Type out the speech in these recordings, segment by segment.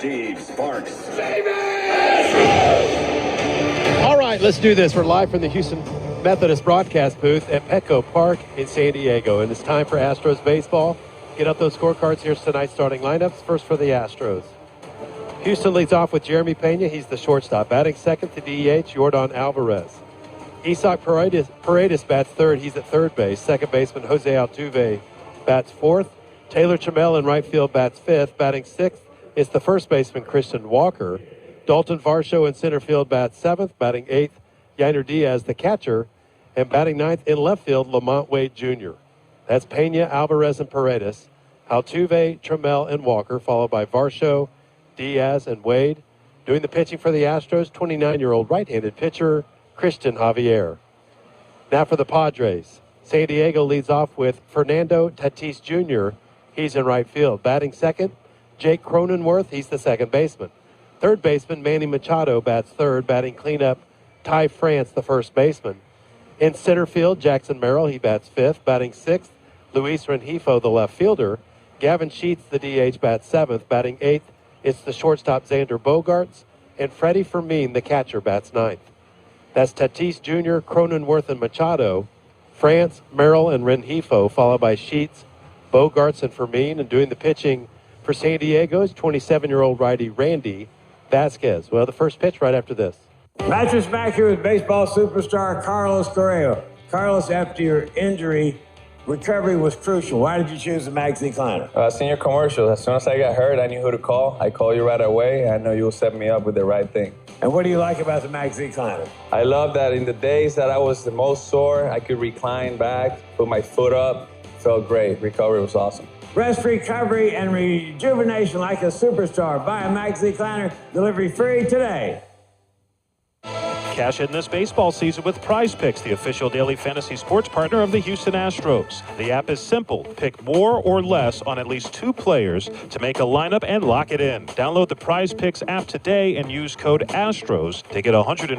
Steve Sparks. All right, let's do this. We're live from the Houston Methodist broadcast booth at Petco Park in San Diego, and it's time for Astros baseball. Get up those scorecards. Here's tonight's starting lineups. First for the Astros. Houston leads off with Jeremy Pena. He's the shortstop. Batting second to DH, Yordan Alvarez. Isaac Paredes bats third. He's at third base. Second baseman Jose Altuve bats fourth. Taylor Trammell in right field bats fifth. Batting sixth is the first baseman Christian Walker. Dalton Varsho in center field bats seventh. Batting eighth, Yainer Diaz, the catcher. And batting ninth in left field, Lamont Wade Jr. That's Pena, Alvarez, and Paredes. Altuve, Trammell, and Walker, followed by Varsho, Diaz, and Wade. Doing the pitching for the Astros, 29-year-old right-handed pitcher Christian Javier. Now for the Padres. San Diego leads off with Fernando Tatis Jr. He's in right field. Batting second, Jake Cronenworth. He's the second baseman. Third baseman Manny Machado bats third. Batting cleanup, Ty France, the first baseman. In center field, Jackson Merrill. He bats fifth. Batting sixth, Luis Rengifo, the left fielder. Gavin Sheets, the DH, bats seventh. Batting eighth, it's the shortstop Xander Bogaerts. And Freddie Fermin, the catcher, bats ninth. That's Tatis Jr., Cronenworth, and Machado. France, Merrill, and Rengifo, followed by Sheets, Bogaerts, and Fermin. And doing the pitching for San Diego is 27-year-old righty Randy Vasquez. Well, the first pitch right after this. Mattress Mac here with baseball superstar Carlos Correa. Carlos, after your injury, recovery was crucial. Why did you choose the Max Recliner? Seen your commercial. As soon as I got hurt, I knew who to call. I called you right away. I know you'll set me up with the right thing. And what do you like about the Max Recliner? I love that in the days that I was the most sore, I could recline back, put my foot up. Felt great. Recovery was awesome. Rest, recovery, and rejuvenation like a superstar. Buy a Max Recliner. Delivery free today. Cash in this baseball season with Prize Picks, the official daily fantasy sports partner of the Houston Astros. The app is simple. Pick more or less on at least two players to make a lineup and lock it in. Download the Prize Picks app today and use code ASTROS to get $150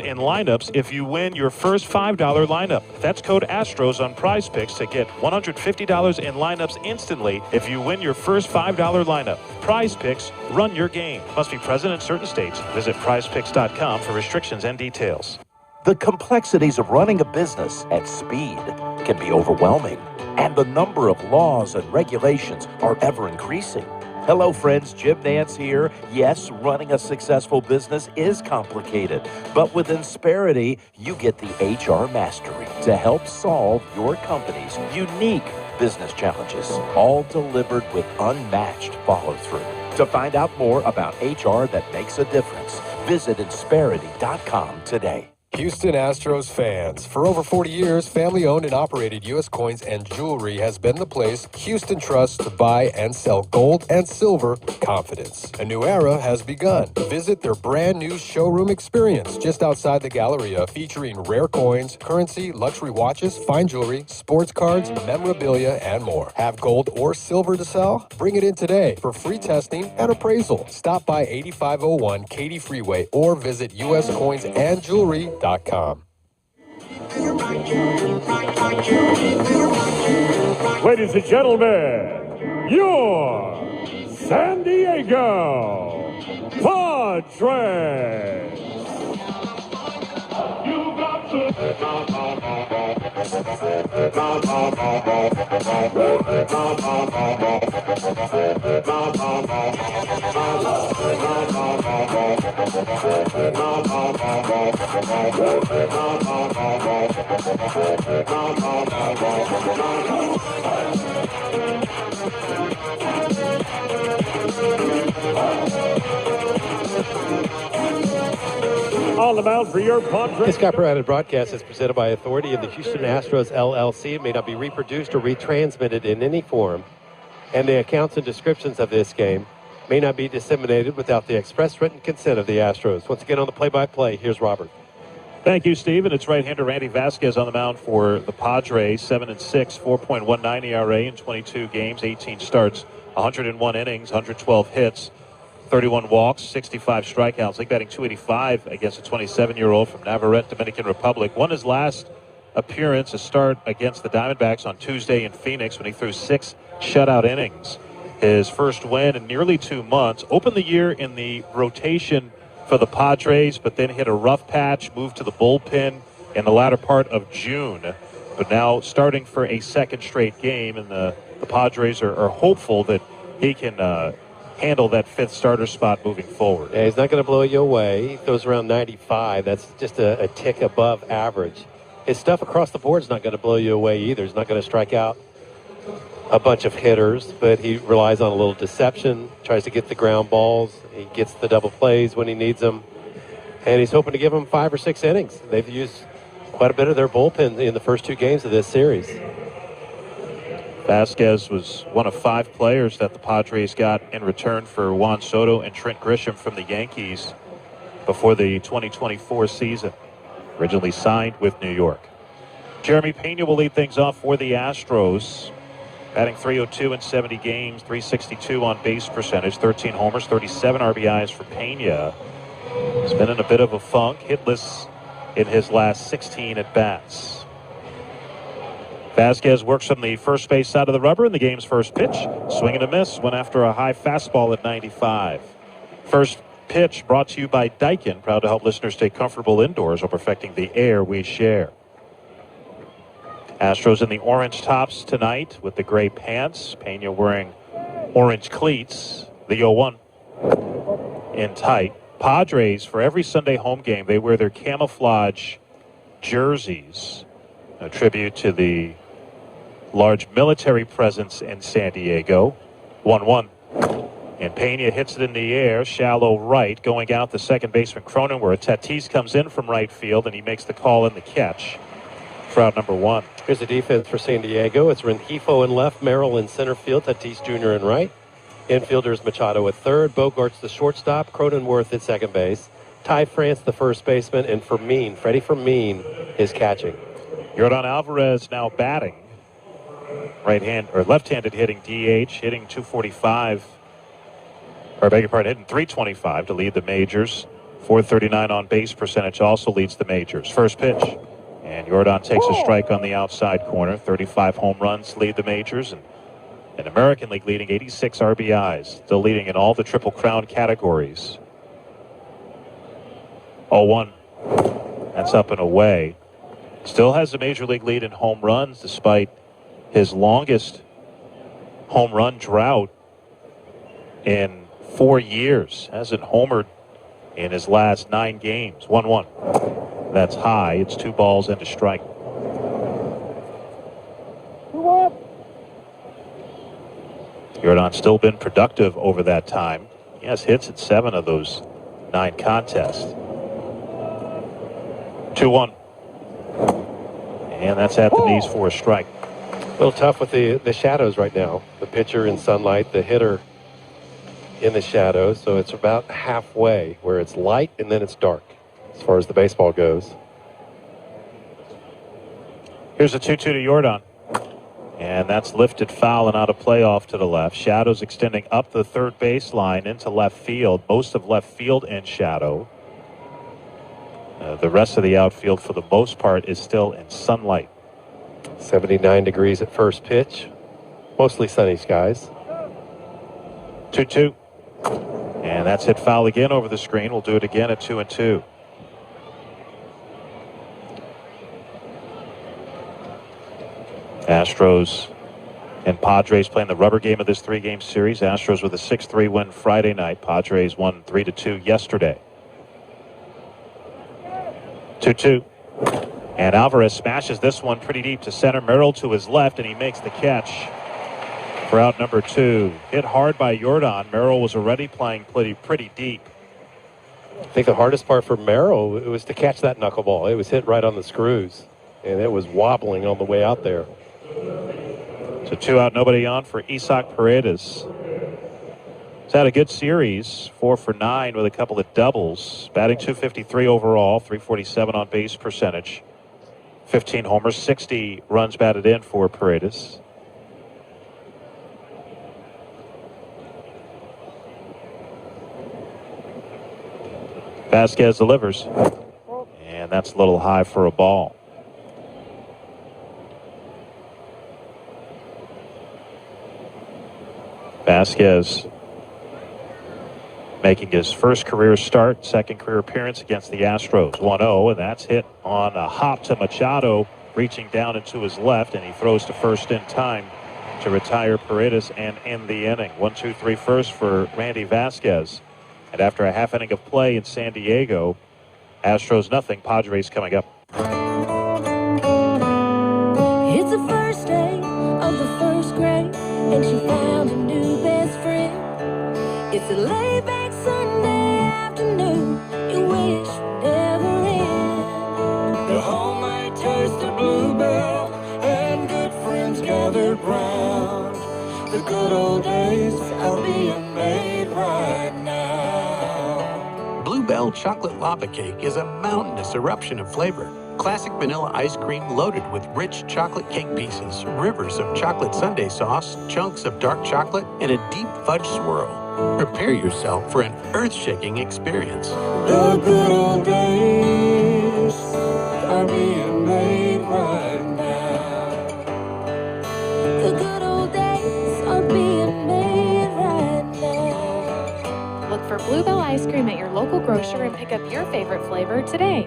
in lineups if you win your first $5 lineup. That's code ASTROS on Prize Picks to get $150 in lineups instantly if you win your first $5 lineup. Prize Picks, run your game. Must be present in certain states. Visit prizepicks.com for restrictions and details. The complexities of running a business at speed can be overwhelming, and the number of laws and regulations are ever increasing. Hello friends, Jim Nance here. Yes, running a successful business is complicated, but with Insperity, you get the HR mastery to help solve your company's unique business challenges, all delivered with unmatched follow-through. To find out more about HR that makes a difference, visit Insperity.com today. Houston Astros fans. For over 40 years, family-owned and operated U.S. Coins and Jewelry has been the place Houston trusts to buy and sell gold and silver confidence. A new era has begun. Visit their brand new showroom experience just outside the Galleria, featuring rare coins, currency, luxury watches, fine jewelry, sports cards, memorabilia, and more. Have gold or silver to sell? Bring it in today for free testing and appraisal. Stop by 8501 Katy Freeway or visit uscoinsandjewelry.com. Ladies and gentlemen, your San Diego Padres. You got on the mound for your Padres. This copyrighted broadcast is presented by authority of the Houston Astros, LLC. It may not be reproduced or retransmitted in any form, and the accounts and descriptions of this game may not be disseminated without the express written consent of the Astros. Once again on the play-by-play, here's Robert. Thank you, Steve. And it's right-hander Randy Vasquez on the mound for the Padres. 7-6, 4.19 ERA in 22 games, 18 starts, 101 innings, 112 hits, 31 walks, 65 strikeouts. League batting .285 against a 27-year-old from Navarrete, Dominican Republic. Won his last appearance, a start against the Diamondbacks on Tuesday in Phoenix when he threw 6 shutout innings. his first win in nearly 2 months. Opened the year in the rotation for the Padres, but then hit a rough patch, moved to the bullpen in the latter part of June. But now starting for a second straight game, and the Padres are hopeful that he can handle that fifth starter spot moving forward. Yeah, he's not going to blow you away. He throws around 95. That's just a tick above average. His stuff across the board is not going to blow you away either. He's not going to strike out a bunch of hitters, but he relies on a little deception, tries to get the ground balls. He gets the double plays when he needs them, and he's hoping to give them 5 or 6 innings. They've used quite a bit of their bullpen in the first 2 games of this series. Vasquez was one of 5 players that the Padres got in return for Juan Soto and Trent Grisham from the Yankees before the 2024 season. Originally signed with New York. Jeremy Pena will lead things off for the Astros. Batting .302 in 70 games, .362 on base percentage, 13 homers, 37 RBIs for Pena. He's been in a bit of a funk, hitless in his last 16 at-bats. Vasquez works on the first base side of the rubber in the game's first pitch. Swing and a miss, went after a high fastball at 95. First pitch brought to you by Daikin, proud to help listeners stay comfortable indoors while perfecting the air we share. Astros in the orange tops tonight with the gray pants. Pena wearing orange cleats. The 0-1 in tight. Padres, for every Sunday home game, they wear their camouflage jerseys, a tribute to the large military presence in San Diego. 1-1. And Pena hits it in the air, shallow right, going out the second baseman Cronenworth. Tatis comes in from right field, and he makes the call and the catch for out number 1. Here's the defense for San Diego. It's Rengifo in left, Merrill in center field, Tatis Jr. in right. Infielders Machado at third, Bogarts the shortstop, Cronenworth at second base, Ty France the first baseman, and Freddie Fermin is catching. Yordan Alvarez now batting. Left-handed hitting DH, hitting 245. Or beg your pardon, hitting 325 to lead the majors. 439 on base percentage also leads the majors. First pitch. And Yordan takes a strike on the outside corner. 35 home runs lead the majors. And an American League leading 86 RBIs. Still leading in all the Triple Crown categories. 0-1. That's up and away. Still has the Major League lead in home runs despite his longest home run drought in 4 years. Hasn't homered in his last 9 games. 1-1. That's high. It's 2 balls and a strike. Yordan's still been productive over that time. He has hits at 7 of those 9 contests. 2-1. And that's at the knees for a strike. A little tough with the shadows right now. The pitcher in sunlight, the hitter in the shadows. So it's about halfway where it's light and then it's dark as far as the baseball goes. Here's a 2-2 to Yordan. And that's lifted foul and out of play off to the left. Shadows extending up the third baseline into left field. Most of left field in shadow. The rest of the outfield, for the most part, is still in sunlight. 79 degrees at first pitch. Mostly sunny skies. 2-2. And that's hit foul again over the screen. We'll do it again at 2-2. Astros and Padres playing the rubber game of this 3-game series. Astros with a 6-3 win Friday night. Padres won 3-2 yesterday. 2-2. And Alvarez smashes this one pretty deep to center. Merrill to his left, and he makes the catch for out number 2. Hit hard by Yordan. Merrill was already playing pretty deep. I think the hardest part for Merrill was to catch that knuckleball. It was hit right on the screws, and it was wobbling on the way out there. So 2 out, nobody on for Isaac Paredes. He's had a good series, 4 for 9 with a couple of doubles. Batting .253 overall, .347 on base percentage. 15 homers, 60 runs batted in for Paredes. Vasquez delivers. And that's a little high for a ball. Vasquez making his first career start, second career appearance against the Astros. 1-0, and that's hit on a hop to Machado, reaching down into his left, and he throws to first in time to retire Paredes and end the inning. 1-2-3 first for Randy Vasquez. And after a half inning of play in San Diego, Astros nothing, Padres coming up. It's the first day of the first grade, and she found a new best friend. It's a laid-back Sunday afternoon you wish would never end. The homemade taste of Bluebell and good friends gathered round. The good old days are being made right now. Bluebell Chocolate Lava Cake is a mountainous eruption of flavor. Classic vanilla ice cream loaded with rich chocolate cake pieces, rivers of chocolate sundae sauce, chunks of dark chocolate, and a deep fudge swirl. Prepare yourself for an earth-shaking experience. The good old days are being made right now. The good old days are being made right now. Look for Bluebell ice cream at your local grocer and pick up your favorite flavor today.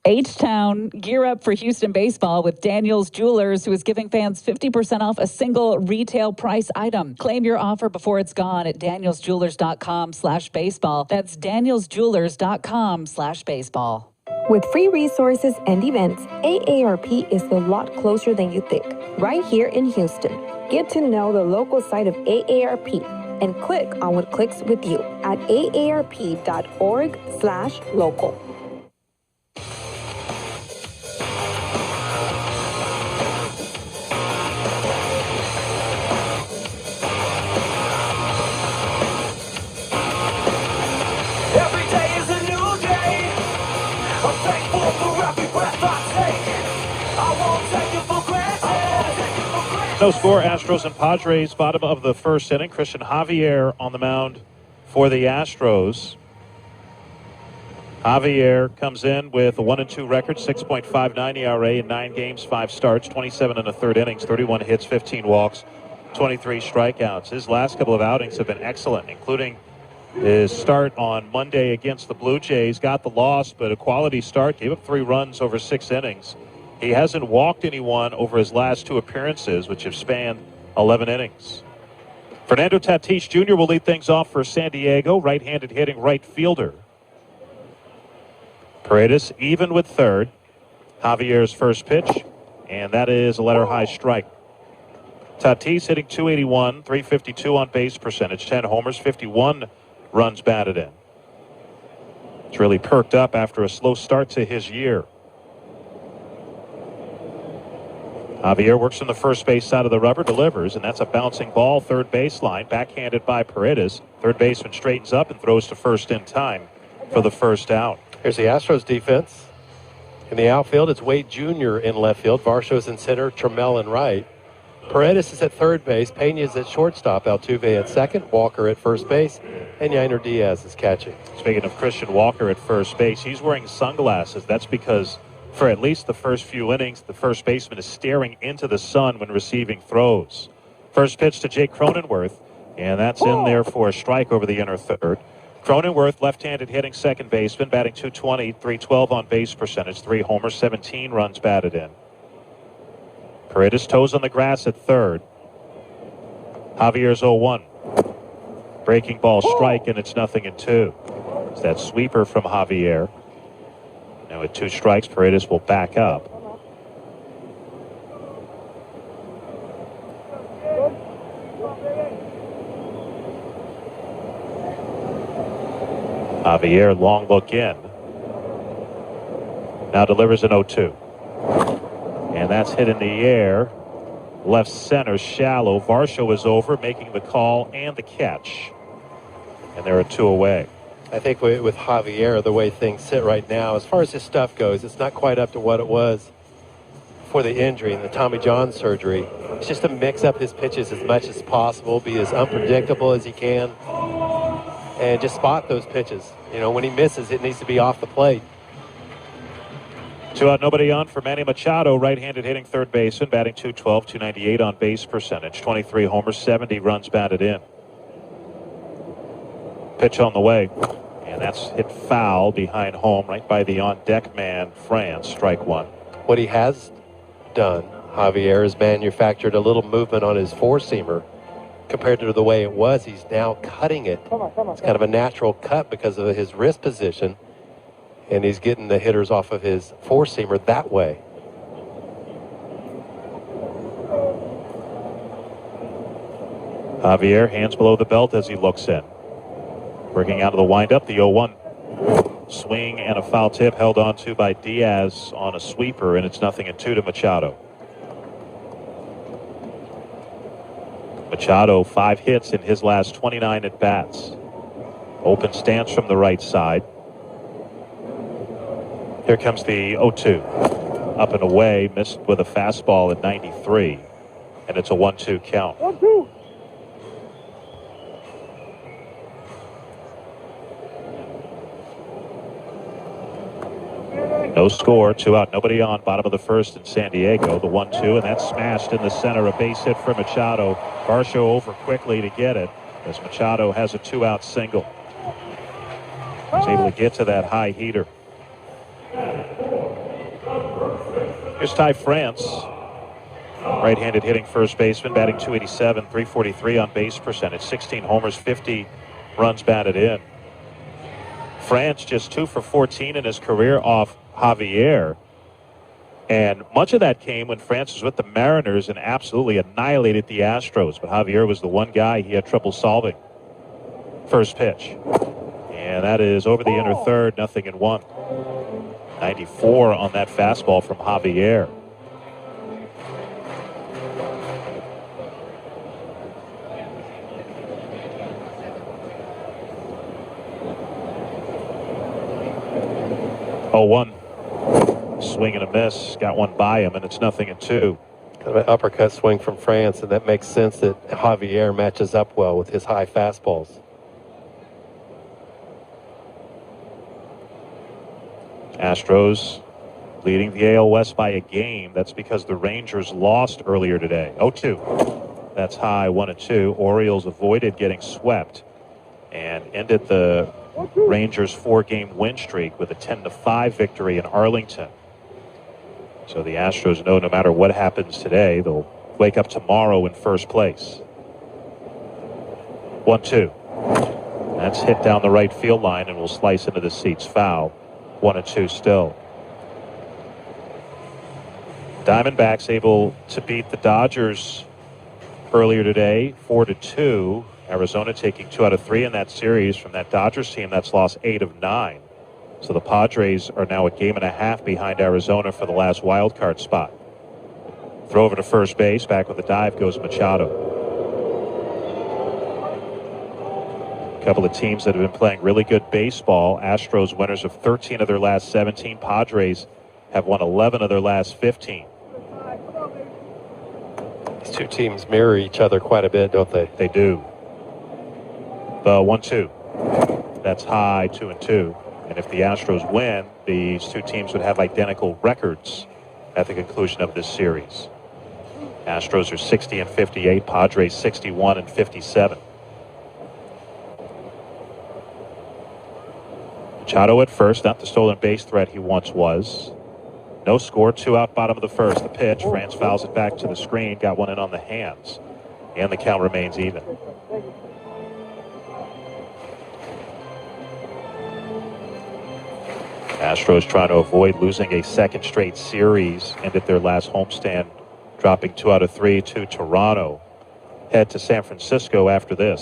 H-Town, gear up for Houston baseball with Daniels Jewelers, who is giving fans 50% off a single retail price item. Claim your offer before it's gone at danielsjewelers.com/baseball. That's danielsjewelers.com/baseball. With free resources and events, AARP is a lot closer than you think. Right here in Houston. Get to know the local side of AARP and click on what clicks with you at aarp.org/local. No score, Astros and Padres, bottom of the first inning. Christian Javier on the mound for the Astros. Javier comes in with a 1-2 record, 6.59 ERA in 9 games, 5 starts, 27 and a third innings, 31 hits, 15 walks, 23 strikeouts. His last couple of outings have been excellent, including his start on Monday against the Blue Jays. Got the loss, but a quality start, gave up 3 runs over 6 innings. He hasn't walked anyone over his last 2 appearances, which have spanned 11 innings. Fernando Tatis Jr. will lead things off for San Diego, right-handed hitting right fielder. Paredes even with third. Javier's first pitch, and that is a letter-high strike. Tatis hitting .281, .352 on base percentage, 10 homers, 51 runs batted in. It's really perked up after a slow start to his year. Javier works on the first base side of the rubber, delivers, and that's a bouncing ball, third baseline, backhanded by Paredes. Third baseman straightens up and throws to first in time for the first out. Here's the Astros defense. In the outfield, it's Wade Jr. in left field. Varsho's in center, Trammell in right. Paredes is at third base. Peña's at shortstop. Altuve at second. Walker at first base. And Yainer Diaz is catching. Speaking of Christian Walker at first base, he's wearing sunglasses. That's because for at least the first few innings, the first baseman is staring into the sun when receiving throws. First pitch to Jake Cronenworth, and that's in there for a strike over the inner third. Cronenworth, left-handed hitting second baseman, batting .220, .312 on base percentage, 3 homers, 17 runs batted in. Paredes toes on the grass at third. Javier's 0-1. Breaking ball strike, and it's 0-2. It's that sweeper from Javier. Now with 2 strikes, Paredes will back up. Javier, long look in. Now delivers an 0-2. And that's hit in the air. Left center, shallow. Varsho is over, making the call and the catch. And there are 2 away. I think with Javier, the way things sit right now, as far as his stuff goes, it's not quite up to what it was for the injury and the Tommy John surgery. It's just to mix up his pitches as much as possible, be as unpredictable as he can, and just spot those pitches. You know, when he misses, it needs to be off the plate. Two out, nobody on for Manny Machado, right-handed hitting third baseman, batting .212, .298 on base percentage, 23 homers, 70 runs batted in. Pitch on the way, and that's hit foul behind home, right by the on-deck man, France, strike one. What he has done, Javier, has manufactured a little movement on his four-seamer compared to the way it was. He's now cutting it. It's kind of a natural cut because of his wrist position, and he's getting the hitters off of his four-seamer that way. Javier, hands below the belt as he looks in. Working out of the windup, the 0-1. Swing and a foul tip held on to by Diaz on a sweeper, and it's 0-2 to Machado. Machado, 5 hits in his last 29 at-bats. Open stance from the right side. Here comes the 0-2. Up and away, missed with a fastball at 93. And it's a 1-2 count. 1-2. No score, 2 out, nobody on, bottom of the first in San Diego. The 1-2, and that's smashed in the center. A base hit for Machado. Varsho over quickly to get it as Machado has a 2-out single. He's able to get to that high heater. Here's Ty France. Right-handed hitting first baseman, batting .287, .343 on base percentage, 16 homers, 50 runs batted in. France just 2 for 14 in his career off Javier. And much of that came when France was with the Mariners and absolutely annihilated the Astros. But Javier was the one guy he had trouble solving. First pitch. And that is over the inner third, 0-1. 94 on that fastball from Javier. Oh, 1. Swing and a miss. Got one by him, and it's 0-2. Kind of an uppercut swing from France, and that makes sense that Javier matches up well with his high fastballs. Astros leading the AL West by a game. That's because the Rangers lost earlier today. 0-2. That's high, 1-2. Orioles avoided getting swept and ended the Rangers' 4-game win streak with a 10-5 victory in Arlington. So the Astros know no matter what happens today, they'll wake up tomorrow in first place. 1-2. That's hit down the right field line and will slice into the seats foul. 1-2 still. Diamondbacks able to beat the Dodgers earlier today, 4-2. Arizona taking 2 out of 3 in that series from that Dodgers team that's lost 8 of 9. So the Padres are now a game and a half behind Arizona for the last wild card spot. Throw over to first base. Back with the dive goes Machado. A couple of teams that have been playing really good baseball. Astros winners of 13 of their last 17. Padres have won 11 of their last 15. These two teams mirror each other quite a bit, don't they? They do. The 1-2. That's high, 2-2. And if the Astros win, these two teams would have identical records at the conclusion of this series. Astros are 60 and 58, Padres 61 and 57. Machado at first, not the stolen base threat he once was. No score, 2 out, bottom of the first. The pitch, France fouls it back to the screen, got one in on the hands, and the count remains even. Astros trying to avoid losing a second straight series, ended their last homestand dropping 2 out of 3 to Toronto. Head to San Francisco after this.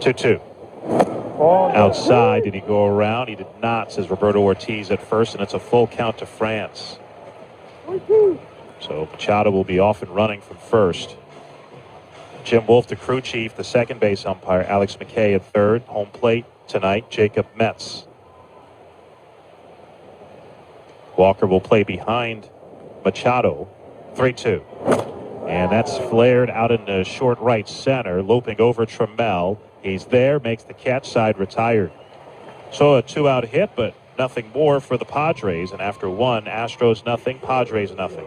2-2. Outside, did he go around? He did not, says Roberto Ortiz at first, and it's a full count to France. So Machado will be off and running from first. Jim Wolf, the crew chief, the second base umpire. Alex McKay at third. Home plate tonight, Jacob Metz. Walker will play behind Machado. 3-2. And that's flared out in the short right center, loping over Trammell. He's there, makes the catch, side retired. So a 2-out hit, but nothing more for the Padres. And after one, Astros nothing, Padres nothing.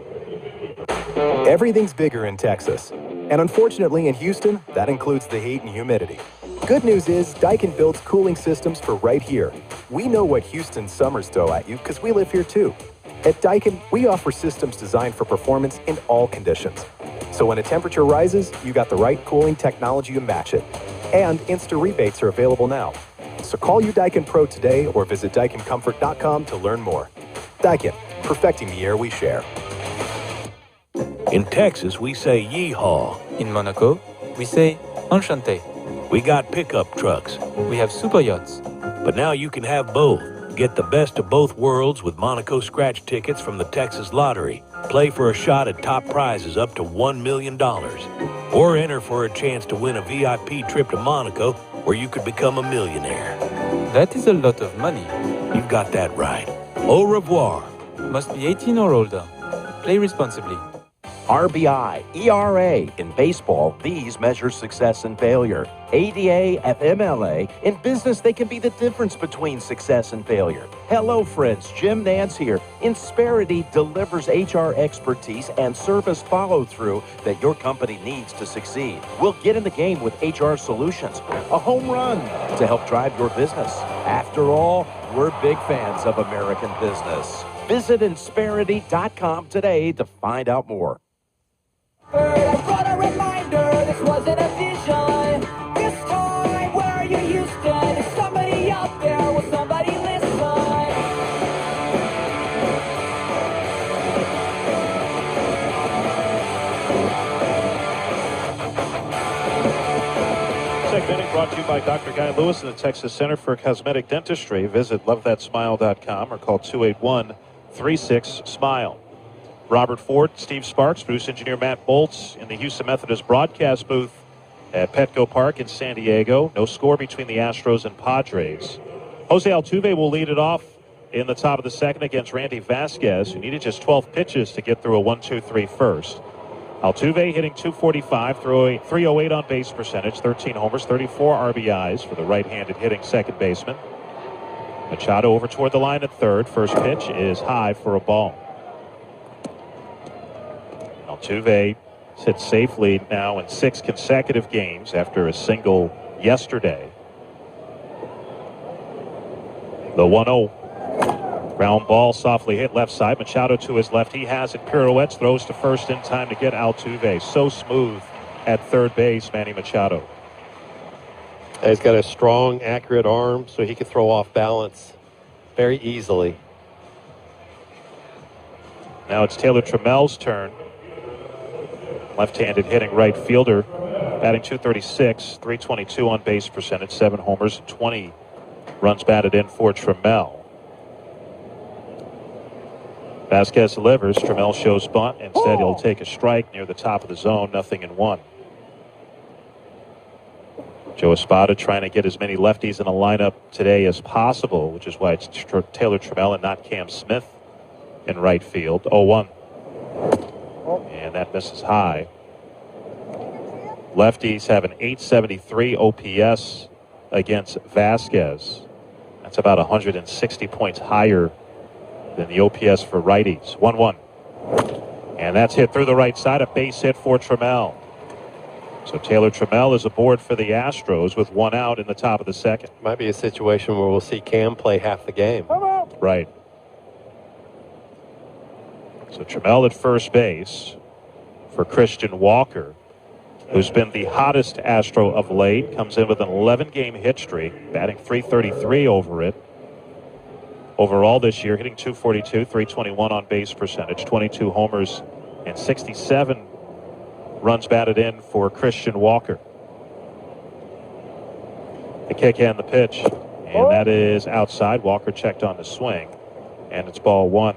Everything's bigger in Texas. And unfortunately in Houston, that includes the heat and humidity. Good news is Daikin builds cooling systems for right here. We know what Houston's summers throw at you because we live here too. At Daikin, we offer systems designed for performance in all conditions. So when a temperature rises, you got the right cooling technology to match it. And Insta rebates are available now. So call your Daikin Pro today or visit DaikinComfort.com to learn more. Daikin, perfecting the air we share. In Texas, we say yeehaw. In Monaco, we say enchanté. We got pickup trucks. We have super yachts. But now you can have both. Get the best of both worlds with Monaco scratch tickets from the Texas Lottery. Play for a shot at top prizes up to $1 million. Or enter for a chance to win a VIP trip to Monaco where you could become a millionaire. That is a lot of money. You've got that right. Au revoir. Must be 18 or older. Play responsibly. RBI, ERA. In baseball, these measure success and failure. ADA, FMLA. In business, they can be the difference between success and failure. Hello, friends. Jim Nance here. Insperity delivers HR expertise and service follow-through that your company needs to succeed. We'll get in the game with HR solutions, a home run to help drive your business. After all, we're big fans of American business. Visit Insperity.com today to find out more. I've got a reminder, this wasn't a vision. This time, where are you, Houston? Is somebody out there? Will somebody listen? Segment brought to you by Dr. Guy Lewis and the Texas Center for Cosmetic Dentistry. Visit lovethatsmile.com or call 281-36-SMILE. Robert Ford, Steve Sparks, producer engineer Matt Bolts in the Houston Methodist broadcast booth at Petco Park in San Diego. No score between the Astros and Padres. Jose Altuve will lead it off in the top of the second against Randy Vasquez, who needed just 12 pitches to get through a 1-2-3 first. Altuve hitting .245, throwing .308 on base percentage, 13 homers, 34 RBIs for the right-handed hitting second baseman. Machado over toward the line at third. First pitch is high for a ball. Altuve sits safely now in 6 consecutive games after a single yesterday. The 1-0. Ground ball softly hit left side. Machado to his left. He has it. Pirouettes, throws to first in time to get Altuve. So smooth at third base, Manny Machado. He's got a strong, accurate arm, so he can throw off balance very easily. Now it's Taylor Trammell's turn. Left-handed hitting right fielder, batting .236, .322 on base percentage, 7 homers, 20 runs batted in for Trammell. Vasquez delivers. Trammell shows bunt. Instead, he'll take a strike near the top of the zone. 0-1. Joe Espada trying to get as many lefties in the lineup today as possible, which is why it's Taylor Trammell and not Cam Smith in right field. 0-1. And that misses high. Lefties have an .873 OPS against Vasquez. That's about 160 points higher than the OPS for righties. 1-1. And that's hit through the right side. A base hit for Trammell. So Taylor Trammell is aboard for the Astros with 1 out in the top of the second. Might be a situation where we'll see Cam play half the game. Right. So Trammell at first base for Christian Walker, who's been the hottest Astro of late. Comes in with an 11-game hit streak, batting .333 over it. Overall this year, hitting .242, .321 on base percentage, 22 homers, and 67 runs batted in for Christian Walker. The kick and the pitch, and that is outside. Walker checked on the swing, and it's ball 1.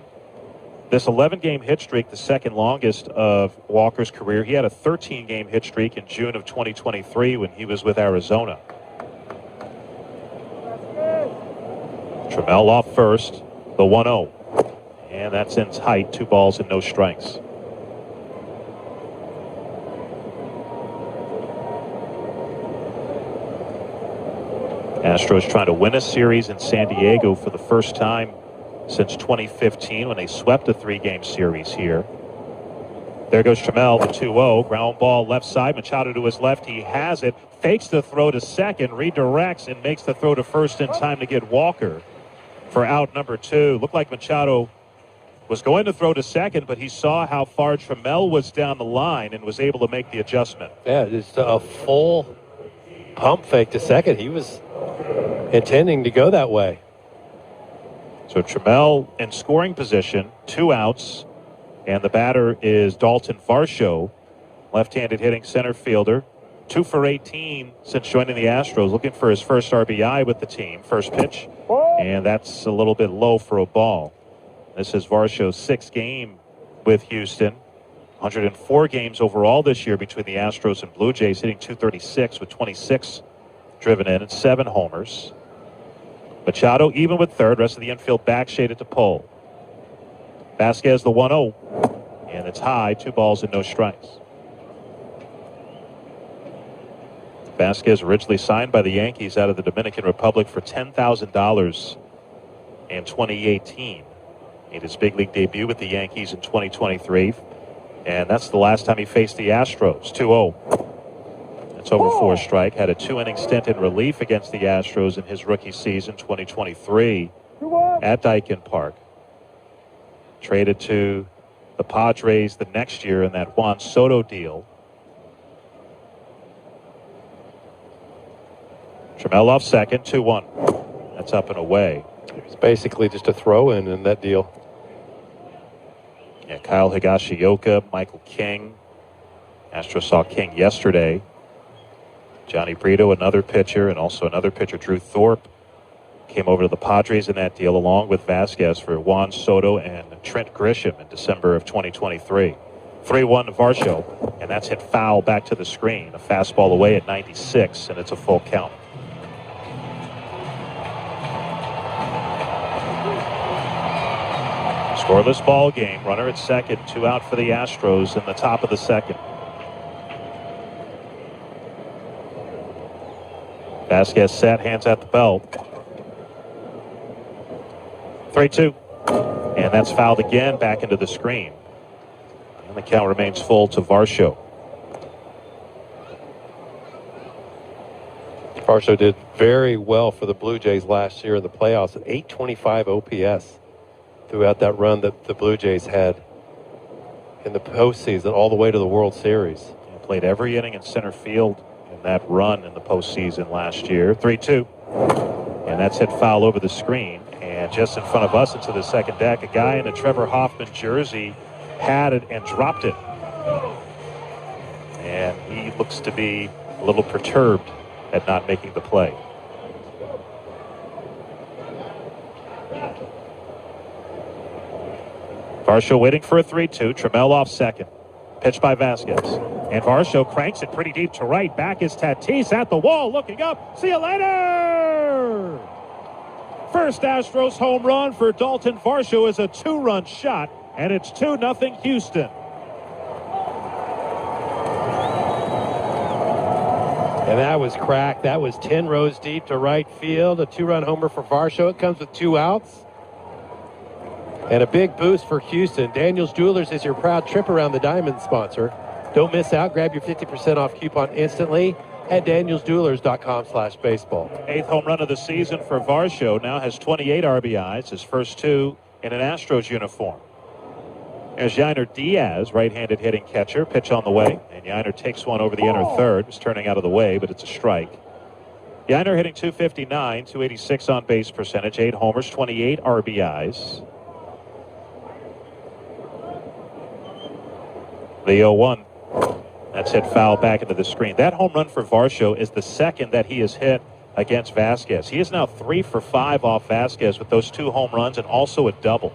This 11-game hit streak, the second longest of Walker's career. He had a 13-game hit streak in June of 2023 when he was with Arizona. Trammell off first, the 1-0. And that's in tight, 2 balls and no strikes. Astros trying to win a series in San Diego for the first time since 2015 when they swept a 3-game series here. There goes Trammell, the 2-0. Ground ball left side. Machado to his left. He has it. Fakes the throw to second. Redirects and makes the throw to first in time to get Walker for out number 2. Looked like Machado was going to throw to second, but he saw how far Trammell was down the line and was able to make the adjustment. Yeah, just a full pump fake to second. He was intending to go that way. So Trammell in scoring position, 2 outs. And the batter is Dalton Varsho, left-handed hitting center fielder. 2 for 18 since joining the Astros, looking for his first RBI with the team. First pitch, and that's a little bit low for a ball. This is Varsho's 6th game with Houston. 104 games overall this year between the Astros and Blue Jays, hitting .236 with 26 driven in and 7 homers. Machado even with third, rest of the infield back shaded to pull. Vasquez the 1-0, and it's high, 2 balls and no strikes. Vasquez originally signed by the Yankees out of the Dominican Republic for $10,000 in 2018. Made his big league debut with the Yankees in 2023, and that's the last time he faced the Astros. 2-0. That's over 4 strike. Had a 2-inning stint in relief against the Astros in his rookie season 2023 at Daikin Park. Traded to the Padres the next year in that Juan Soto deal. Trammell off second, 2-1. That's up and away. It was basically just a throw-in in that deal. Yeah, Kyle Higashioka, Michael King. Astros saw King yesterday. Johnny Brito, another pitcher, and also another pitcher, Drew Thorpe, came over to the Padres in that deal along with Vasquez for Juan Soto and Trent Grisham in December of 2023. 3-1 to Varsho, and that's hit foul back to the screen. A fastball away at 96, and it's a full count. Scoreless ball game. Runner at second, 2 out for the Astros in the top of the second. Vasquez set, hands at the belt. 3-2. And that's fouled again back into the screen. And the count remains full to Varsho. Varsho did very well for the Blue Jays last year in the playoffs at .825 OPS throughout that run that the Blue Jays had in the postseason all the way to the World Series. He played every inning in center field in that run in the postseason last year. 3-2. And that's hit foul over the screen. And just in front of us into the second deck, a guy in a Trevor Hoffman jersey had it and dropped it. And he looks to be a little perturbed at not making the play. Varsho waiting for a 3-2. Trammell off second. Pitch by Vasquez. And Varsho cranks it pretty deep to right. Back is Tatis at the wall, looking up. See you later! First Astros home run for Dalton Varsho is a 2-run shot, and it's 2-0 Houston. And that was cracked. That was 10 rows deep to right field. A 2-run homer for Varsho. It comes with 2 outs. And a big boost for Houston. Daniels Jewelers is your proud trip around the diamond sponsor. Don't miss out. Grab your 50% off coupon instantly at danielsjewelers.com/baseball. 8th home run of the season for Varsho. Now has 28 RBIs. His first 2 in an Astros uniform. There's Yainer Diaz, right-handed hitting catcher. Pitch on the way. And Yainer takes one over the inner third. It's turning out of the way, but it's a strike. Yainer hitting .259, .286 on base percentage, 8 homers, 28 RBIs. The 0-1. That's hit foul back into the screen. That home run for Varsho is the second that he has hit against Vasquez. He is now 3 for 5 off Vasquez with those 2 home runs and also a double.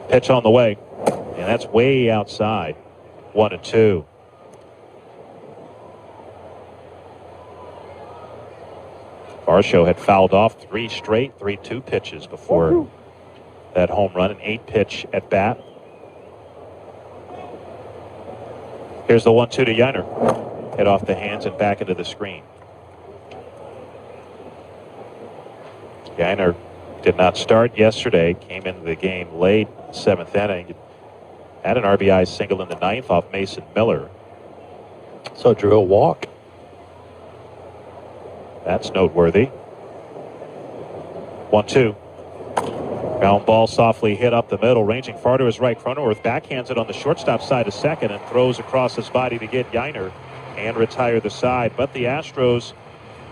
Pitch on the way, and that's way outside. 1-2. Varsho had fouled off 3 straight 3-2 pitches before that home run, an 8-pitch at bat. Here's the 1-2 to Yiner. Hit off the hands and back into the screen. Yiner did not start yesterday. Came into the game late, 7th inning. Had an RBI single in the 9th off Mason Miller. So drew a walk. That's noteworthy. 1-2. Ground ball softly hit up the middle, ranging far to his right. Cronenworth backhands it on the shortstop side of second and throws across his body to get Yiner and retire the side. But the Astros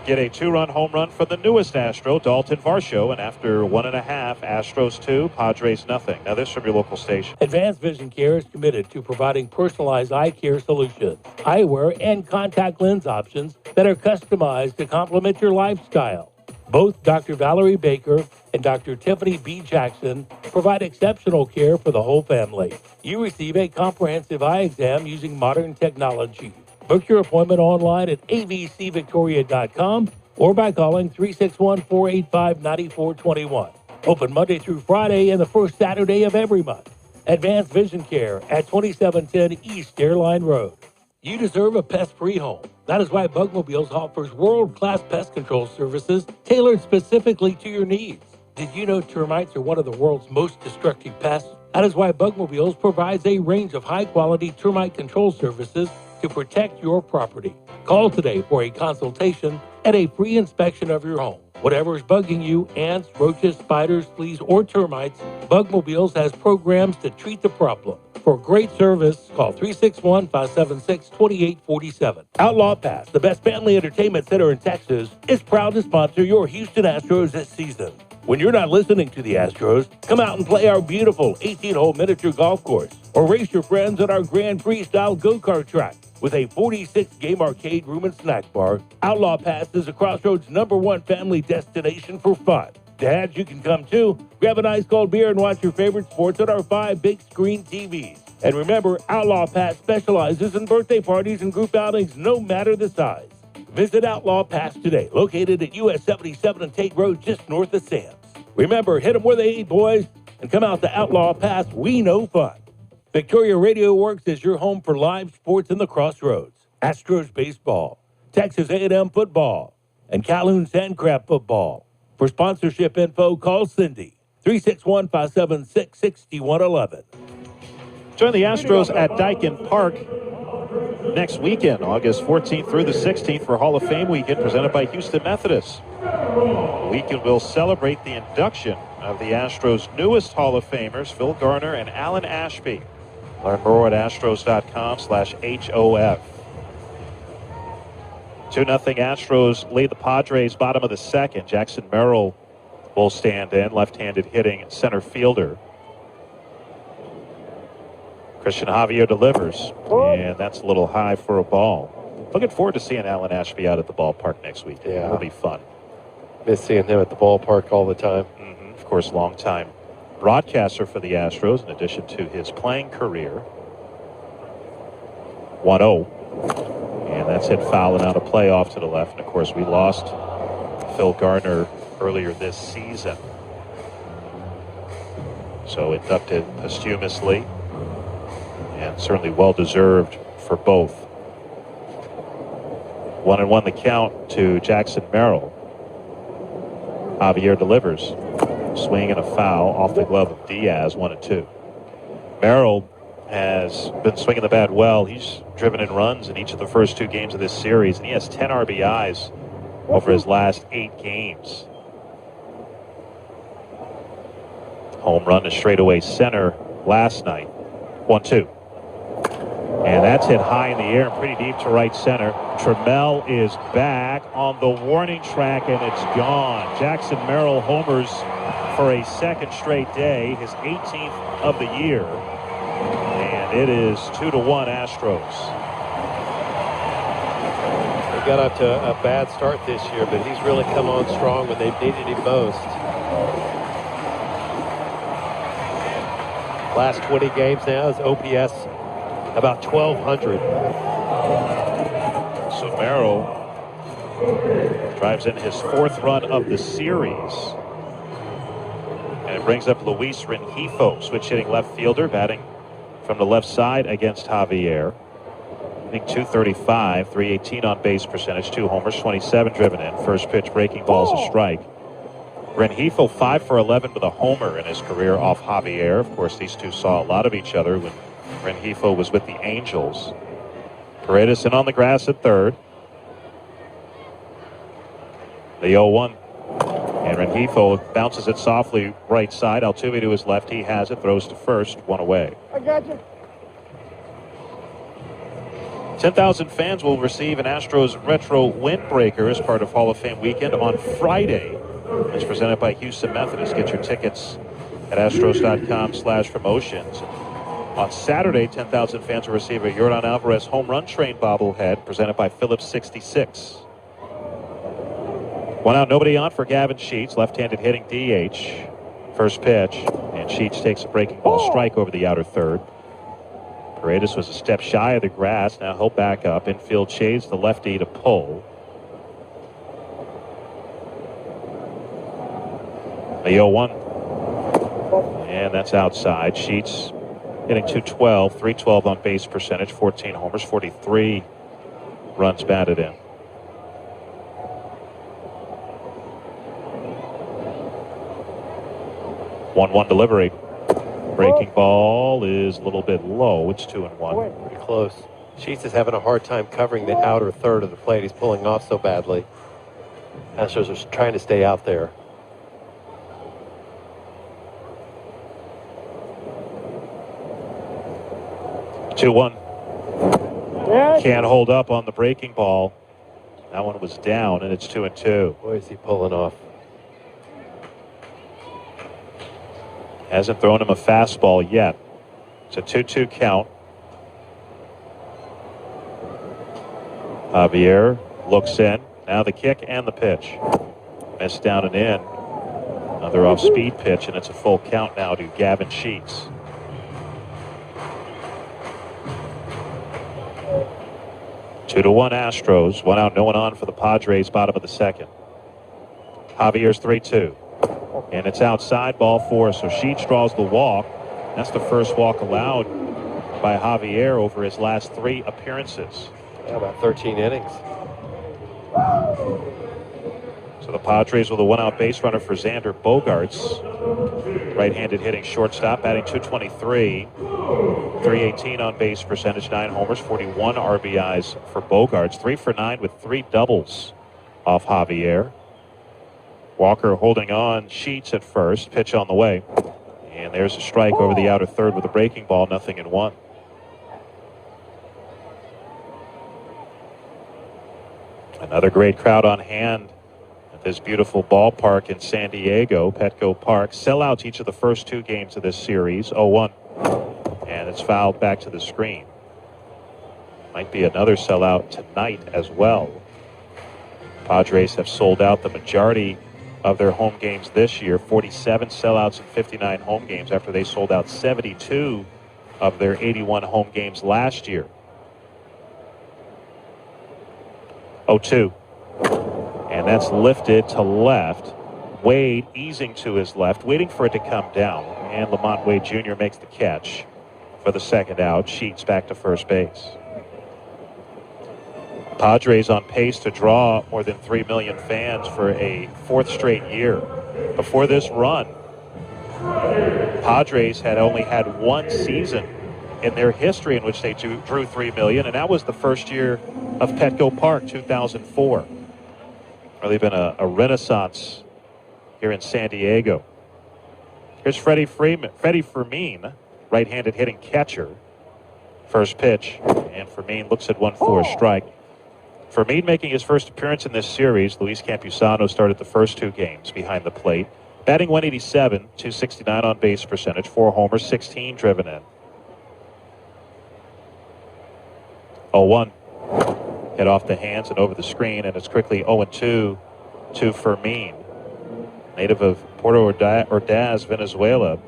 get a 2-run home run for the newest Astro, Dalton Varsho, and after 1.5, Astros 2, Padres nothing. Now this from your local station. Advanced Vision Care is committed to providing personalized eye care solutions, eyewear, and contact lens options that are customized to complement your lifestyle. Both Dr. Valerie Baker and Dr. Tiffany B. Jackson provide exceptional care for the whole family. You receive a comprehensive eye exam using modern technology. Book your appointment online at avcvictoria.com or by calling 361-485-9421. Open Monday through Friday and the first Saturday of every month. Advanced Vision Care at 2710 East Airline Road. You deserve a pest-free home. That is why Bugmobiles offers world-class pest control services tailored specifically to your needs. Did you know termites are one of the world's most destructive pests? That is why Bugmobiles provides a range of high-quality termite control services to protect your property. Call today for a consultation and a free inspection of your home. Whatever is bugging you, ants, roaches, spiders, fleas, or termites, Bugmobiles has programs to treat the problem. For great service, call 361-576-2847. Outlaw Pass, the best family entertainment center in Texas, is proud to sponsor your Houston Astros this season. When you're not listening to the Astros, come out and play our beautiful 18-hole miniature golf course or race your friends at our Grand Prix-style go-kart track. With a 46-game arcade room and snack bar, Outlaw Pass is a Crossroads #1 family destination for fun. Dads, you can come too. Grab an ice cold beer and watch your favorite sports on our 5 big screen TVs. And remember, Outlaw Pass specializes in birthday parties and group outings no matter the size. Visit Outlaw Pass today, located at US 77 and Tate Road, just north of Sam's. Remember, hit them where they eat, boys, and come out to Outlaw Pass. We know fun. Victoria Radio Works is your home for live sports in the Crossroads. Astros baseball, Texas A&M football, and Calhoun Sandcraft football. For sponsorship info, call Cindy, 361-576-6111. Join the Astros at Daikin Park next weekend, August 14th through the 16th for Hall of Fame weekend presented by Houston Methodist. The weekend will celebrate the induction of the Astros' newest Hall of Famers, Phil Garner and Alan Ashby. Learn more at astros.com/HOF. 2-0 Astros lead the Padres bottom of the second. Jackson Merrill will stand in, left-handed hitting center fielder. Christian Javier delivers, and that's a little high for a ball. Looking forward to seeing Alan Ashby out at the ballpark next week. Yeah. It'll be fun. Miss seeing him at the ballpark all the time. Of course, longtime broadcaster for the Astros, in addition to his playing career. 1-0. And that's hit foul and out of play off to the left. And, of course, we lost Phil Garner earlier this season. So inducted posthumously. And certainly well-deserved for both. 1-1 the count to Jackson Merrill. Javier delivers. Swing and a foul off the glove of Diaz, 1-2. Merrill has been swinging the bat well. He's driven in runs in each of the first 2 games of this series, and he has 10 RBIs over his last 8 games. Home run to straightaway center last night. 1-2. And that's hit high in the air and pretty deep to right center. Trammell is back on the warning track, and it's gone. Jackson Merrill homers for a second straight day, his 18th of the year. And it is 2-1 Astros. They got up to a bad start this year, but he's really come on strong when they've needed him most. Last 20 games now, his OPS about 1,200. So Merrill drives in his 4th run of the series. And it brings up Luis Rengifo, switch hitting left fielder, batting from the left side against Javier. Hitting .235, .318 on base percentage, 2 homers, 27 driven in. First pitch breaking ball is a strike. Rengifo 5 for 11 with a homer in his career off Javier. Of course, these two saw a lot of each other when Rengifo was with the Angels. Paredes in on the grass at third. The 0-1. And Rengifo bounces it softly right side. Altuve to his left. He has it. Throws to first. One away. I got you. 10,000 fans will receive an Astros Retro Windbreaker as part of Hall of Fame weekend on Friday. It's presented by Houston Methodist. Get your tickets at astros.com/promotions. On Saturday, 10,000 fans will receive a Yordan Alvarez home run train bobblehead presented by Phillips 66. One out, nobody on for Gavin Sheets, left-handed hitting DH. First pitch, and Sheets takes a breaking ball strike over the outer third. Paredes was a step shy of the grass. Now he'll back up. Infield shades the lefty to pull. The 0-1. And that's outside. Sheets hitting .212, .312 on base percentage, 14 homers, 43 runs batted in. One delivery. Breaking ball is a little bit low. It's 2-1. Pretty close. Sheets is having a hard time covering the outer third of the plate. He's pulling off so badly. Astros are trying to stay out there. Two-one. Can't hold up on the breaking ball. That one was down, and it's 2-2. Boy, is he pulling off. Hasn't thrown him a fastball yet. It's a 2-2 count. Javier looks in. Now the kick and the pitch. Missed down and in. Another off-speed pitch, and it's a full count now to Gavin Sheets. Two to one Astros. One out, no one on for the Padres, bottom of the second. Javier's 3-2. And it's outside, ball four. So Sheets draws the walk. That's the first walk allowed by Javier over his last 3 appearances. Yeah, about 13 innings. So the Padres with a one-out base runner for Xander Bogaerts. Right-handed hitting shortstop, batting .223. .318 on base percentage, 9 homers, 41 RBIs for Bogaerts. 3 for 9 with 3 doubles off Javier. Walker holding on. Sheets at first. Pitch on the way. And there's a strike over the outer third with a breaking ball. 0-1. Another great crowd on hand at this beautiful ballpark in San Diego, Petco Park. Sellouts each of the first 2 games of this series. 0-1. And it's fouled back to the screen. Might be another sellout tonight as well. Padres have sold out the majority of their home games this year. 47 sellouts in 59 home games after they sold out 72 of their 81 home games last year. 0-2. And that's lifted to left. Wade easing to his left, waiting for it to come down. And Lamont Wade Jr. makes the catch for the second out. Sheets back to first base. Padres on pace to draw more than 3 million fans for a 4th straight year. Before this run, Padres had only had 1 season in their history in which they drew 3 million, and that was the first year of Petco Park, 2004. Really been a renaissance here in San Diego. Here's Freddie Fermin, right-handed hitting catcher. First pitch, and Fermin looks at 1 for a strike. Fermin making his first appearance in this series. Luis Campusano started the first 2 games behind the plate. Batting .187, .269 on base percentage, 4 homers, 16 driven in. 0-1. Hit off the hands and over the screen, and it's quickly 0-2 to Fermin. Native of Puerto Ordaz, Venezuela.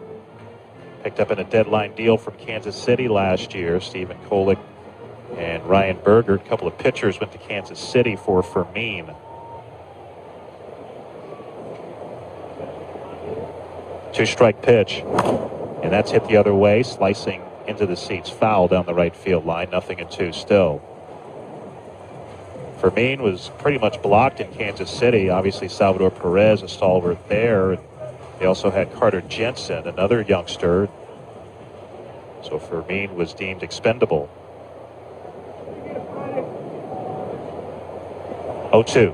Picked up in a deadline deal from Kansas City last year. Stephen Kolek and Ryan Berger, a couple of pitchers, went to Kansas City for Fermin. Two-strike pitch, and that's hit the other way, slicing into the seats. Foul down the right field line. 0-2 still. Fermin was pretty much blocked in Kansas City. Obviously, Salvador Perez, a stalwart there. They also had Carter Jensen, another youngster. So Fermin was deemed expendable. 0-2.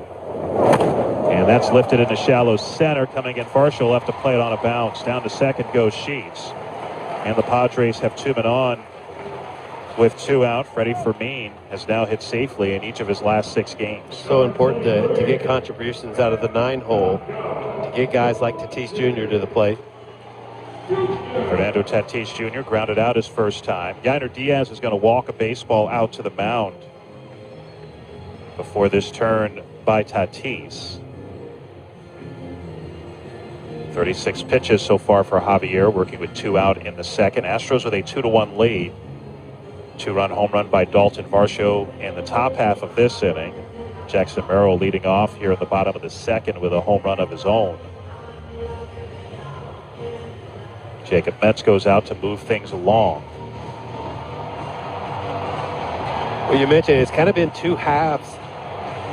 And that's lifted into shallow center. Coming in, Varsho left to play it on a bounce. Down to second goes Sheets. And the Padres have 2 men on with 2 out. Freddie Fermin has now hit safely in each of his last 6 games. So important to get contributions out of the 9-hole, to get guys like Tatis Jr. to the plate. Fernando Tatis Jr. grounded out his first time. Yainer Diaz is going to walk a baseball out to the mound before this turn by Tatis. 36 pitches so far for Javier, working with 2 out in the second. Astros with a 2-1 lead. 2-run home run by Dalton Varsho in the top half of this inning. Jackson Merrill leading off here in the bottom of the second with a home run of his own. Jacob Metz goes out to move things along. Well, you mentioned it's kind of been 2 halves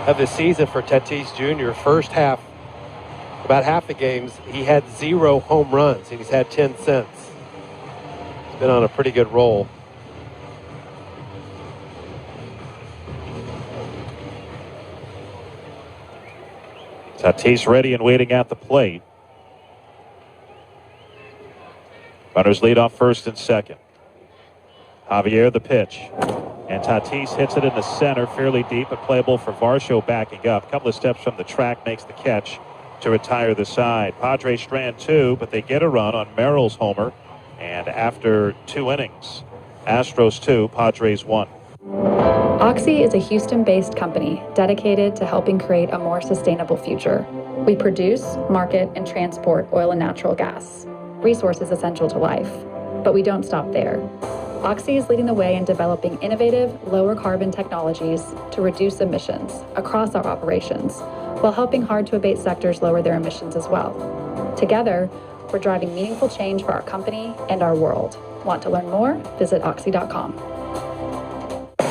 of the season for Tatis Jr. First half, about half the games, he had 0 home runs, and he's had 10 since. He's been on a pretty good roll. Tatis ready and waiting at the plate. Runners lead off first and second. Javier the pitch. And Tatis hits it in the center, fairly deep, but playable for Varsho backing up. A couple of steps from the track, makes the catch to retire the side. Padres strand 2, but they get a run on Merrill's homer. And after 2 innings, Astros 2, Padres 1. Oxy is a Houston-based company dedicated to helping create a more sustainable future. We produce, market, and transport oil and natural gas, resources essential to life. But we don't stop there. Oxy is leading the way in developing innovative, lower carbon technologies to reduce emissions across our operations, while helping hard-to-abate sectors lower their emissions as well. Together, we're driving meaningful change for our company and our world. Want to learn more? Visit oxy.com.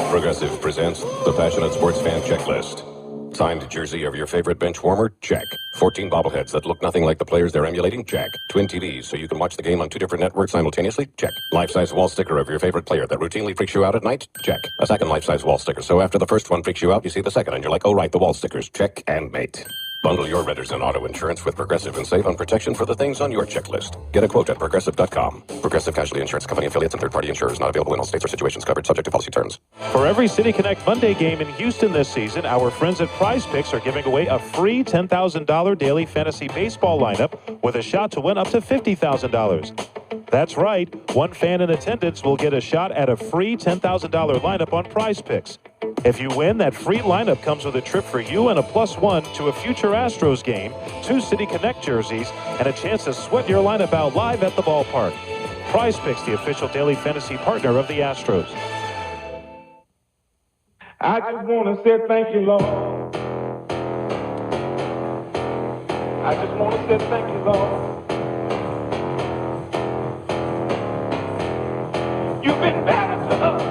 Progressive presents the Passionate Sports Fan Checklist. Signed jersey of your favorite bench warmer? Check. 14 bobbleheads that look nothing like the players they're emulating? Check. Twin TVs so you can watch the game on 2 different networks simultaneously? Check. Life-size wall sticker of your favorite player that routinely freaks you out at night? Check. A second life-size wall sticker, so after the first one freaks you out, you see the second and you're like, oh right, the wall stickers. Check and mate. Bundle your renters and auto insurance with Progressive and save on protection for the things on your checklist. Get a quote at Progressive.com. Progressive Casualty Insurance Company affiliates and third-party insurers not available in all states or situations covered subject to policy terms. For every City Connect Monday game in Houston this season, our friends at Prize Picks are giving away a free $10,000 daily fantasy baseball lineup with a shot to win up to $50,000. That's right. One fan in attendance will get a shot at a free $10,000 lineup on Prize Picks. If you win, that free lineup comes with a trip for you and a +1 to a future Astros game, 2 City Connect jerseys, and a chance to sweat your lineup out live at the ballpark. Prize Picks, the official daily fantasy partner of the Astros. I just want to say thank you, Lord. I just want to say thank you, Lord. You've been better to us.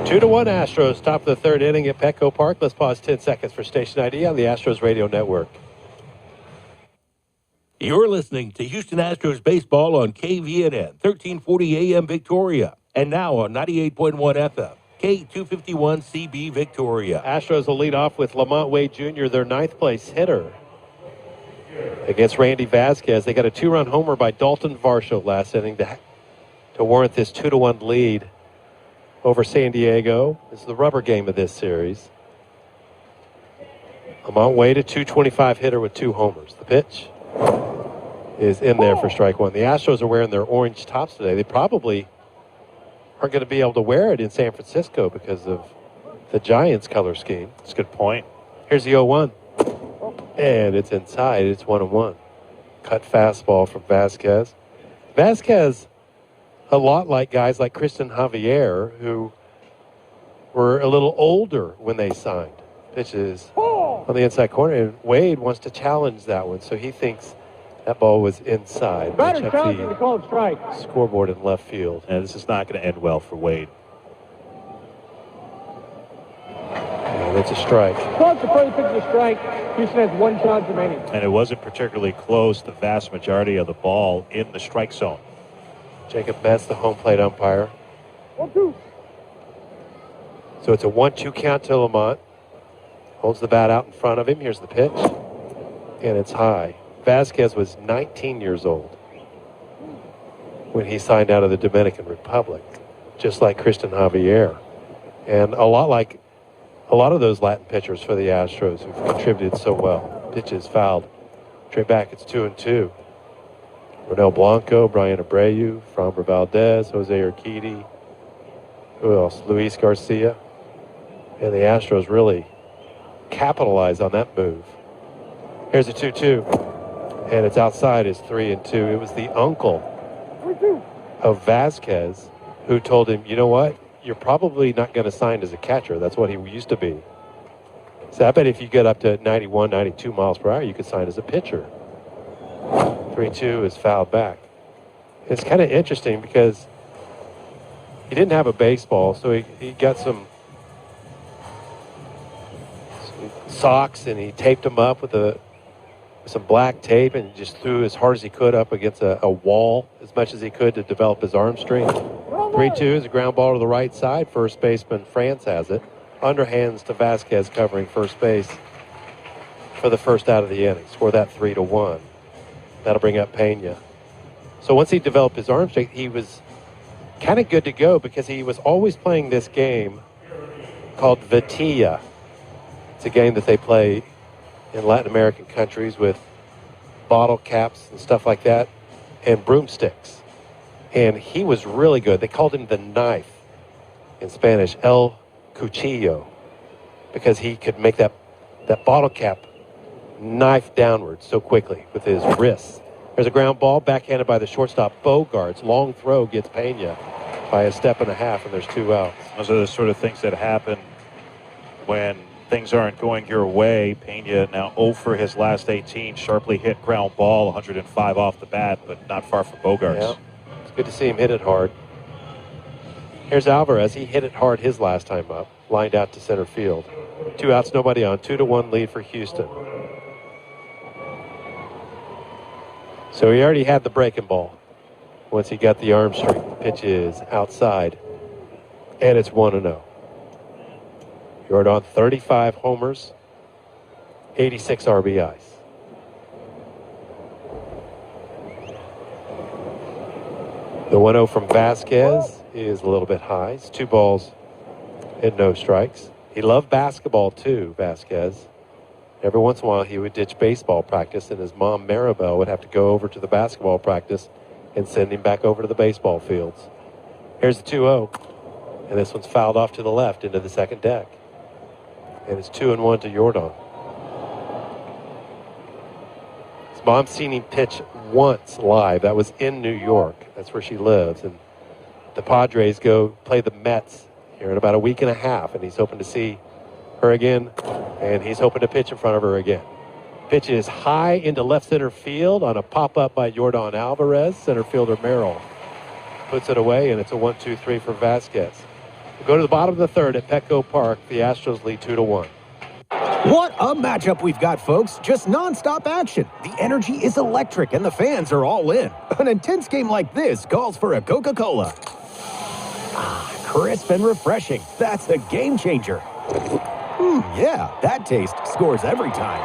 2-1 Astros, top of the 3rd inning at Petco Park. Let's pause 10 seconds for station ID on the Astros Radio Network. You're listening to Houston Astros baseball on KVNN, 1340 AM Victoria, and now on 98.1 FM, K251CB Victoria. Astros will lead off with Lamont Wade Jr., their 9th place hitter, against Randy Vasquez. They got a 2-run homer by Dalton Varsho last inning to warrant this 2-1 lead over San Diego. This is the rubber game of this series. Lamont Wade, a .225 hitter with 2 homers. The pitch is in there for strike 1. The Astros are wearing their orange tops today. They probably aren't going to be able to wear it in San Francisco because of the Giants color scheme. That's a good point. Here's the 0-1. And it's inside. It's 1-1. Cut fastball from Vasquez. Vasquez, a lot like guys like Christian Javier, who were a little older when they signed. Pitches on the inside corner, and Wade wants to challenge that one. So he thinks That ball was inside. Batter's Much challenging up to call it strike. the scoreboard in left field. And this is not going to end well for Wade. And it's a strike. Called the first pitch of the strike. Houston has 1 chance remaining. And it wasn't particularly close, the vast majority of the ball in the strike zone. Jacob Metz, the home plate umpire. 1-2. So it's a 1-2 count to Lamont. Holds the bat out in front of him. Here's the pitch. And it's high. Vasquez was 19 years old when he signed out of the Dominican Republic, just like Christian Javier. And a lot of those Latin pitchers for the Astros who've contributed so well. Pitch is fouled. Straight back, it's 2-2. Ronel Blanco, Brian Abreu, Framber Valdez, Jose Urquidy. Who else? Luis Garcia. And the Astros really capitalize on that move. Here's a 2-2. And it's outside, is 3-2. It was the uncle of Vasquez who told him, you know what? You're probably not going to sign as a catcher. That's what he used to be. So I bet if you get up to 91, 92 miles per hour, you could sign as a pitcher. 3-2 is fouled back. It's kind of interesting because he didn't have a baseball, so he got some socks and he taped them up with some black tape and just threw as hard as he could up against a wall as much as he could to develop his arm strength. 3-2 is a ground ball to the right side. First baseman France has it. Underhands to Vasquez covering first base for the first out of the inning. Score that 3-1. That'll bring up Pena. So once he developed his arm strength, he was kind of good to go because he was always playing this game called Vitilla. It's a game that they play in Latin American countries with bottle caps and stuff like that and broomsticks. And he was really good. They called him the knife in Spanish, El Cuchillo, because he could make that bottle cap knife downward so quickly with his wrists. There's a ground ball backhanded by the shortstop Bogarts. Long throw gets Pena by a step and a half, and there's 2 outs. Those are the sort of things that happen when things aren't going your way. Pena now 0 for his last 18. Sharply hit ground ball, 105 off the bat, but not far from Bogarts. Yeah. It's good to see him hit it hard. Here's Alvarez. He hit it hard his last time up. Lined out to center field. 2 outs, nobody on. 2-1 lead for Houston. So he already had the breaking ball once he got the arm strength. The pitch is outside. And it's 1-0. Jordan, 35 homers, 86 RBIs. The 1-0 from Vasquez is a little bit high. It's 2 balls and no strikes. He loved basketball too, Vasquez. Every once in a while he would ditch baseball practice and his mom Maribel would have to go over to the basketball practice and send him back over to the baseball fields. Here's the 2-0. And this one's fouled off to the left into the second deck. And it's 2-1 to Jordan. His mom's seen him pitch once live. That was in New York. That's where she lives. And the Padres go play the Mets here in about a week and a half. And he's hoping to see her again. And he's hoping to pitch in front of her again. Pitch is high into left center field on a pop-up by Jordan Alvarez. Center fielder Merrill puts it away, and it's a 1-2-3 for Vasquez. We'll go to the bottom of the third at Petco Park. The Astros lead 2-1. What a matchup we've got, folks. Just nonstop action. The energy is electric, and the fans are all in. An intense game like this calls for a Coca-Cola. Ah, crisp and refreshing. That's a game changer. Yeah, that taste scores every time.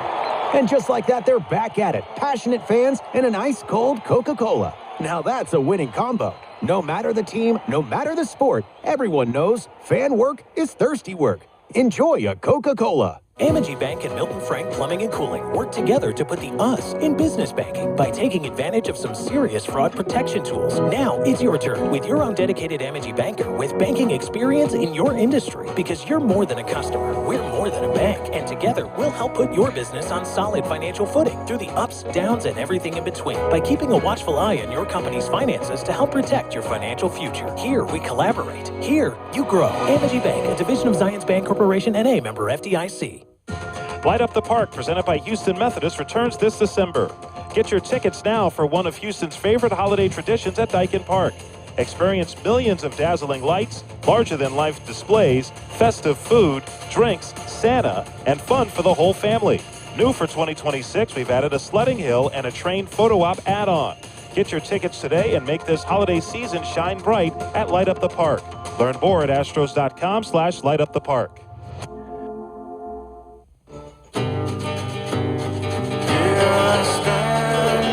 And just like that, they're back at it. Passionate fans and an ice-cold Coca-Cola. Now that's a winning combo. No matter the team, no matter the sport, everyone knows fan work is thirsty work. Enjoy a Coca-Cola. Amity Bank and Milton Frank Plumbing and Cooling work together to put the us in business banking by taking advantage of some serious fraud protection tools. Now it's your turn with your own dedicated Amity banker with banking experience in your industry, because you're more than a customer. We're more than a bank, and together we'll help put your business on solid financial footing through the ups, downs, and everything in between by keeping a watchful eye on your company's finances to help protect your financial future. Here we collaborate. Here you grow. Amity Bank, a division of Zions Bank Corporation, N.A., member FDIC. Light Up the Park, presented by Houston Methodist, returns this December. Get your tickets now for one of Houston's favorite holiday traditions at Dyken Park. Experience millions of dazzling lights, larger-than-life displays, festive food, drinks, Santa, and fun for the whole family. New for 2026, we've added a sledding hill and a train photo op add-on. Get your tickets today and make this holiday season shine bright at Light Up the Park. Learn more at astros.com/lightupthepark.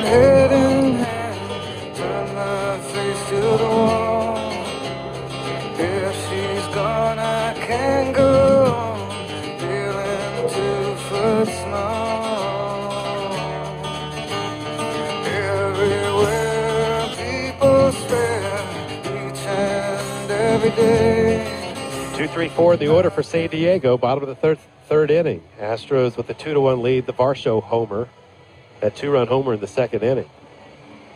Head in hand, turn my face to the wall. If she's gone, I can't go on, feeling 2 foot small. Everywhere people stare, each and every day. 2-3-4 in the order for San Diego, bottom of the third inning. Astros with a 2-1 lead, the Varsho homer. That 2-run homer in the second inning.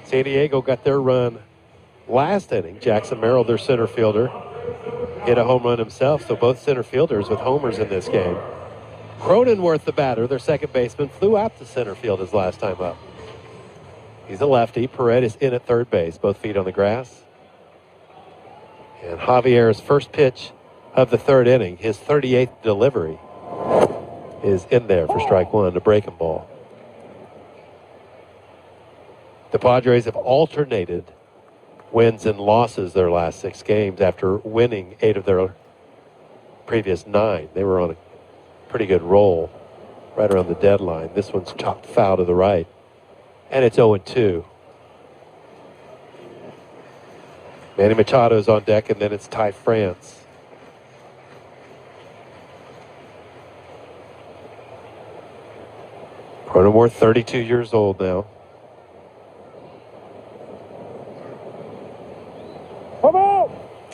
San Diego got their run last inning. Jackson Merrill, their center fielder, hit a home run himself, so both center fielders with homers in this game. Cronenworth, the batter, their second baseman, flew out to center field his last time up. He's a lefty. Paredes in at third base, both feet on the grass. And Javier's first pitch of the third inning, his 38th delivery, is in there for strike one, a breaking ball. The Padres have alternated wins and losses their last 6 games after winning 8 of their previous 9. They were on a pretty good roll right around the deadline. This one's chopped foul to the right, and it's 0-2. Manny Machado's on deck, and then it's Ty France. Cronenworth, 32 years old now.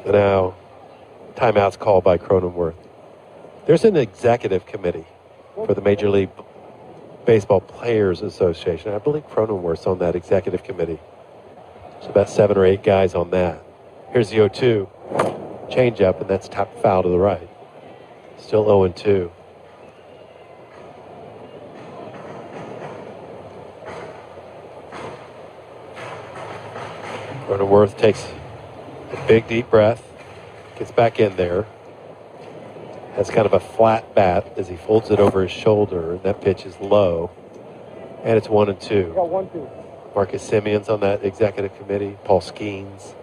Now, timeout's called by Cronenworth. There's an executive committee for the Major League Baseball Players Association. I believe Cronenworth's on that executive committee. There's about 7 or 8 guys on that. Here's the 0-2. Change up, and that's top foul to the right. Still 0-2. Cronenworth takes a big deep breath, gets back in there, has kind of a flat bat as he folds it over his shoulder, and that pitch is low, and it's 1-2. 1-2. Marcus Simeon's on that executive committee, Paul Skeens.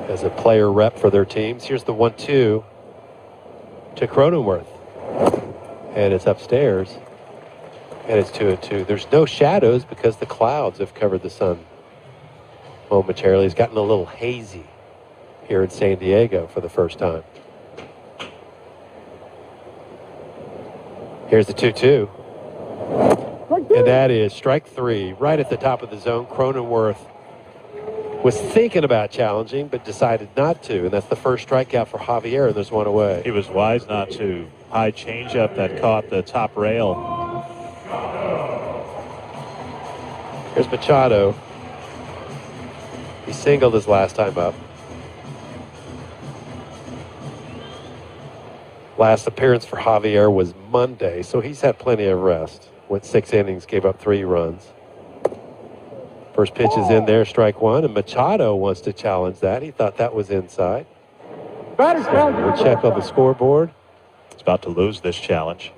As a player rep for their teams, here's the 1-2 to Cronenworth, and it's upstairs. And it's 2-2. There's no shadows because the clouds have covered the sun momentarily. It's gotten a little hazy here in San Diego for the first time. Here's the 2-2. And that is strike 3, right at the top of the zone. Cronenworth was thinking about challenging, but decided not to. And that's the first strikeout for Javier, and there's one away. He was wise not to. High changeup that caught the top rail. Here's Machado. He singled his last time up. Last appearance for Javier was Monday, so he's had plenty of rest. Went 6 innings, gave up 3 runs. First pitch is in there, strike 1, and Machado wants to challenge that. He thought that was inside. So we'll check on the scoreboard. He's about to lose this challenge.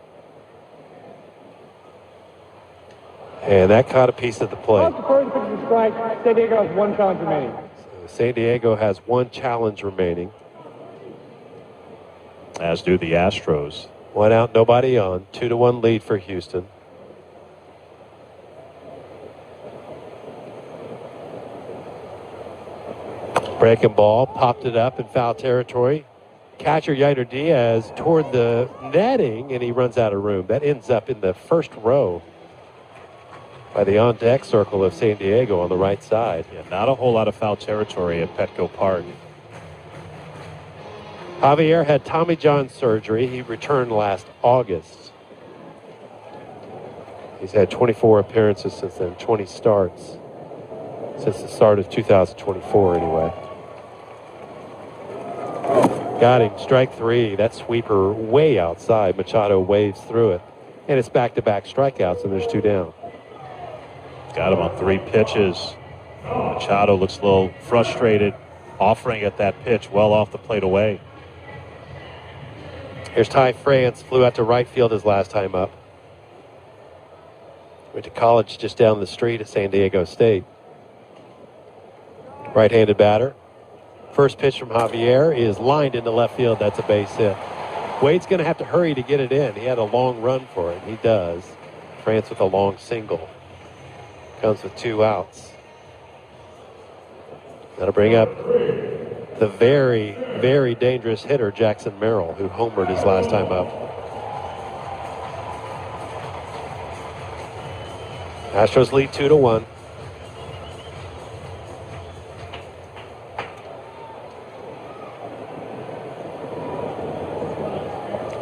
And that caught a piece of the plate. San Diego has 1 challenge remaining. So San Diego has 1 challenge remaining. As do the Astros. 1 out, nobody on. 2-1 lead for Houston. Breaking ball, popped it up in foul territory. Catcher Yaider Diaz toward the netting, and he runs out of room. That ends up in the first row by the on-deck circle of San Diego on the right side. Yeah, not a whole lot of foul territory at Petco Park. Javier had Tommy John surgery. He returned last August. He's had 24 appearances since then, 20 starts since the start of 2024 anyway. Got him. Strike three. That sweeper way outside. Machado waves through it. And it's back-to-back strikeouts, and there's two down. Got him on 3 pitches. Machado looks a little frustrated, offering at that pitch well off the plate away. Here's Ty France. Flew out to right field his last time up. Went to college just down the street at San Diego State. Right-handed batter. First pitch from Javier is lined into left field. That's a base hit. Wade's going to have to hurry to get it in. He had a long run for it. He does. France with a long single. Comes with 2 outs. That'll bring up the very, very dangerous hitter, Jackson Merrill, who homered his last time up. Astros lead 2-1.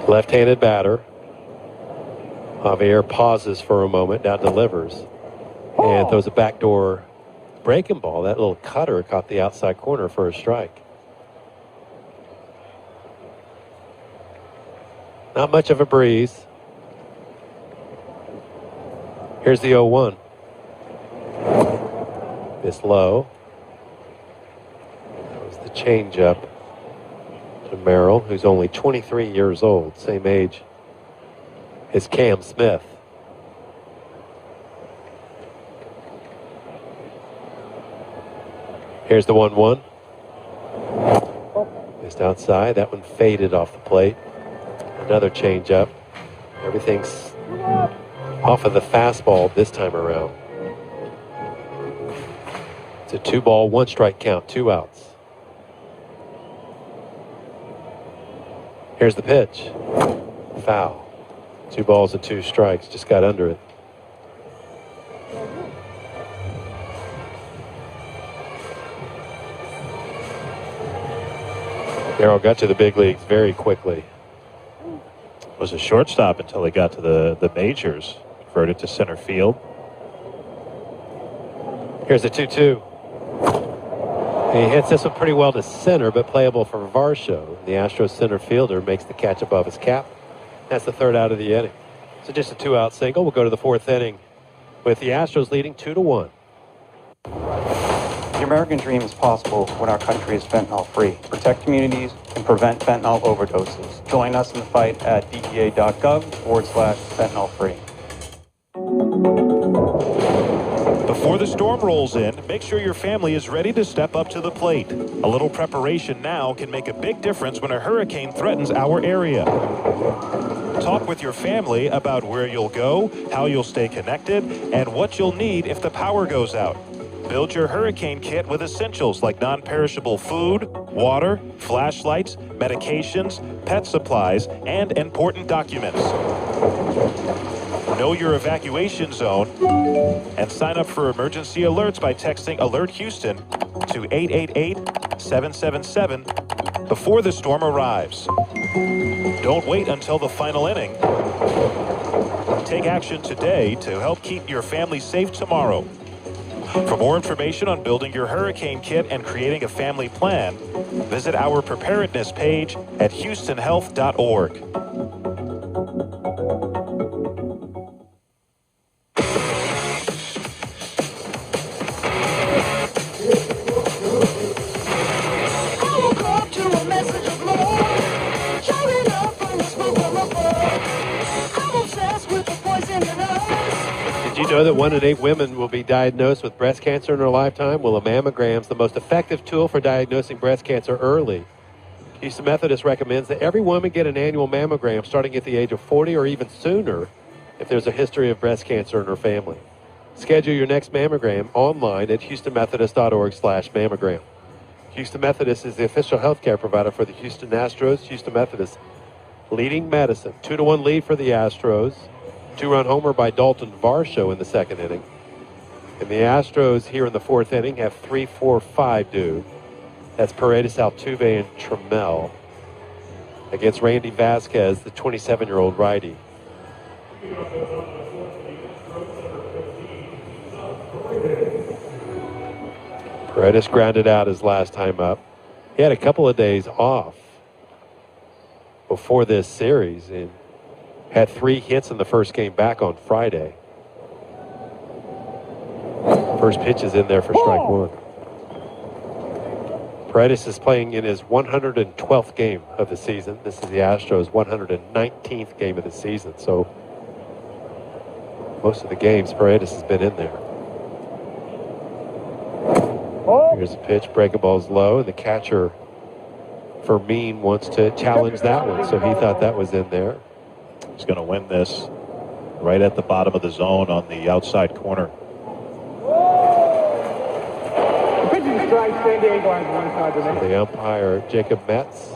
Left-handed batter. Javier pauses for a moment, now delivers. And throws a backdoor breaking ball. That little cutter caught the outside corner for a strike. Not much of a breeze. Here's the 0-1. It's low. That was the changeup to Merrill, who's only 23 years old, same age as Cam Smith. Here's the 1-1. Missed outside. That one faded off the plate. Another changeup. Everything's off of the fastball this time around. It's a 2-ball, 1-strike count, 2 outs. Here's the pitch. Foul. 2 balls and 2 strikes. Just got under it. Merrill got to the big leagues very quickly. Was a shortstop until he got to the majors. Converted to center field. Here's the 2-2. He hits this one pretty well to center, but playable for Varsho. The Astros center fielder makes the catch above his cap. That's the 3rd out of the inning. So just a 2-out single. We'll go to the 4th inning with the Astros leading 2-1. The American dream is possible when our country is fentanyl-free. Protect communities and prevent fentanyl overdoses. Join us in the fight at DEA.gov/fentanyl-free. Before the storm rolls in, make sure your family is ready to step up to the plate. A little preparation now can make a big difference when a hurricane threatens our area. Talk with your family about where you'll go, how you'll stay connected, and what you'll need if the power goes out. Build your hurricane kit with essentials like non-perishable food, water, flashlights, medications, pet supplies, and important documents. Know your evacuation zone and sign up for emergency alerts by texting Alert Houston to 888-777 before the storm arrives. Don't wait until the final inning. Take action today to help keep your family safe tomorrow. For more information on building your hurricane kit and creating a family plan, visit our preparedness page at houstonhealth.org. Did you know that 1 in 8 women will be diagnosed with breast cancer in their lifetime? Well, a mammogram is the most effective tool for diagnosing breast cancer early. Houston Methodist recommends that every woman get an annual mammogram starting at the age of 40 or even sooner if there's a history of breast cancer in her family. Schedule your next mammogram online at houstonmethodist.org/mammogram. Houston Methodist is the official healthcare provider for the Houston Astros. Houston Methodist leading medicine. 2-1 lead for the Astros. 2-run homer by Dalton Varsho in the 2nd inning. And the Astros here in the 4th inning have 3, 4, 5 due. That's Paredes, Altuve, and Trammell against Randy Vasquez, the 27-year-old righty. Paredes grounded out his last time up. He had a couple of days off before this series and had 3 hits in the first game back on Friday. First pitch is in there for strike one. Paredes is playing in his 112th game of the season. This is the Astros' 119th game of the season. So most of the games Paredes has been in there. Here's a pitch. Breaking ball's low, and the catcher Fermin wants to challenge that one. So he thought that was in there. He's going to win this right at the bottom of the zone on the outside corner. So the umpire, Jacob Metz,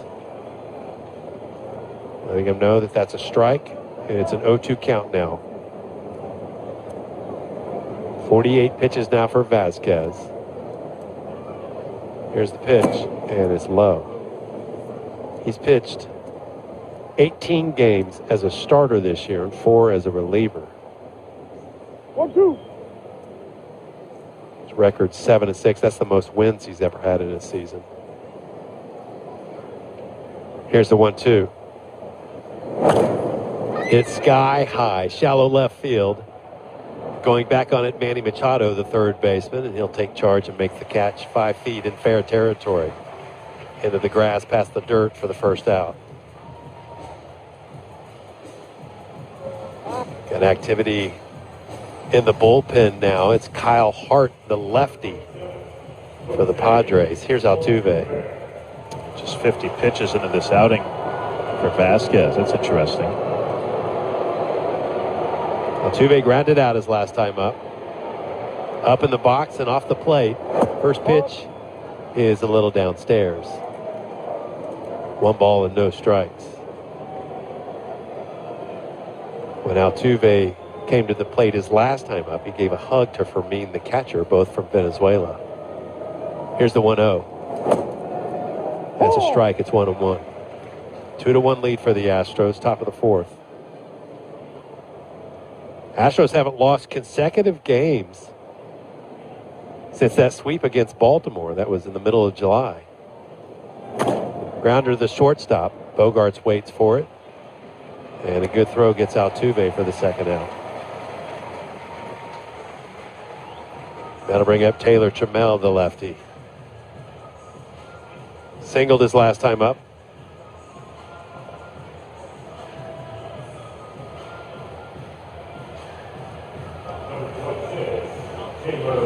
letting him know that that's a strike, and it's an 0-2 count now. 48 pitches now for Vasquez. Here's the pitch, and it's low. He's pitched 18 games as a starter this year and 4 as a reliever. 1-2. His record 7-6. That's the most wins he's ever had in a season. Here's the 1-2. It's sky high, shallow left field. Going back on it, Manny Machado, the third baseman, and he'll take charge and make the catch 5 feet in fair territory. Into the grass, past the dirt for the first out. Got activity in the bullpen now. It's Kyle Hart, the lefty, for the Padres. Here's Altuve. Just 50 pitches into this outing for Vasquez. That's interesting. Altuve grounded out his last time up. Up in the box and off the plate. First pitch is a little downstairs. 1 ball and no strikes. When Altuve came to the plate his last time up, he gave a hug to Fermin, the catcher, both from Venezuela. Here's the 1-0. That's a strike. It's 1-1. 2-1 lead for the Astros, top of the 4th. Astros haven't lost consecutive games since that sweep against Baltimore. That was in the middle of July. Grounder to the shortstop. Bogarts waits for it. And a good throw gets Altuve for the second out. That'll bring up Taylor Trammell, the lefty. Singled his last time up.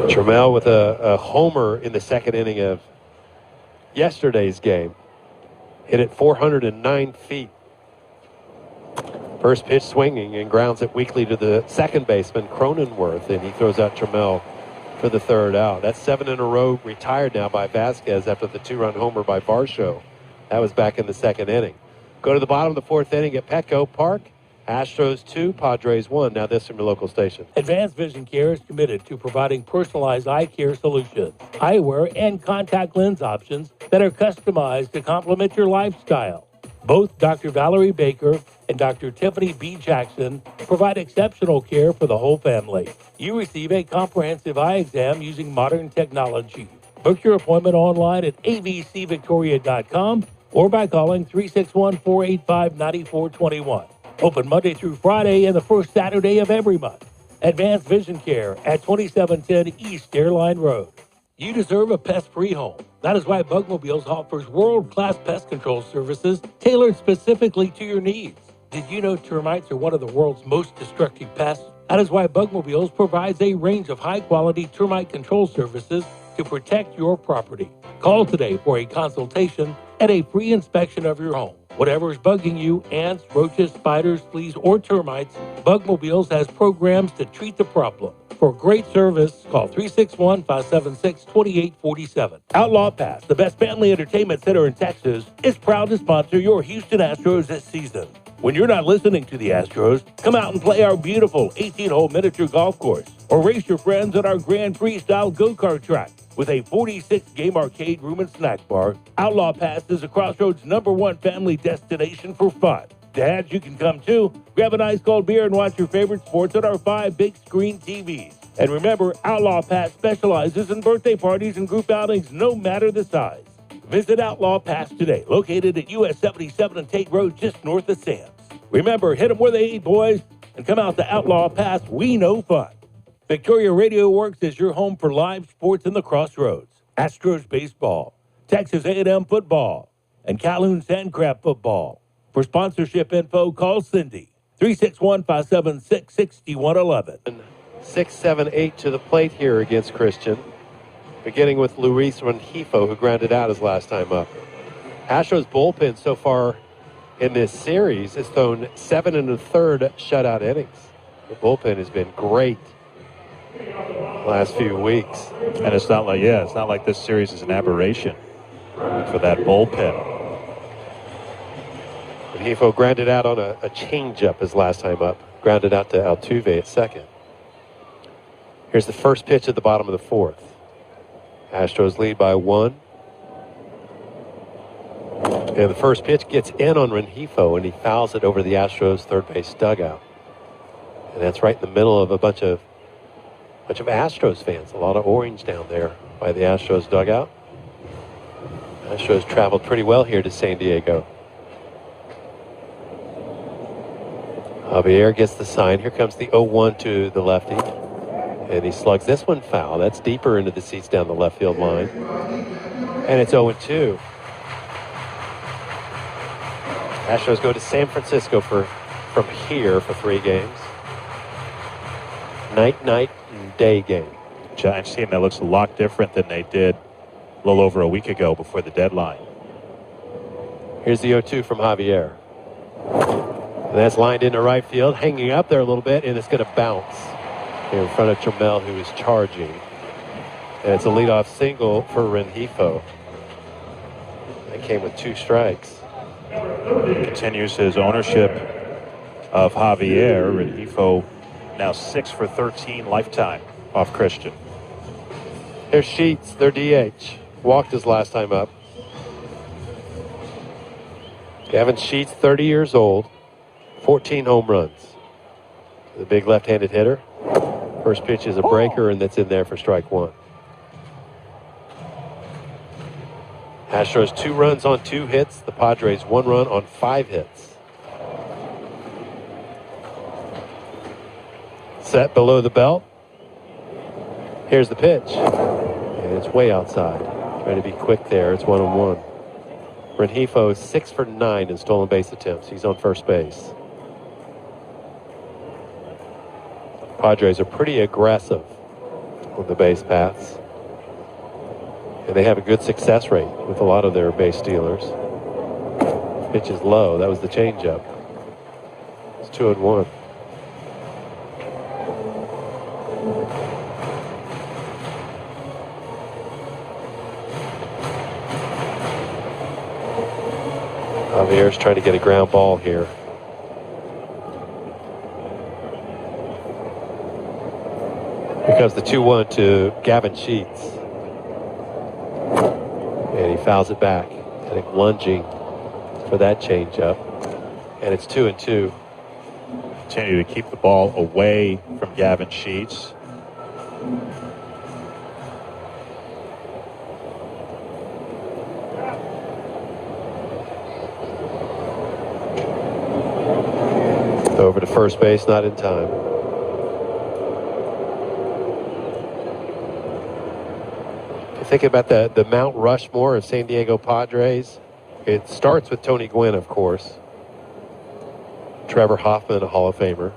Trammell with a homer in the second inning of yesterday's game. Hit it 409 feet. First pitch swinging and grounds it weakly to the second baseman, Cronenworth, and he throws out Trammell for the third out. That's 7 in a row retired now by Vasquez after the 2-run homer by Varsho. That was back in the second inning. Go to the bottom of the 4th inning at Petco Park. Astros 2, Padres 1. Now this from your local station. Advanced Vision Care is committed to providing personalized eye care solutions, eyewear, and contact lens options that are customized to complement your lifestyle. Both Dr. Valerie Baker and Dr. Tiffany B. Jackson provide exceptional care for the whole family. You receive a comprehensive eye exam using modern technology. Book your appointment online at avcvictoria.com or by calling 361-485-9421. Open Monday through Friday and the first Saturday of every month. Advanced Vision Care at 2710 East Airline Road. You deserve a pest-free home. That is why Bugmobiles offers world-class pest control services tailored specifically to your needs. Did you know termites are one of the world's most destructive pests? That is why Bugmobiles provides a range of high-quality termite control services to protect your property. Call today for a consultation and a free inspection of your home. Whatever is bugging you, ants, roaches, spiders, fleas, or termites, Bugmobiles has programs to treat the problem. For great service, call 361-576-2847. Outlaw Pass, the best family entertainment center in Texas, is proud to sponsor your Houston Astros this season. When you're not listening to the Astros, come out and play our beautiful 18-hole miniature golf course or race your friends at our Grand Prix-style go-kart track. With a 46-game arcade room and snack bar, Outlaw Pass is a Crossroads #1 family destination for fun. Dads, you can come too. Grab an ice cold beer and watch your favorite sports on our 5 big screen TVs. And remember, Outlaw Pass specializes in birthday parties and group outings no matter the size. Visit Outlaw Pass today, located at US 77 and Tate Road, just north of Sam's. Remember, hit them where they eat, boys, and come out to Outlaw Pass. We know fun. Victoria Radio Works is your home for live sports in the Crossroads. Astros baseball, Texas A&M football, and Calhoun Sandcraft football. For sponsorship info, call Cindy, 361-576-6111. 6-7-8 to the plate here against Christian, beginning with Luis Rengifo, who grounded out his last time up. Astros bullpen so far in this series has thrown 7 1/3 shutout innings. The bullpen has been great last few weeks. And it's not like this series is an aberration for that bullpen. Rengifo grounded out on a changeup his last time up. Grounded out to Altuve at second. Here's the first pitch at the bottom of the fourth. Astros lead by 1. And the first pitch gets in on Rengifo, and he fouls it over the Astros third base dugout. And that's right in the middle of a bunch of Astros fans. A lot of orange down there by the Astros dugout. Astros traveled pretty well here to San Diego. Javier gets the sign. Here comes the 0-1 to the lefty. And he slugs this one foul. That's deeper into the seats down the left field line. And it's 0-2. Astros go to San Francisco from here for 3 games. Night, and day game. Giants team that looks a lot different than they did a little over a week ago before the deadline. Here's the 0-2 from Javier. And that's lined into right field, hanging up there a little bit, and it's going to bounce in front of Trammell, who is charging. And it's a leadoff single for Rengifo. That came with 2 strikes. Continues his ownership of Javier. Rengifo now 6 for 13 lifetime off Christian. Here's Sheets, their DH. Walked his last time up. Gavin Sheets, 30 years old. 14 home runs. The big left-handed hitter. First pitch is a breaker, and that's in there for strike 1. Astros 2 runs on 2 hits. The Padres 1 run on 5 hits. Set below the belt. Here's the pitch. And it's way outside. Trying to be quick there. It's 1-1. Rengifo is 6 for 9 in stolen base attempts. He's on first base. Padres are pretty aggressive on the base paths. And they have a good success rate with a lot of their base stealers. Pitch is low. That was the changeup. It's 2-1. Javier's trying to get a ground ball here. Here comes the 2-1 to Gavin Sheets. And he fouls it back. I think lunging for that changeup. And it's 2-2. Continue to keep the ball away from Gavin Sheets. Over to first base, not in time. Think about the Mount Rushmore of San Diego Padres. It starts with Tony Gwynn, of course. Trevor Hoffman, a Hall of Famer.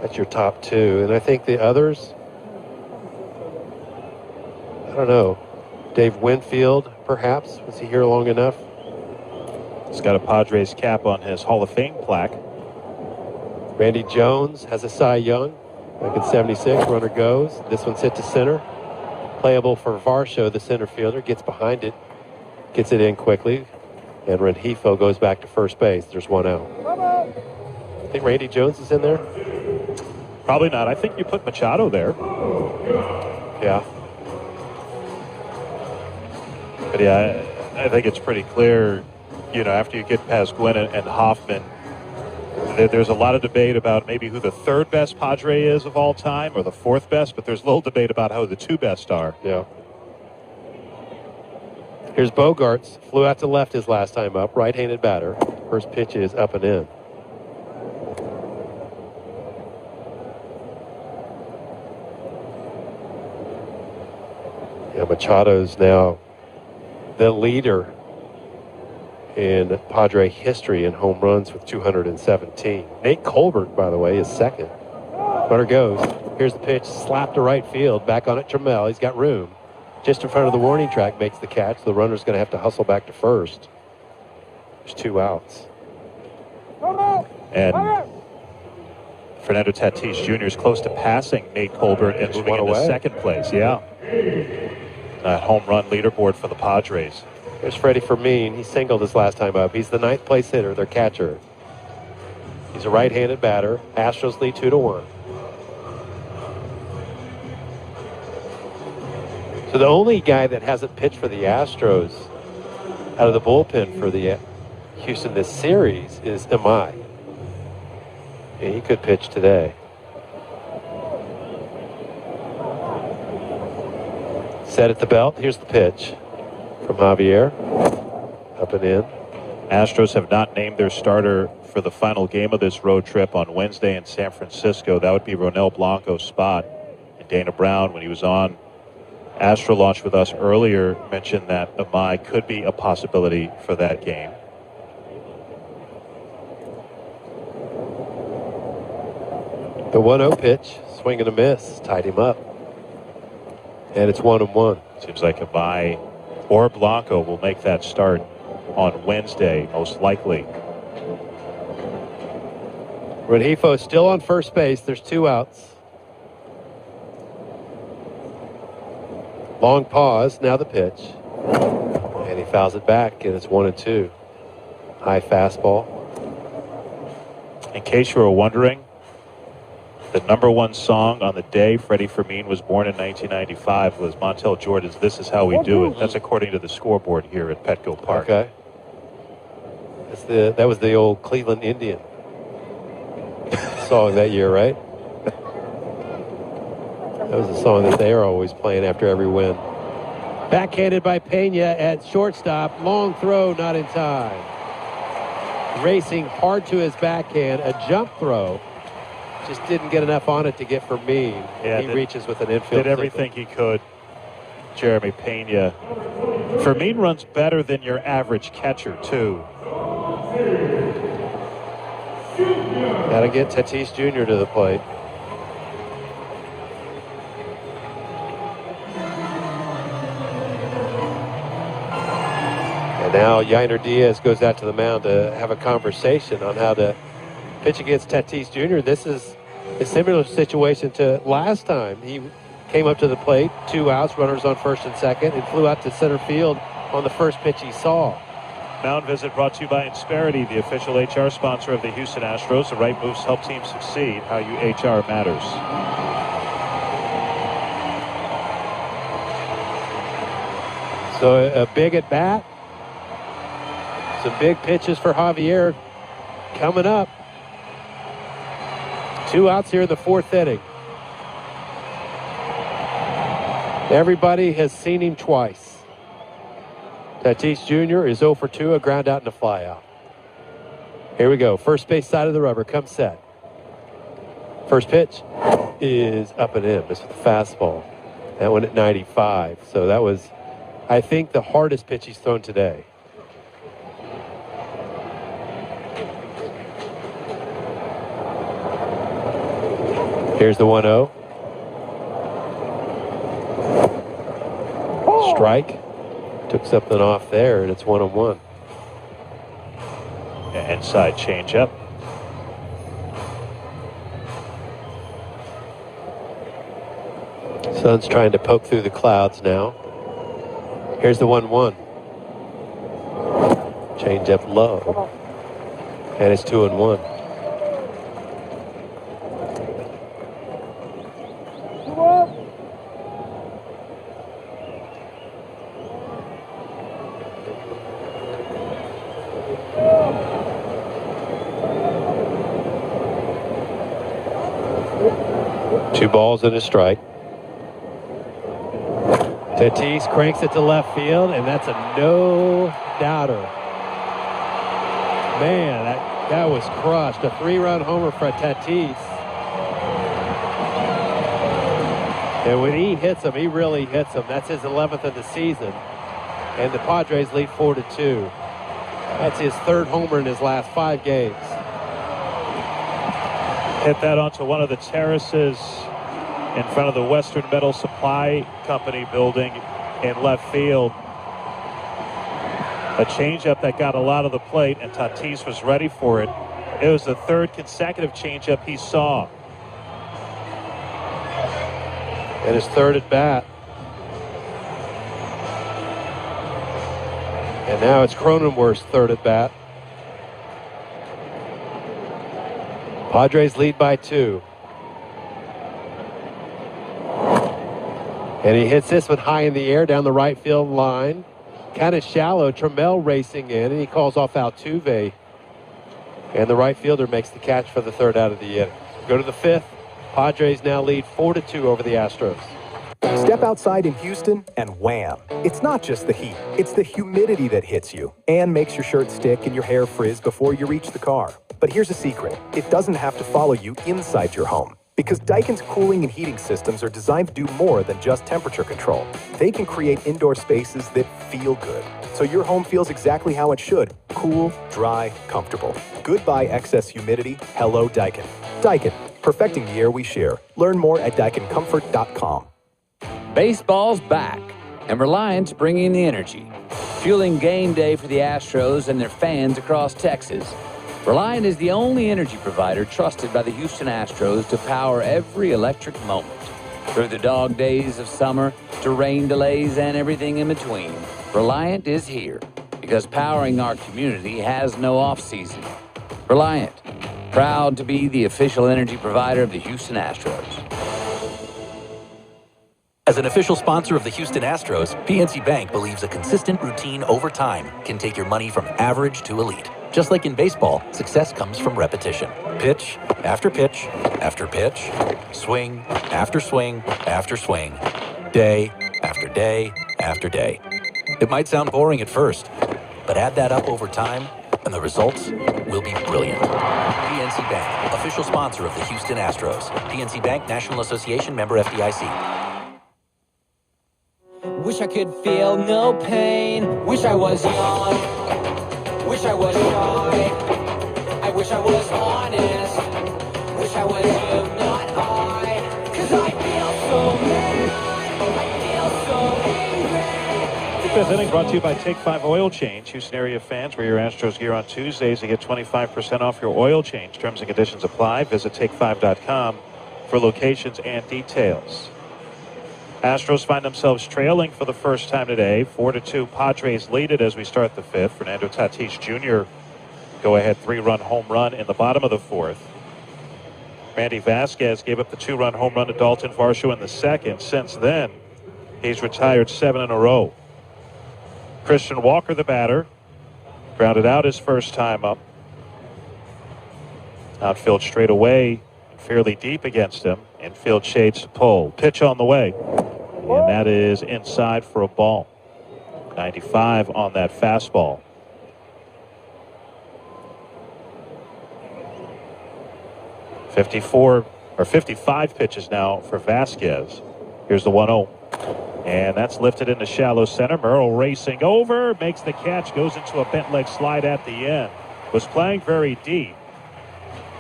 That's your top 2. And I think the others, I don't know. Dave Winfield, perhaps. Was he here long enough? He's got a Padres cap on his Hall of Fame plaque. Randy Jones has a Cy Young. Back in 76, runner goes. This one's hit to center. Playable for Varsho, the center fielder. Gets behind it. Gets it in quickly. And Rengifo goes back to first base. There's 1 out. I think Randy Jones is in there. Probably not. I think you put Machado there. Yeah. But yeah, I think it's pretty clear, after you get past Gwynn and Hoffman, there's a lot of debate about maybe who the 3rd best Padre is of all time or the 4th best, but there's a little debate about who the 2 best are. Yeah. Here's Bogarts. Flew out to left his last time up. Right-handed batter. First pitch is up and in. Yeah, Machado's now the leader in Padre history in home runs with 217. Nate Colbert, by the way, is second. Runner goes. Here's the pitch. Slapped to right field. Back on it, Trammell. He's got room. Just in front of the warning track, makes the catch. The runner's going to have to hustle back to first. There's 2 outs. And Fernando Tatis Jr. is close to passing Nate Colbert and moving into second place. Yeah. That home run leaderboard for the Padres. There's Freddie Fermin. He singled his last time up. He's the 9th place hitter, their catcher. He's a right-handed batter. Astros lead 2-1. So the only guy that hasn't pitched for the Astros out of the bullpen for the Houston this series is HOU. And he could pitch today. Set at the belt. Here's the pitch from Javier. Up and in. Astros have not named their starter for the final game of this road trip on Wednesday in San Francisco. That would be Ronel Blanco's spot. And Dana Brown, when he was on Astro Launch with us earlier, mentioned that HOU could be a possibility for that game. The 1-0 pitch, swing and a miss, tied him up. And it's 1-1. Seems like HOU or Blanco will make that start on Wednesday, most likely. Rengifo still on first base. There's 2 outs. Long pause, now the pitch. And he fouls it back, and it's 1-2. High fastball. In case you were wondering, the #1 song on the day Freddie Fermin was born in 1995 was Montel Jordan's "This Is How We Do It." That's according to the scoreboard here at Petco Park. Okay. That was the old Cleveland Indian song that year, right? That was a song that they are always playing after every win. Backhanded by Pena at shortstop. Long throw, not in time. Racing hard to his backhand. A jump throw. Just didn't get enough on it to get Fermin. Yeah, he reaches with an infield. Did everything he could. Jeremy Pena. Fermin runs better than your average catcher, too. Gotta get Tatis Jr. to the plate. And now Yainer Diaz goes out to the mound to have a conversation on how to pitch against Tatis Jr. This is a similar situation to last time. He came up to the plate, 2 outs, runners on first and second, and flew out to center field on the first pitch he saw. Mound Visit brought to you by Insperity, the official HR sponsor of the Houston Astros. The right moves help teams succeed. How you HR matters. So a big at bat. Some big pitches for Javier coming up. 2 outs here in the 4th inning. Everybody has seen him twice. Tatis Jr. is 0 for 2, a ground out and a fly out. Here we go. First base side of the rubber. Come set. First pitch is up and in. This is the fastball. That one at 95. So that was, I think, the hardest pitch he's thrown today. Here's the 1-0. Strike. Took something off there, and it's 1-1. Inside changeup. Sun's trying to poke through the clouds now. Here's the 1-1. Changeup low. And it's 2-1. Two balls and a strike. Tatis cranks it to left field, and that's a no-doubter. Man, that was crushed. A 3-run homer for Tatis. And when he hits him, he really hits him. That's his 11th of the season. And the Padres lead 4-2. That's his 3rd homer in his last 5 games. Hit that onto one of the terraces in front of the Western Metal Supply Company building in left field. A changeup that got a lot of the plate, and Tatis was ready for it. It was the 3rd consecutive changeup he saw. And his 3rd at bat. And now it's Cronenworth's 3rd at bat. Padres lead by 2. And he hits this one high in the air down the right field line. Kind of shallow. Trammell racing in, and he calls off Altuve. And the right fielder makes the catch for the 3rd out of the inning. Go to the 5th. Padres now lead 4-2 over the Astros. Step outside in Houston and wham. It's not just the heat, it's the humidity that hits you and makes your shirt stick and your hair frizz before you reach the car. But here's a secret. It doesn't have to follow you inside your home. Because Daikin's cooling and heating systems are designed to do more than just temperature control. They can create indoor spaces that feel good. So your home feels exactly how it should. Cool, dry, comfortable. Goodbye excess humidity. Hello, Daikin. Daikin, perfecting the air we share. Learn more at DaikinComfort.com. Baseball's back, and Reliant's bringing the energy, fueling game day for the Astros and their fans across Texas. Reliant is the only energy provider trusted by the Houston Astros to power every electric moment. Through the dog days of summer to rain delays and everything in between, Reliant is here because powering our community has no off-season. Reliant, proud to be the official energy provider of the Houston Astros. As an official sponsor of the Houston Astros, PNC Bank believes a consistent routine over time can take your money from average to elite. Just like in baseball, success comes from repetition. Pitch after pitch after pitch, swing after swing after swing, day after day after day. It might sound boring at first, but add that up over time, and the results will be brilliant. PNC Bank, official sponsor of the Houston Astros. PNC Bank, National Association, member FDIC. Wish I could feel no pain. Wish I was young. Wish I was shy. I wish I was honest. Wish I was you, not I. 'Cause I feel so mad. I feel so angry. Fifth inning brought to you by Take 5 Oil Change. Houston area fans, wear your Astros gear on Tuesdays to get 25% off your oil change. Terms and conditions apply. Visit take5.com for locations and details. Astros find themselves trailing for the first time today. 4-2. Padres lead it as we start the 5th. Fernando Tatis Jr. go-ahead 3-run home run in the bottom of the 4th. Randy Vasquez gave up the 2-run home run to Dalton Varsho in the 2nd. Since then, he's retired 7 in a row. Christian Walker, the batter, grounded out his first time up. Outfield straight away, fairly deep against him. Infield shades to pull. Pitch on the way. And that is inside for a ball. 95 on that fastball. $55 pitches now for Vasquez. Here's the 1-0. And that's lifted into shallow center. Merrill racing over, makes the catch, goes into a bent leg slide at the end. Was playing very deep.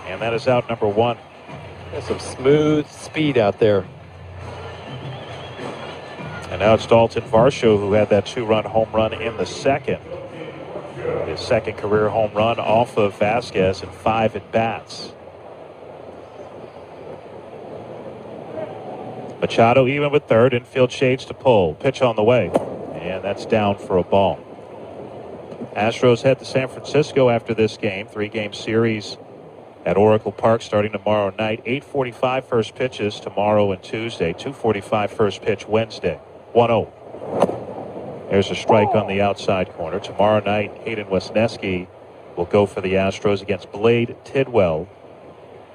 And that is out number 1. There's some smooth speed out there. And now it's Dalton Varsho who had that 2-run home run in the 2nd. His 2nd career home run off of Vasquez in 5 at-bats. Machado even with 3rd. Infield shades to pull. Pitch on the way. And that's down for a ball. Astros head to San Francisco after this game. 3-game series at Oracle Park starting tomorrow night. 8:45 first pitches tomorrow and Tuesday. 2:45 first pitch Wednesday. 1-0. There's a strike on the outside corner. Tomorrow night, Hayden Wesneski will go for the Astros against Blade Tidwell,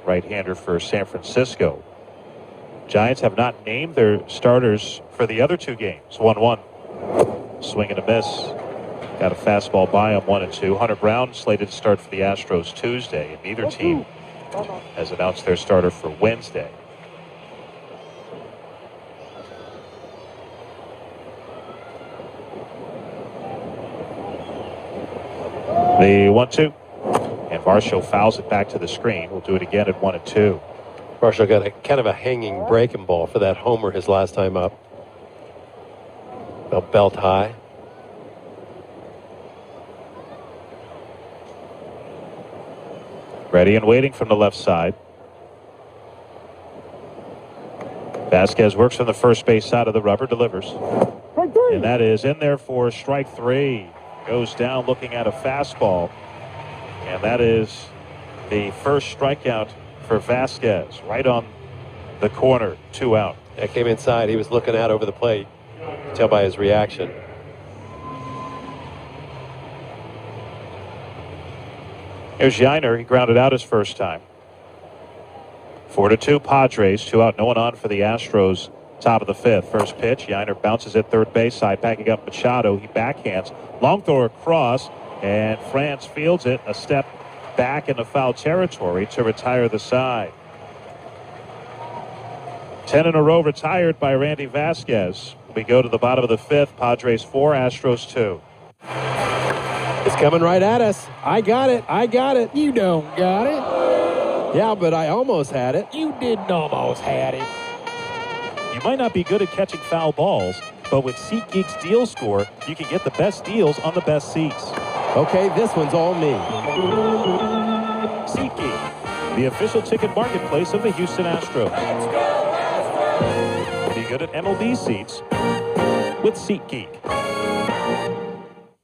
right-hander for San Francisco. Giants have not named their starters for the other two games. 1-1. Swing and a miss. Got a fastball by him, 1-2. Hunter Brown slated to start for the Astros Tuesday, and neither team has announced their starter for Wednesday. The 1-2. And Varsho fouls it back to the screen. We'll do it again at 1-2. Varsho got a kind of a hanging breaking ball for that homer his last time up. Belt high. Ready and waiting from the left side. Vasquez works on the first base side of the rubber, delivers. And that is in there for strike 3. Goes down looking at a fastball. And that is the first strikeout for Vasquez. Right on the corner, 2 out. That came inside. He was looking out over the plate. You can tell by his reaction. Here's Yiner. He grounded out his first time. 4-2 Padres. 2 out, no one on for the Astros. Top of the 5th. First pitch. Yiner bounces at third base side, backing up Machado. He backhands. Long throw across, and France fields it a step back into foul territory to retire the side. 10 in a row retired by Randy Vasquez. We go to the bottom of the 5th. Padres 4, Astros 2. It's coming right at us. I got it. I got it. You don't got it. Yeah, but I almost had it. You didn't almost had it. You might not be good at catching foul balls, but with SeatGeek's Deal Score, you can get the best deals on the best seats. Okay, this one's all me. SeatGeek, the official ticket marketplace of the Houston Astros. Be good at MLB seats with SeatGeek.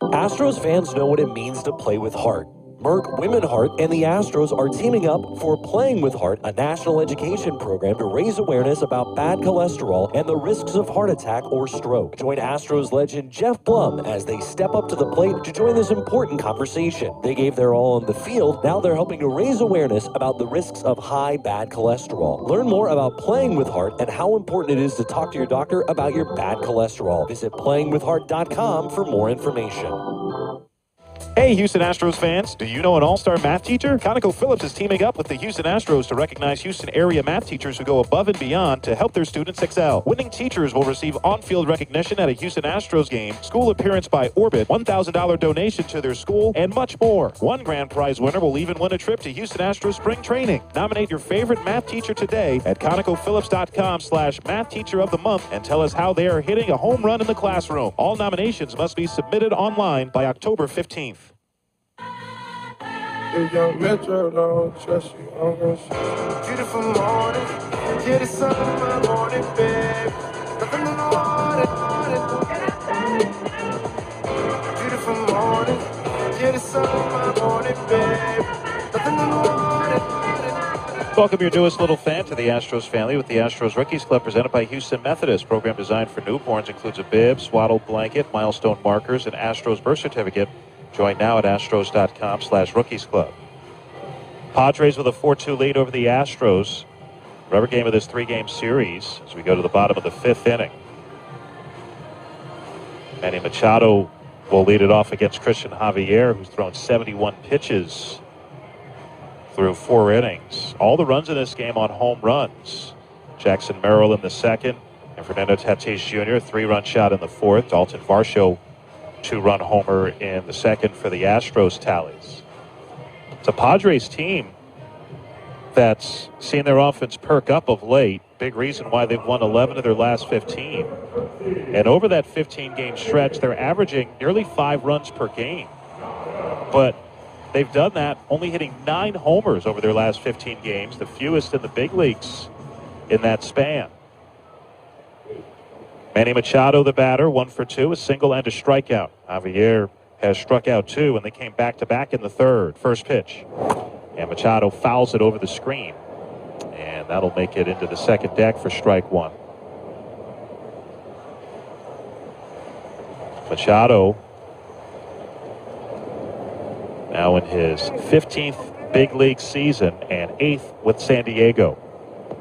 Astros fans know what it means to play with heart. Merck Women Heart and the Astros are teaming up for Playing with Heart, a national education program to raise awareness about bad cholesterol and the risks of heart attack or stroke. Join Astros legend Jeff Blum as they step up to the plate to join this important conversation. They gave their all on the field. Now they're helping to raise awareness about the risks of high bad cholesterol. Learn more about Playing with Heart and how important it is to talk to your doctor about your bad cholesterol. Visit playingwithheart.com for more information. Hey, Houston Astros fans, do you know an all-star math teacher? ConocoPhillips is teaming up with the Houston Astros to recognize Houston area math teachers who go above and beyond to help their students excel. Winning teachers will receive on-field recognition at a Houston Astros game, school appearance by Orbit, $1,000 donation to their school, and much more. One grand prize winner will even win a trip to Houston Astros spring training. Nominate your favorite math teacher today at ConocoPhillips.com/math teacher of the month and tell us how they are hitting a home run in the classroom. All nominations must be submitted online by October 15th. The young Metro don't trust you, I'm gonna shoot you. Beautiful morning, yeah, the sun in my morning, babe. Nothing in the water, beautiful morning, yeah, the sun in my morning, babe. Nothing in the water. Welcome your newest little fan to the Astros family with the Astros Rookies Club presented by Houston Methodist. Program designed for newborns includes a bib, swaddled blanket, milestone markers, and Astros birth certificate. Join now at Astros.com/Rookies Club. Padres with a 4-2 lead over the Astros. Rubber game of this 3-game series as we go to the bottom of the 5th inning. Manny Machado will lead it off against Christian Javier, who's thrown 71 pitches through 4 innings. All the runs in this game on home runs. Jackson Merrill in the 2nd, and Fernando Tatis Jr., 3-run shot in the 4th. Dalton Varsho, 2-run homer in the 2nd for the Astros tallies. It's a Padres team that's seen their offense perk up of late. Big reason why they've won 11 of their last 15. And over that 15-game stretch, they're averaging nearly 5 runs per game. But they've done that only hitting 9 homers over their last 15 games, the fewest in the big leagues in that span. Manny Machado, the batter, 1 for 2, a single and a strikeout. Javier has struck out 2, and they came back-to-back in the 3rd. First pitch. And Machado fouls it over the screen. And that'll make it into the 2nd deck for strike 1. Machado now in his 15th big league season and 8th with San Diego.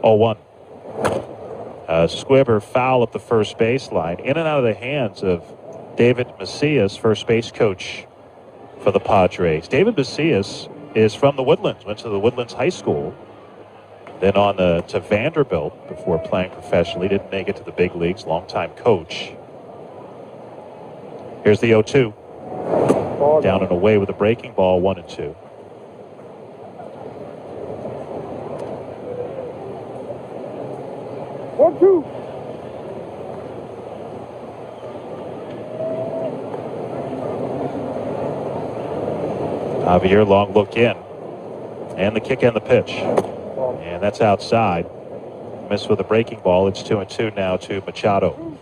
0-1. Squibber foul at the first baseline. In and out of the hands of David Macias, first base coach for the Padres. David Macias is from the Woodlands, went to the Woodlands High School, then on to Vanderbilt before playing professionally. Didn't make it to the big leagues. Longtime coach. Here's the 0-2. Down and away with a breaking ball, 1-2. One, two. Javier, long look in. And the kick and the pitch. And that's outside. Missed with a breaking ball. It's 2-2 now to Machado.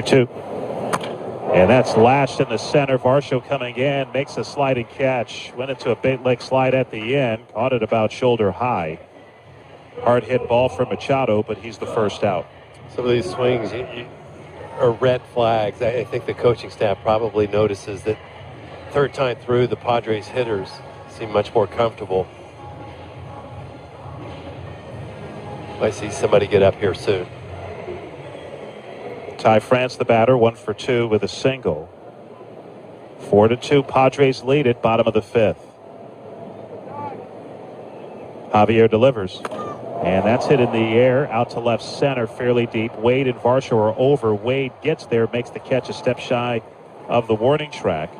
Two. And that's lashed in the center. Varsho coming in, makes a sliding catch. Went into a bait leg slide at the end. Caught it about shoulder high. Hard hit ball for Machado, but he's the first out. Some of these swings are red flags. I think the coaching staff probably notices that third time through, the Padres hitters seem much more comfortable. Might see somebody get up here soon. Ty France, the batter, 1 for 2 with a single. 4-2, Padres lead it, bottom of the fifth. Javier delivers. And that's hit in the air, out to left center, fairly deep. Wade and Varsho are over. Wade gets there, makes the catch a step shy of the warning track.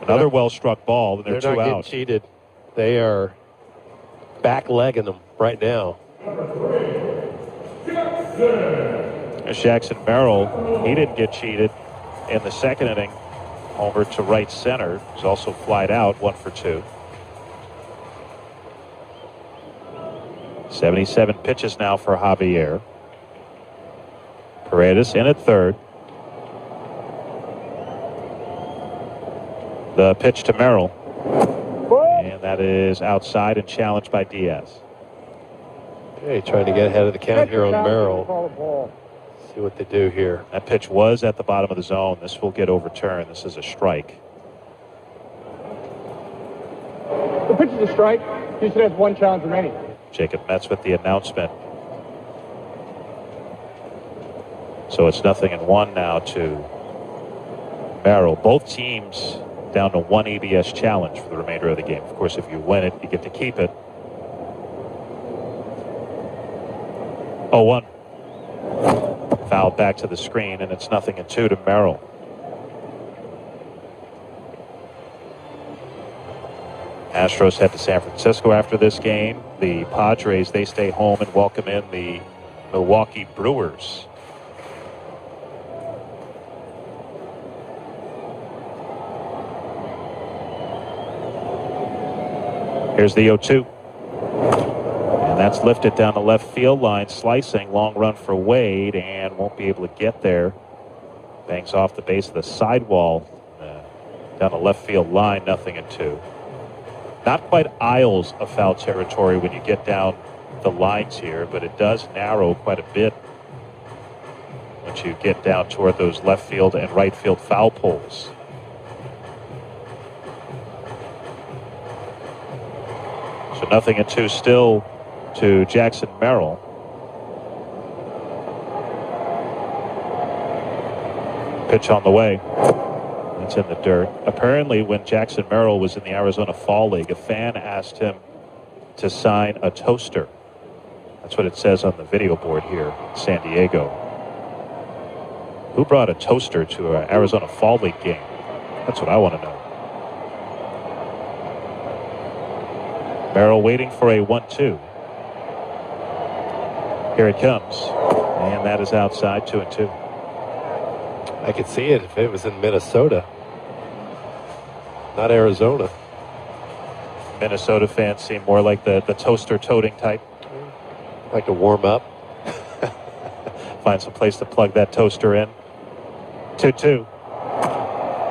Another well-struck ball, and they're 2 out. They're not getting cheated. They are back-legging them right now. Jackson Merrill, he didn't get cheated in the second inning. Homer to right center. He's also flied out, 1 for 2. 77 pitches now for Javier. Paredes in at third. The pitch to Merrill. And that is outside and challenged by Diaz. Okay, trying to get ahead of the count here on Merrill. See what they do here. That pitch was at the bottom of the zone. This will get overturned. This is a strike. The pitch is a strike. Houston has 1 challenge remaining. Jacob Metz with the announcement. So it's 0-1 now to Merrill. Both teams down to 1 ABS challenge for the remainder of the game. Of course, if you win it, you get to keep it. 0-1. Foul back to the screen, and it's 0-2 to Merrill. Astros head to San Francisco after this game. The Padres, they stay home and welcome in the Milwaukee Brewers. Here's the 0-2. And that's lifted down the left field line, slicing, long run for Wade, and won't be able to get there. Bangs off the base of the sidewall down the left field line, 0-2. Not quite aisles of foul territory when you get down the lines here, but it does narrow quite a bit once you get down toward those left field and right field foul poles. So 0-2 still to Jackson Merrill. Pitch on the way. It's in the dirt. Apparently, when Jackson Merrill was in the Arizona Fall League, a fan asked him to sign a toaster. That's what it says on the video board here in San Diego. Who brought a toaster to an Arizona Fall League game? That's what I want to know. Merrill waiting for a 1-2. Here it comes. And that is outside, 2-2. I could see it if it was in Minnesota, not Arizona. Minnesota fans seem more like the toaster toting type. Like to warm up. Find some place to plug that toaster in. 2-2.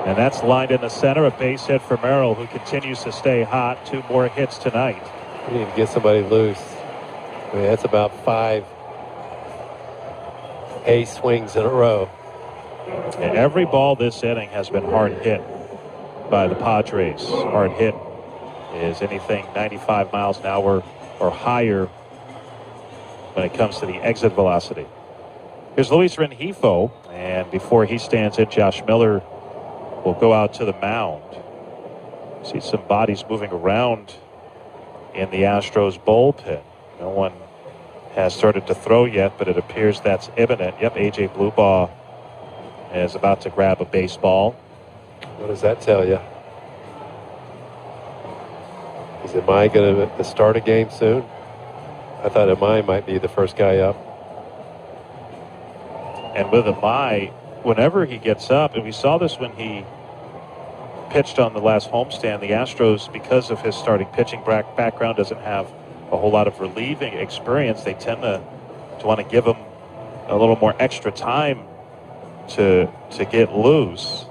And that's lined in the center. A base hit for Merrill, who continues to stay hot. 2 more hits tonight. We need to get somebody loose. I mean, that's about 5 ace swings in a row. And every ball this inning has been hard hit by the Padres. Hard hit is anything 95 miles an hour or higher when it comes to the exit velocity. Here's Luis Rengifo, and before he stands in, Josh Miller will go out to the mound. See some bodies moving around in the Astros bullpen. No one has started to throw yet, but it appears that's imminent. Yep, A.J. Bluebaugh is about to grab a baseball. What does that tell you? Is Amai going to start a game soon? I thought Amai might be the first guy up. And with Amai, whenever he gets up, and we saw this when he pitched on the last homestand, the Astros, because of his starting pitching background, doesn't have a whole lot of relieving experience. They tend to want to give him a little more extra time to get loose.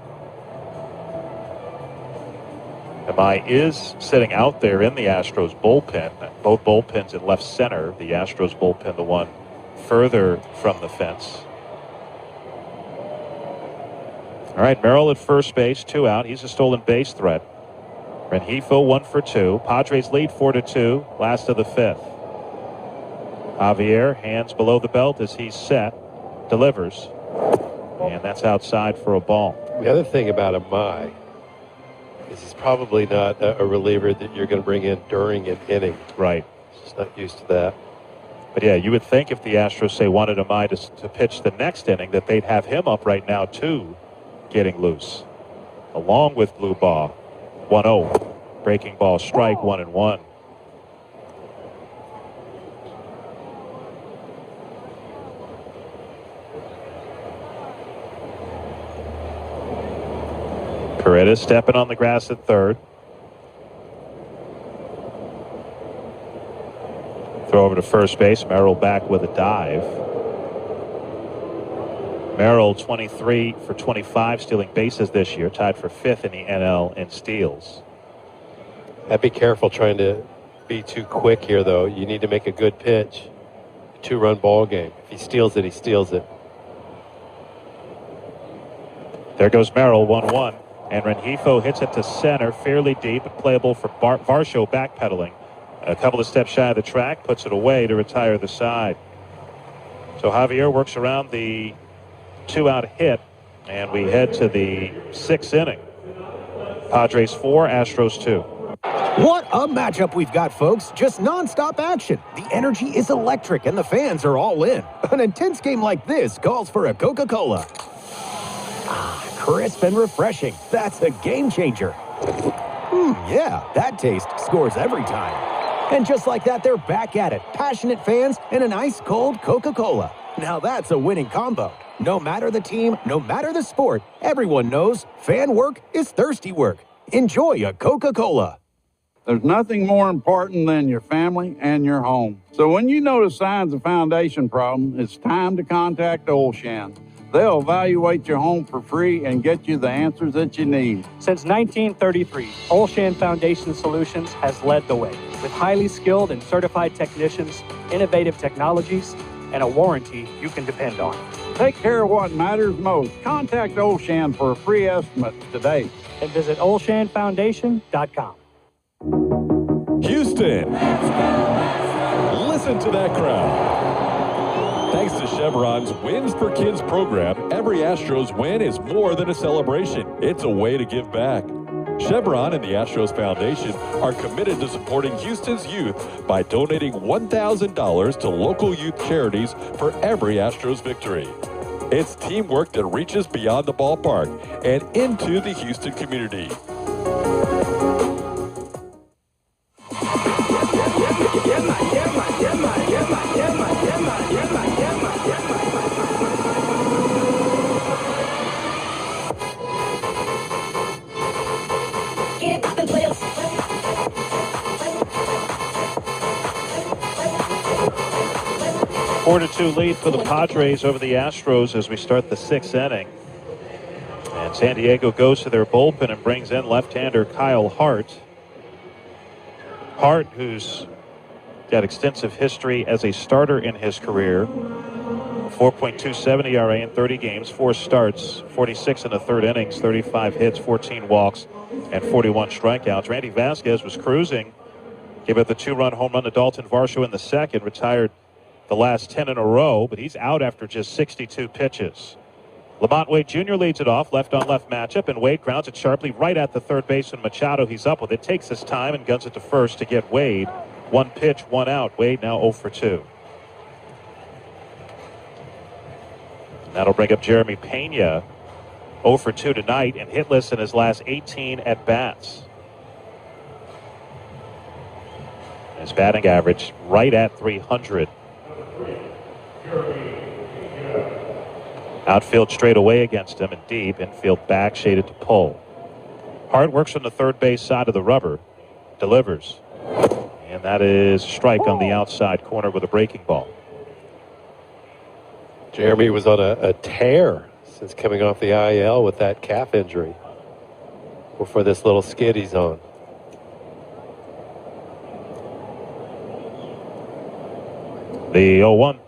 Amai is sitting out there in the Astros bullpen, both bullpens in left center. The Astros bullpen, the one further from the fence. All right, Merrill at first base, 2 out. He's a stolen base threat. Rengifo 1 for 2. Padres lead 4-2, last of the 5th. Javier, hands below the belt as he's set, delivers. And that's outside for a ball. The other thing about Amai is he's probably not a reliever that you're going to bring in during an inning. Right. He's just not used to that. But yeah, you would think if the Astros, say, wanted Amai to pitch the next inning, that they'd have him up right now, too, getting loose. Along with Bluebaugh. 1-0. Breaking ball, strike, 1-1. Coretta stepping on the grass at third. Throw over to first base. Merrill back with a dive. Merrill 23 for 25 stealing bases this year, tied for 5th in the NL in steals. Be careful trying to be too quick here, though. You need to make a good pitch. A 2-run ball game. If he steals it, he steals it. There goes Merrill, 1-1. And Rengifo hits it to center, fairly deep, and playable for Varsho backpedaling. A couple of steps shy of the track, puts it away to retire the side. So Javier works around the 2-out hit, and we head to the 6th inning. Padres 4, Astros 2. What a matchup we've got, folks. Just nonstop action. The energy is electric, and the fans are all in. An intense game like this calls for a Coca-Cola. Crisp and refreshing. That's a game changer. Yeah, that taste scores every time. And just like that, they're back at it. Passionate fans and an ice-cold Coca-Cola. Now that's a winning combo. No matter the team, no matter the sport, everyone knows fan work is thirsty work. Enjoy a Coca-Cola. There's nothing more important than your family and your home. So when you notice signs of foundation problem, it's time to contact Olshan. They'll evaluate your home for free and get you the answers that you need. Since 1933, Olshan Foundation Solutions has led the way with highly skilled and certified technicians, innovative technologies, and a warranty you can depend on. Take care of what matters most. Contact Olshan for a free estimate today. And visit olshanfoundation.com. Houston, listen to that crowd. Thanks to Chevron's Wins for Kids program, every Astros win is more than a celebration. It's a way to give back. Chevron and the Astros Foundation are committed to supporting Houston's youth by donating $1,000 to local youth charities for every Astros victory. It's teamwork that reaches beyond the ballpark and into the Houston community. Four to 2 lead for the Padres over the Astros as we start the 6th inning. And San Diego goes to their bullpen and brings in left-hander Kyle Hart. Hart, who's got extensive history as a starter in his career 4.27 ERA in 30 games, 4 starts, 46 in the third innings, 35 hits, 14 walks, and 41 strikeouts. Randy Vasquez was cruising, gave up the 2-run home run to Dalton Varsho in the second, retired the last 10 in a row, but he's out after just 62 pitches. Lamont Wade Jr. leads it off, left-on-left matchup, and Wade grounds it sharply right at the third baseman Machado. He's up with it, takes his time, and guns it to first to get Wade. 1 pitch, 1 out. Wade now 0 for 2. That'll bring up Jeremy Pena, 0 for 2 tonight, and hitless in his last 18 at-bats. His batting average right at 300. Outfield straight away against him and deep. Infield back shaded to pull. Hart works on the third base side of the rubber. Delivers. And that is a strike on the outside corner with a breaking ball. Jeremy was on a tear since coming off the IL with that calf injury before this little skid he's on. The 0-1.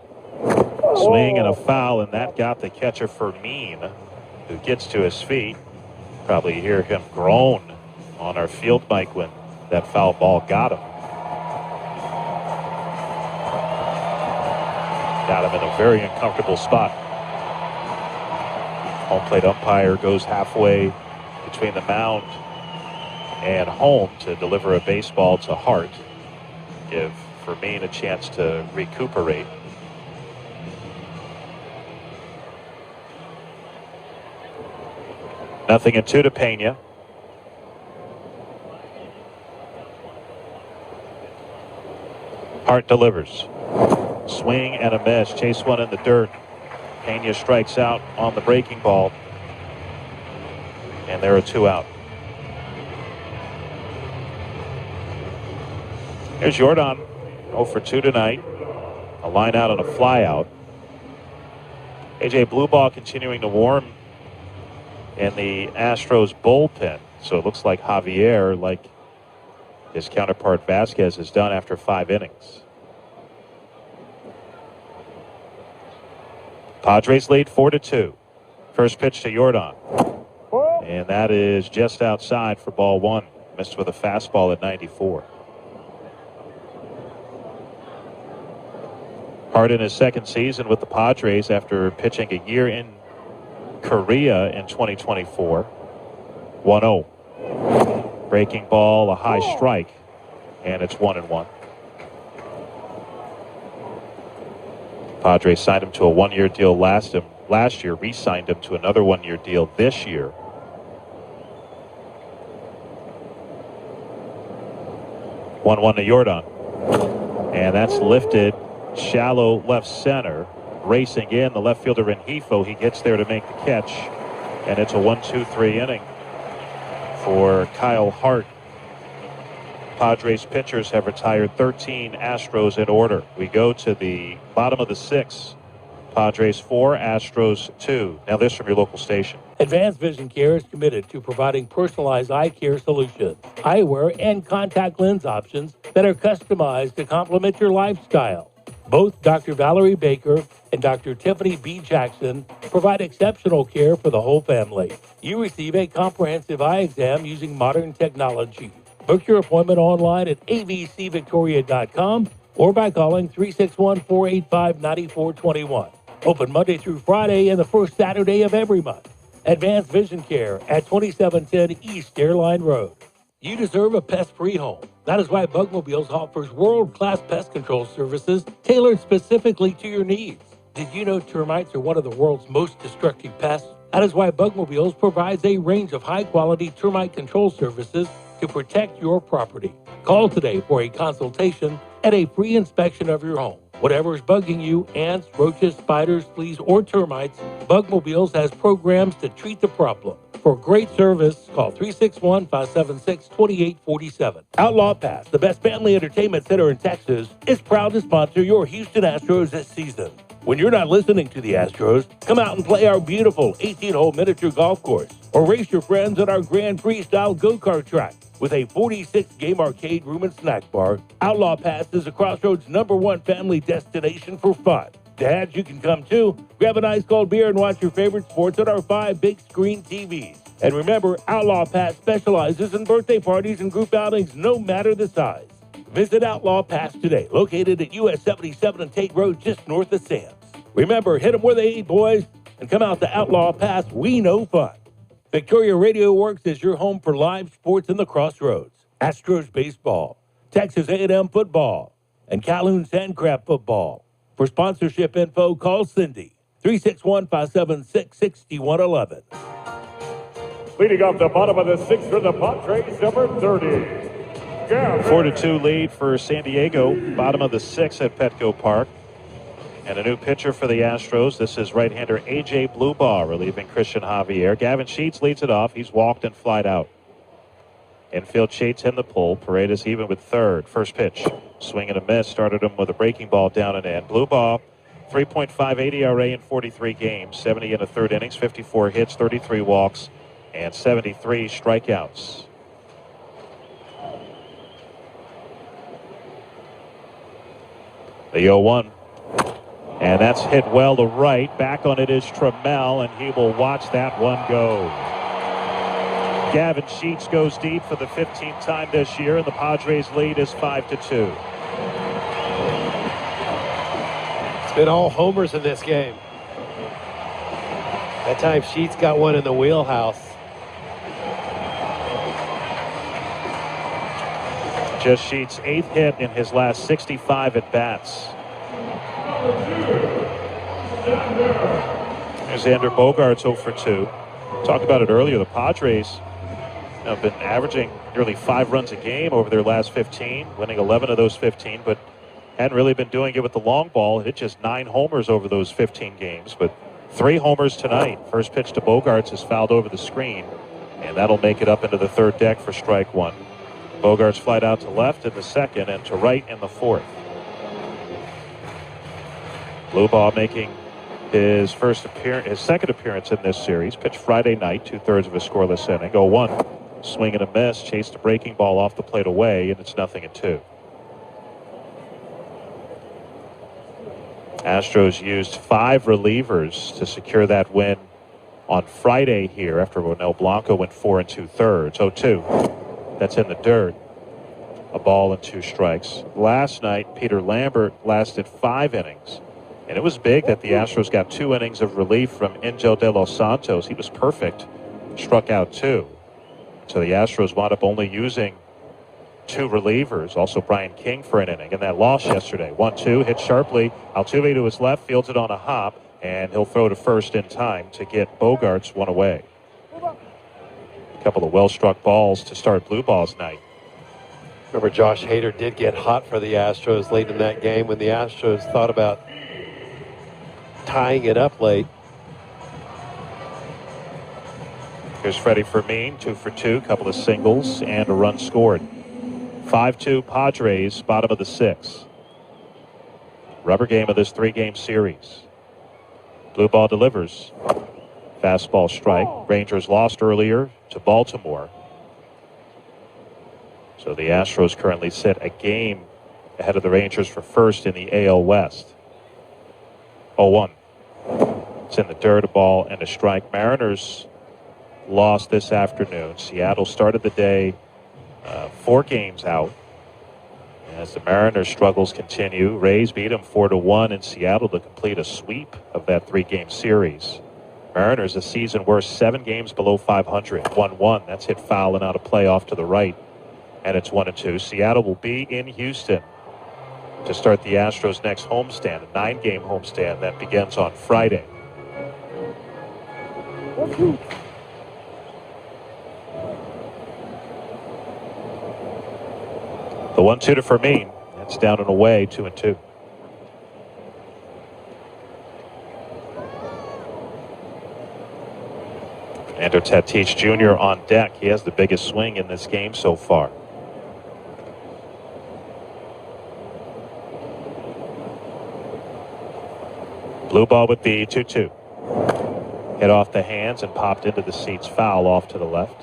Swing and a foul, and that got the catcher Fermin, who gets to his feet. Probably hear him groan on our field mic when that foul ball got him. Got him in a very uncomfortable spot. Home plate umpire goes halfway between the mound and home to deliver a baseball to Hart. Give Fermin a chance to recuperate. Nothing in 2 to Pena. Hart delivers. Swing and a miss. Chase one in the dirt. Pena strikes out on the breaking ball. And there are 2 out. Here's Jordan. 0 for 2 tonight. A line out on a fly out. AJ Blueball continuing to warm in the Astros bullpen. So it looks like Javier, like his counterpart Vasquez, has done after 5 innings. Padres lead 4-2. First pitch to Jordan. And that is just outside for ball 1. Missed with a fastball at 94. Hart in his second season with the Padres after pitching a year in Korea in 2024. 1-0. Breaking ball, a high strike, and it's 1-1. Padres signed him to a 1-year deal last year, re-signed him to another 1-year deal this year. One to Jordan. And that's lifted shallow left center. Racing in, the left fielder Rengifo. He gets there to make the catch. And it's a 1-2-3 inning for Kyle Hart. Padres pitchers have retired 13 Astros in order. We go to the bottom of the 6th. Padres 4, Astros 2. Now this from your local station. Advanced Vision Care is committed to providing personalized eye care solutions, eyewear, and contact lens options that are customized to complement your lifestyle. Both Dr. Valerie Baker and Dr. Tiffany B. Jackson provide exceptional care for the whole family. You receive a comprehensive eye exam using modern technology. Book your appointment online at avcvictoria.com or by calling 361-485-9421. Open Monday through Friday and the first Saturday of every month. Advanced Vision Care at 2710 East Airline Road. You deserve a pest-free home. That is why Bugmobiles offers world-class pest control services tailored specifically to your needs. Did you know termites are one of the world's most destructive pests? That is why Bugmobiles provides a range of high-quality termite control services to protect your property. Call today for a consultation and a free inspection of your home. Whatever is bugging you, ants, roaches, spiders, fleas, or termites, Bugmobiles has programs to treat the problem. For great service, call 361-576-2847. Outlaw Pass, the best family entertainment center in Texas, is proud to sponsor your Houston Astros this season. When you're not listening to the Astros, come out and play our beautiful 18-hole miniature golf course or race your friends at our Grand Prix-style go-kart track. With a 46-game arcade room and snack bar, Outlaw Pass is a Crossroads #1 family destination for fun. Dads, you can come too. Grab an ice cold beer and watch your favorite sports on our 5 big screen TVs. And remember, Outlaw Pass specializes in birthday parties and group outings no matter the size. Visit Outlaw Pass today, located at US 77 and Tate Road just north of Sam's. Remember, hit them where they eat, boys, and come out to Outlaw Pass. We know fun. Victoria Radio Works is your home for live sports in the Crossroads. Astros baseball, Texas A&M football, and Calhoun Sandcraft football. For sponsorship info, call Cindy, 361-576-6111. Leading off the bottom of the sixth for the Padres, number 30. 4-2 lead for San Diego, bottom of the sixth at Petco Park. And a new pitcher for the Astros. This is right-hander A.J. Bluebaugh relieving Christian Javier. Gavin Sheets leads it off. He's walked and flied out. Infield Sheets in the pull. Paredes even with third. First pitch. Swing and a miss. Started him with a breaking ball down and in. Bluebaugh, 3.58 ERA in 43 games. 70 in the third innings. 54 hits, 33 walks, and 73 strikeouts. The 0-1. And that's hit well to right. Back on it is Trammell, and he will watch that one go. Gavin Sheets goes deep for the 15th time this year, and the Padres lead is 5-2. It's been all homers in this game. That time Sheets got one in the wheelhouse. Just Sheets' 8th hit in his last 65 at-bats. There's Xander Bogaerts 0 for 2. Talked about it earlier. The Padres have been averaging nearly 5 runs a game over their last 15, winning 11 of those 15, but hadn't really been doing it with the long ball. Hit just 9 homers over those 15 games, but 3 homers tonight. First pitch to Bogaerts is fouled over the screen, and that'll make it up into the third deck for strike one. Bogaerts flied out to left in the second and to right in the fourth. Bluebaugh making his second appearance in this series. Pitched Friday night, 2/3 of a scoreless inning. 0-1. Swing and a miss. Chased a breaking ball off the plate away, and it's 0-2. Astros used 5 relievers to secure that win on Friday here after Ronel Blanco went 4 2/3. 0-2. That's in the dirt. A ball and 2 strikes. Last night, Peter Lambert lasted 5 innings. And it was big that the Astros got 2 innings of relief from Angel De Los Santos. He was perfect. Struck out 2. So the Astros wound up only using 2 relievers. Also Brian King for an inning. And that loss yesterday. 1-2, hit sharply. Altuve to his left, fields it on a hop. And he'll throw to first in time to get Bogaerts one away. A couple of well-struck balls to start Bluebaugh's night. Remember, Josh Hader did get hot for the Astros late in that game when the Astros thought about tying it up late. Here's Freddie Fermin, 2 for 2, couple of singles and a run scored. 5-2 Padres, bottom of the 6th. Rubber game of this 3-game series. Bluebaugh delivers. Fastball strike. Rangers lost earlier to Baltimore. So the Astros currently sit a game ahead of the Rangers for first in the AL West. 0-1. It's in the dirt, a ball and a strike. Mariners lost this afternoon. Seattle started the day 4 games out. As the Mariners' struggles continue, Rays beat them 4-1 in Seattle to complete a sweep of that 3-game series. Mariners a season worst, 7 games below 500. 1-1. That's hit foul and out of play off to the right. And it's 1-2. Seattle will be in Houston to start the Astros' next homestand, a 9-game homestand that begins on Friday. The 1-2 to Fermin. That's down and away, 2-2. Fernando Tatis Jr. on deck. He has the biggest swing in this game so far. Bluebaugh with the 2-2. Hit off the hands and popped into the seats, foul off to the left.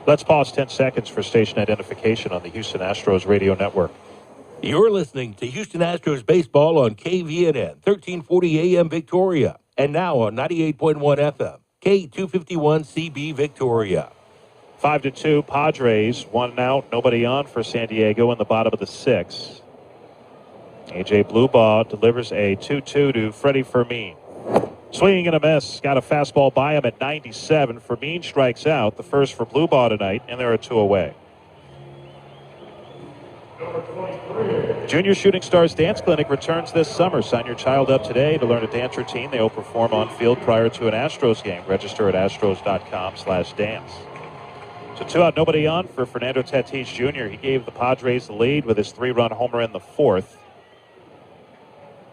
Let's pause 10 seconds for station identification on the Houston Astros radio network. You're listening to Houston Astros baseball on KVNN, 1340 AM Victoria, and now on 98.1 FM, K251CB Victoria. 5-2 Padres, 1 out, nobody on for San Diego in the bottom of the 6th. A.J. Bluebaugh delivers a 2-2 to Freddie Fermin. Swinging and a miss. Got a fastball by him at 97. Fermin strikes out, the first for Bluebaugh tonight, and there are 2 away. Junior Shooting Stars Dance Clinic returns this summer. Sign your child up today to learn a dance routine they will perform on field prior to an Astros game. Register at astros.com/dance. So 2 out, nobody on for Fernando Tatis Jr. He gave the Padres the lead with his 3-run homer in the 4th.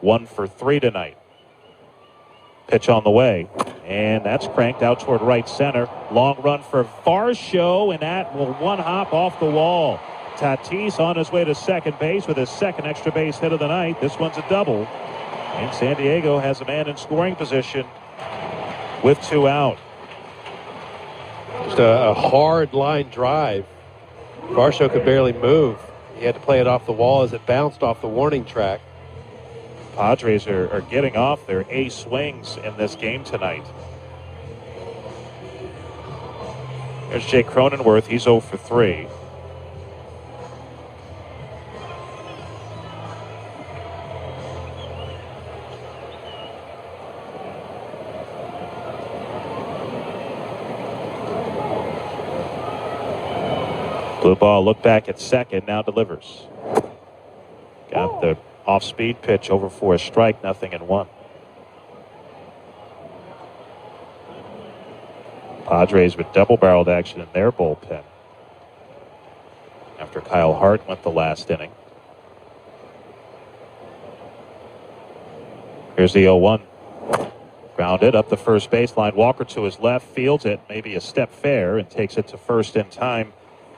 1 for 3 tonight. Pitch on the way, and that's cranked out toward right center. Long run for Varsho, and that will one hop off the wall. Tatis on his way to second base with his second extra base hit of the night. This one's a double, and San Diego has a man in scoring position with 2 out. Just a hard line drive. Varsho could barely move. He had to play it off the wall as it bounced off the warning track. Padres are getting off their ace swings in this game tonight. There's Jake Cronenworth. He's 0 for 3. Bluebaugh looked back at second, now delivers. Got the off-speed pitch over for a strike, 0-1. Padres with double-barreled action in their bullpen after Kyle Hart went the last inning. Here's the 0-1. Grounded up the first baseline. Walker to his left, fields it, maybe a step fair, and takes it to first in time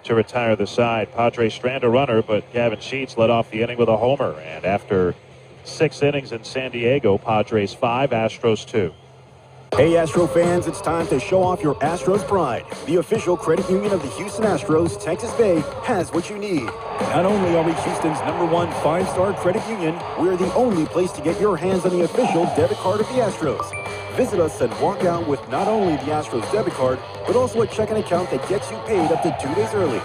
to retire the side. Padres strand a runner, but Gavin Sheets led off the inning with a homer. And after 6 innings in San Diego, Padres 5, Astros 2. Hey Astro fans, it's time to show off your Astros pride. The official credit union of the Houston Astros, Texas Bay, has what you need. Not only are we Houston's #1 5-star credit union, we're the only place to get your hands on the official debit card of the Astros. Visit us and walk out with not only the Astros debit card, but also a checking account that gets you paid up to 2 days early.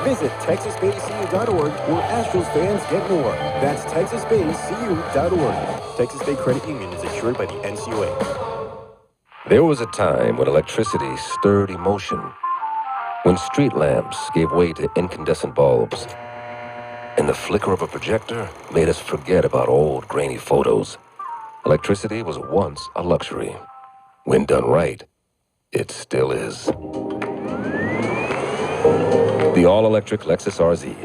Visit TexasBayCU.org where Astros fans get more. That's TexasBayCU.org. Texas Bay Credit Union is insured by the NCUA. There was a time when electricity stirred emotion, when street lamps gave way to incandescent bulbs, and the flicker of a projector made us forget about old grainy photos. Electricity was once a luxury. When done right, it still is. The all-electric Lexus RZ.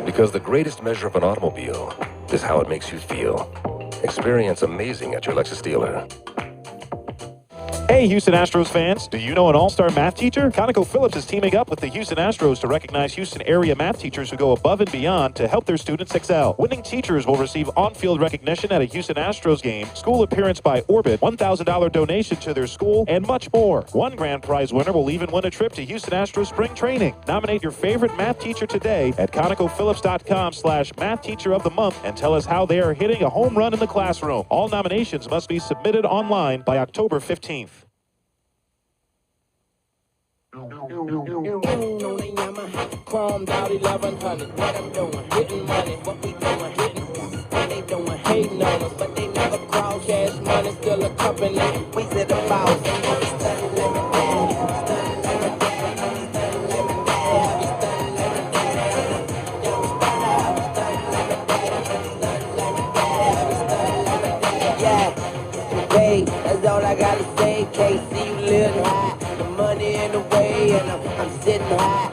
Because the greatest measure of an automobile is how it makes you feel. Experience amazing at your Lexus dealer. Hey, Houston Astros fans, do you know an all-star math teacher? ConocoPhillips is teaming up with the Houston Astros to recognize Houston area math teachers who go above and beyond to help their students excel. Winning teachers will receive on-field recognition at a Houston Astros game, school appearance by Orbit, $1,000 donation to their school, and much more. One grand prize winner will even win a trip to Houston Astros spring training. Nominate your favorite math teacher today at ConocoPhillips.com/math teacher of the month and tell us how they are hitting a home run in the classroom. All nominations must be submitted online by October 15th. Chromed out 1100. What I'm doing, getting money. What we doing, hitting. What they doing, hating on us, but they never cross. Cash money still a company. We said the boss. Yeah, hey, that's all I gotta say. KC, you living high. The money in the way, and I'm sitting high.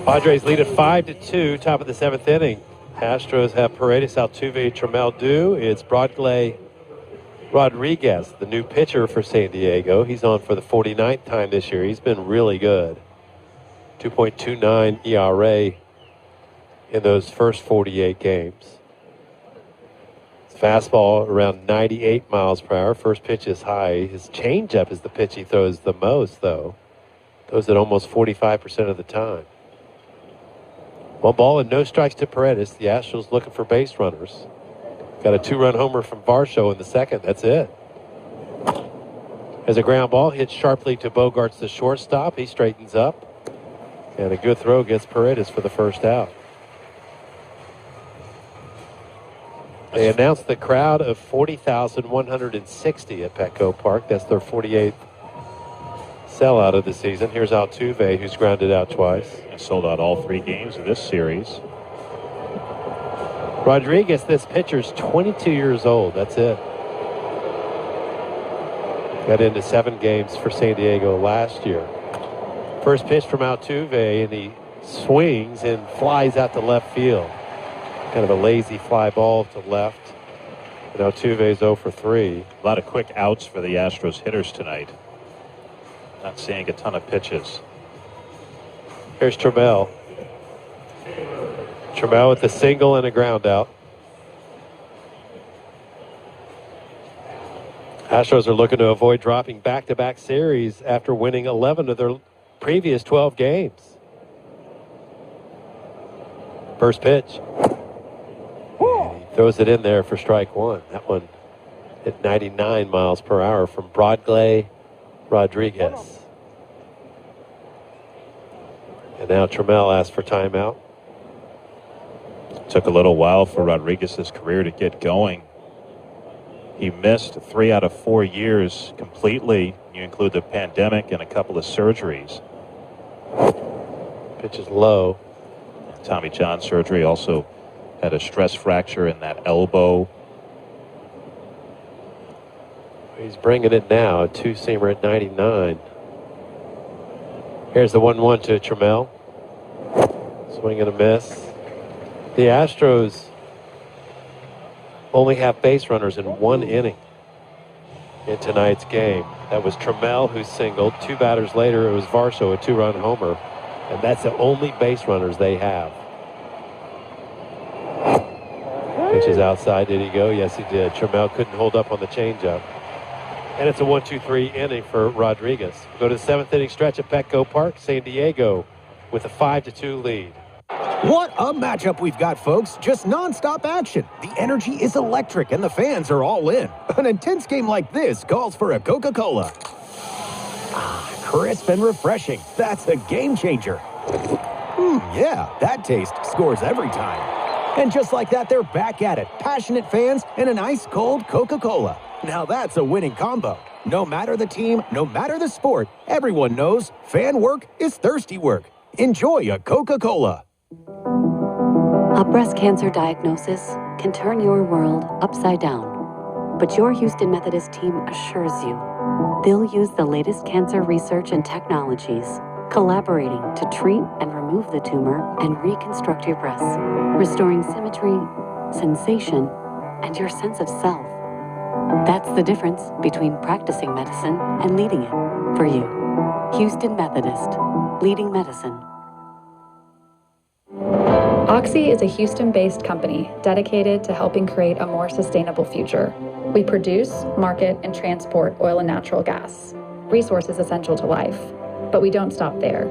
Padres lead at 5-2, top of the 7th inning. Astros have Paredes, Altuve, Trammell. It's Broadgley Rodriguez, the new pitcher for San Diego. He's on for the 49th time this year. He's been really good. 2.29 ERA in those first 48 games. His fastball around 98 miles per hour. First pitch is high. His changeup is the pitch he throws the most, though. Throws it almost 45% of the time. One ball and no strikes to Paredes. The Astros looking for base runners. Got a 2-run homer from Varsho in the second. That's it. As a ground ball hits sharply to Bogarts, the shortstop. He straightens up. And a good throw gets Paredes for the first out. They announced the crowd of 40,160 at Petco Park. That's their 48th sellout of the season. Here's Altuve, who's grounded out twice. And sold out all 3 games of this series. Rodriguez, this pitcher's 22 years old. That's it. Got into 7 games for San Diego last year. First pitch from Altuve, and he swings and flies out to left field. Kind of a lazy fly ball to left. And Altuve's 0 for 3. A lot of quick outs for the Astros hitters tonight. Not seeing a ton of pitches. Here's Trammell. Trammell with a single and a ground out. Astros are looking to avoid dropping back-to-back series after winning 11 of their previous 12 games. First pitch. He throws it in there for strike 1. That one hit 99 miles per hour from Broadglay Rodriguez. And now Trammell asks for timeout. Took a little while for Rodriguez's career to get going. He missed 3 out of 4 years completely. You include the pandemic and a couple of surgeries. Pitch is low. Tommy John surgery, also had a stress fracture in that elbow. He's bringing it now. A 2-seamer at 99. Here's the 1-1 to Trammell. Swing and a miss. The Astros only have base runners in 1 inning in tonight's game. That was Trammell, who singled. 2 batters later, it was Varsho, a 2-run homer. And that's the only base runners they have. Pitch is outside. Did he go? Yes, he did. Trammell couldn't hold up on the changeup. And it's a 1-2-3 inning for Rodriguez. Go to the 7th inning stretch at Petco Park. San Diego with a 5-2 lead. What a matchup we've got, folks. Just nonstop action. The energy is electric and the fans are all in. An intense game like this calls for a Coca-Cola. Ah, crisp and refreshing. That's a game changer. Yeah, that taste scores every time. And just like that, they're back at it. Passionate fans and an ice-cold Coca-Cola. Now that's a winning combo. No matter the team, no matter the sport, everyone knows fan work is thirsty work. Enjoy a Coca-Cola. A breast cancer diagnosis can turn your world upside down. But your Houston Methodist team assures you they'll use the latest cancer research and technologies, collaborating to treat and remove the tumor and reconstruct your breasts, restoring symmetry, sensation, and your sense of self. That's the difference between practicing medicine and leading it for you. Houston Methodist, leading medicine. Oxy is a Houston-based company dedicated to helping create a more sustainable future. We produce, market, and transport oil and natural gas, resources essential to life. But we don't stop there.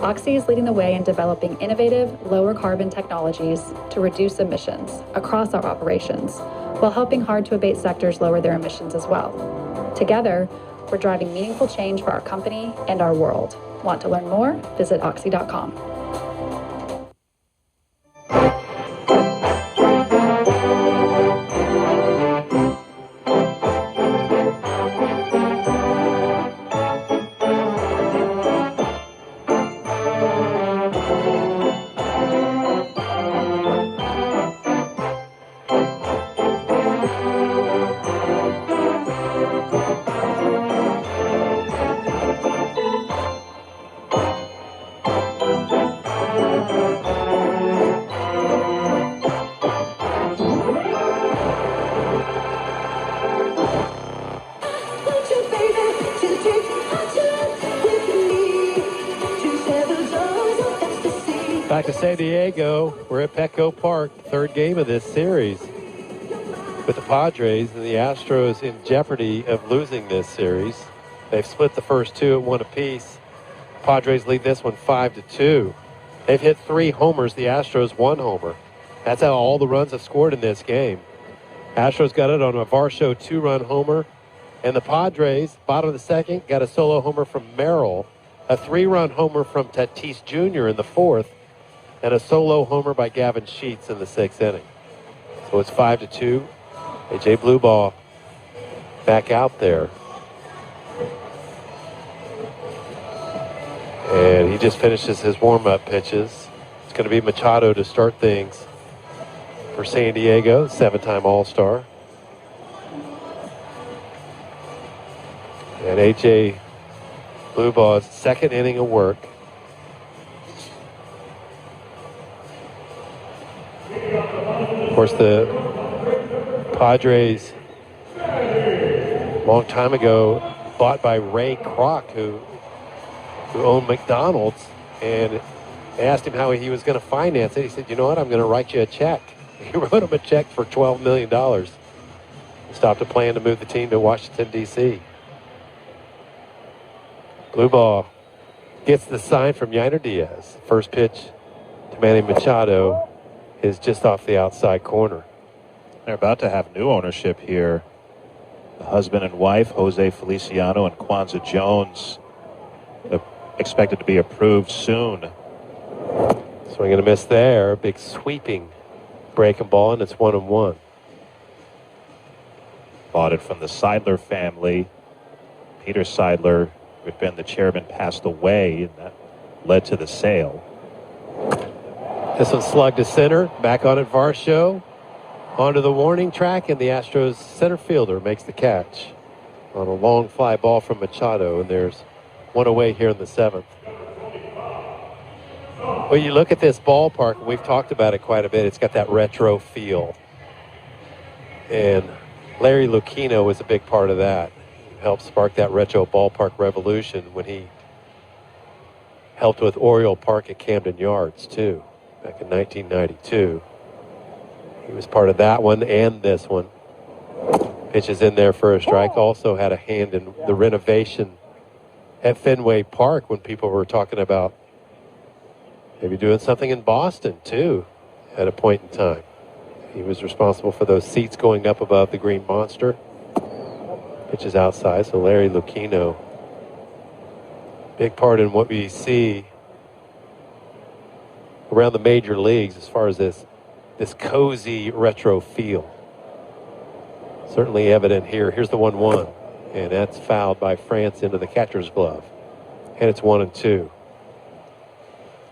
Oxy is leading the way in developing innovative, lower carbon technologies to reduce emissions across our operations, while helping hard-to-abate sectors lower their emissions as well. Together, we're driving meaningful change for our company and our world. Want to learn more? Visit oxy.com. Back to San Diego. We're at Petco Park, 3rd game of this series with the Padres and the Astros in jeopardy of losing this series. They've split the first 2 at 1 apiece. Padres lead this one 5-2. They've hit 3 homers. The Astros 1 homer. That's how all the runs have scored in this game. Astros got it on a Varsho 2-run homer. And the Padres, bottom of the second, got a solo homer from Merrill, a 3-run homer from Tatis Jr. in the 4th, and a solo homer by Gavin Sheets in the 6th inning. So it's 5-2. A.J. Blueball back out there. And he just finishes his warm-up pitches. It's going to be Machado to start things for San Diego, 7-time All-Star. And A.J. Blueball's second inning of work. Of course, the Padres, a long time ago, bought by Ray Kroc, who owned McDonald's, and they asked him how he was going to finance it. He said, you know what, I'm going to write you a check. He wrote him a check for $12 million. He stopped a plan to move the team to Washington, D.C. Blue ball gets the sign from Yainer Diaz. First pitch to Manny Machado is just off the outside corner. They're about to have new ownership here. The husband and wife, Jose Feliciano and Kwanzaa Jones, expected to be approved soon. Swing and a miss there. Big sweeping breaking ball, and it's 1-1. Bought it from the Seidler family. Peter Seidler, who had been the chairman, passed away, and that led to the sale. This one slugged to center. Back on it, Varsho. Onto the warning track, and the Astros center fielder makes the catch on a long fly ball from Machado, and there's one away here in the 7th. Well, you look at this ballpark, and we've talked about it quite a bit. It's got that retro feel. And Larry Lucchino was a big part of that. He helped spark that retro ballpark revolution when he helped with Oriole Park at Camden Yards, too, back in 1992. He was part of that one and this one. Pitches in there for a strike. Also had a hand in the renovation at Fenway Park when people were talking about maybe doing something in Boston, too, at a point in time. He was responsible for those seats going up above the Green Monster. Pitches outside, so Larry Lucchino, big part in what we see around the major leagues as far as this cozy retro feel. Certainly evident here. Here's the 1-1, and that's fouled by France into the catcher's glove. And it's 1-2.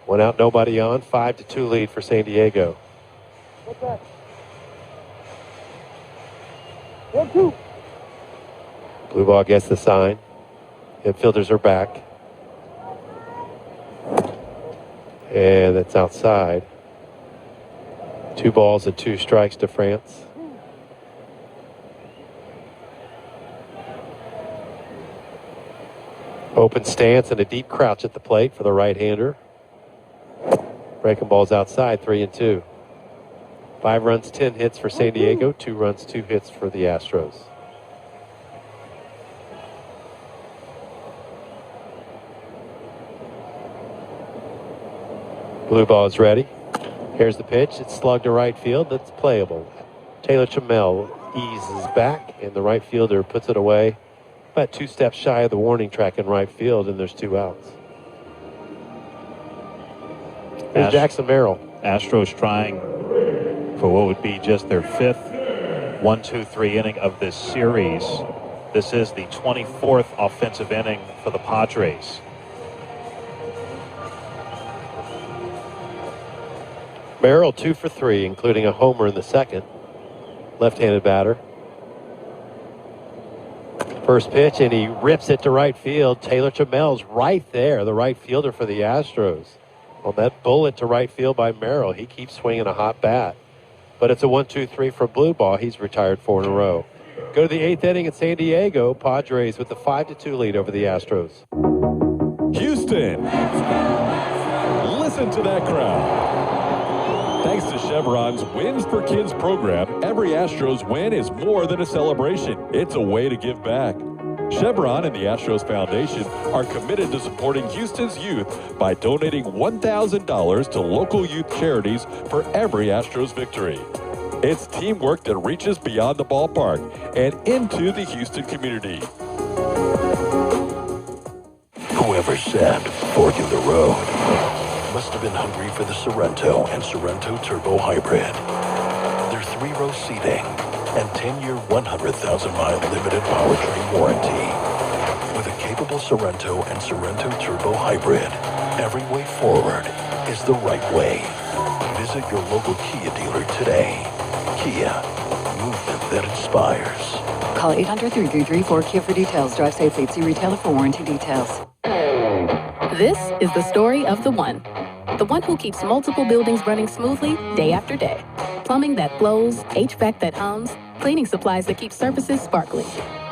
One out, nobody on. 5-2 lead for San Diego. What's that? 1-2. Blue ball gets the sign. Infielders are back. And that's outside. 2 balls and 2 strikes to France. Open stance and a deep crouch at the plate for the right-hander. Breaking balls outside, 3-2. 5 runs, 10 hits for San Diego. 2 runs, 2 hits for the Astros. Blue ball is ready. Here's the pitch. It's slugged to right field. That's playable. Taylor Chamel eases back, and the right fielder puts it away about 2 steps shy of the warning track in right field, and there's 2 outs. Here's Jackson Merrill. Astros trying for what would be just their 5th 1-2-3 inning of this series. This is the 24th offensive inning for the Padres. Merrill 2 for 3, including a homer in the 2nd. Left-handed batter. First pitch, and he rips it to right field. Taylor Chamel's right there, the right fielder for the Astros. On that bullet to right field by Merrill, he keeps swinging a hot bat. But it's a 1-2-3 for Blue Ball. He's retired 4 in a row. Go to the 8th inning at San Diego. Padres with the 5-2 lead over the Astros. Houston, listen to that crowd. Thanks to Chevron's Wins for Kids program, every Astros win is more than a celebration. It's a way to give back. Chevron and the Astros Foundation are committed to supporting Houston's youth by donating $1,000 to local youth charities for every Astros victory. It's teamwork that reaches beyond the ballpark and into the Houston community. Whoever said fork in the road must have been hungry for the Sorrento and Sorrento Turbo Hybrid. Their 3-row seating and 10-year, 100,000-mile limited powertrain warranty. With a capable Sorrento and Sorrento Turbo Hybrid, every way forward is the right way. Visit your local Kia dealer today. Kia, movement that inspires. Call 800-333-4KIA for details. Drive safely. See retailer for warranty details. This is the story of the one. The one who keeps multiple buildings running smoothly day after day. Plumbing that flows, HVAC that hums, cleaning supplies that keep surfaces sparkling.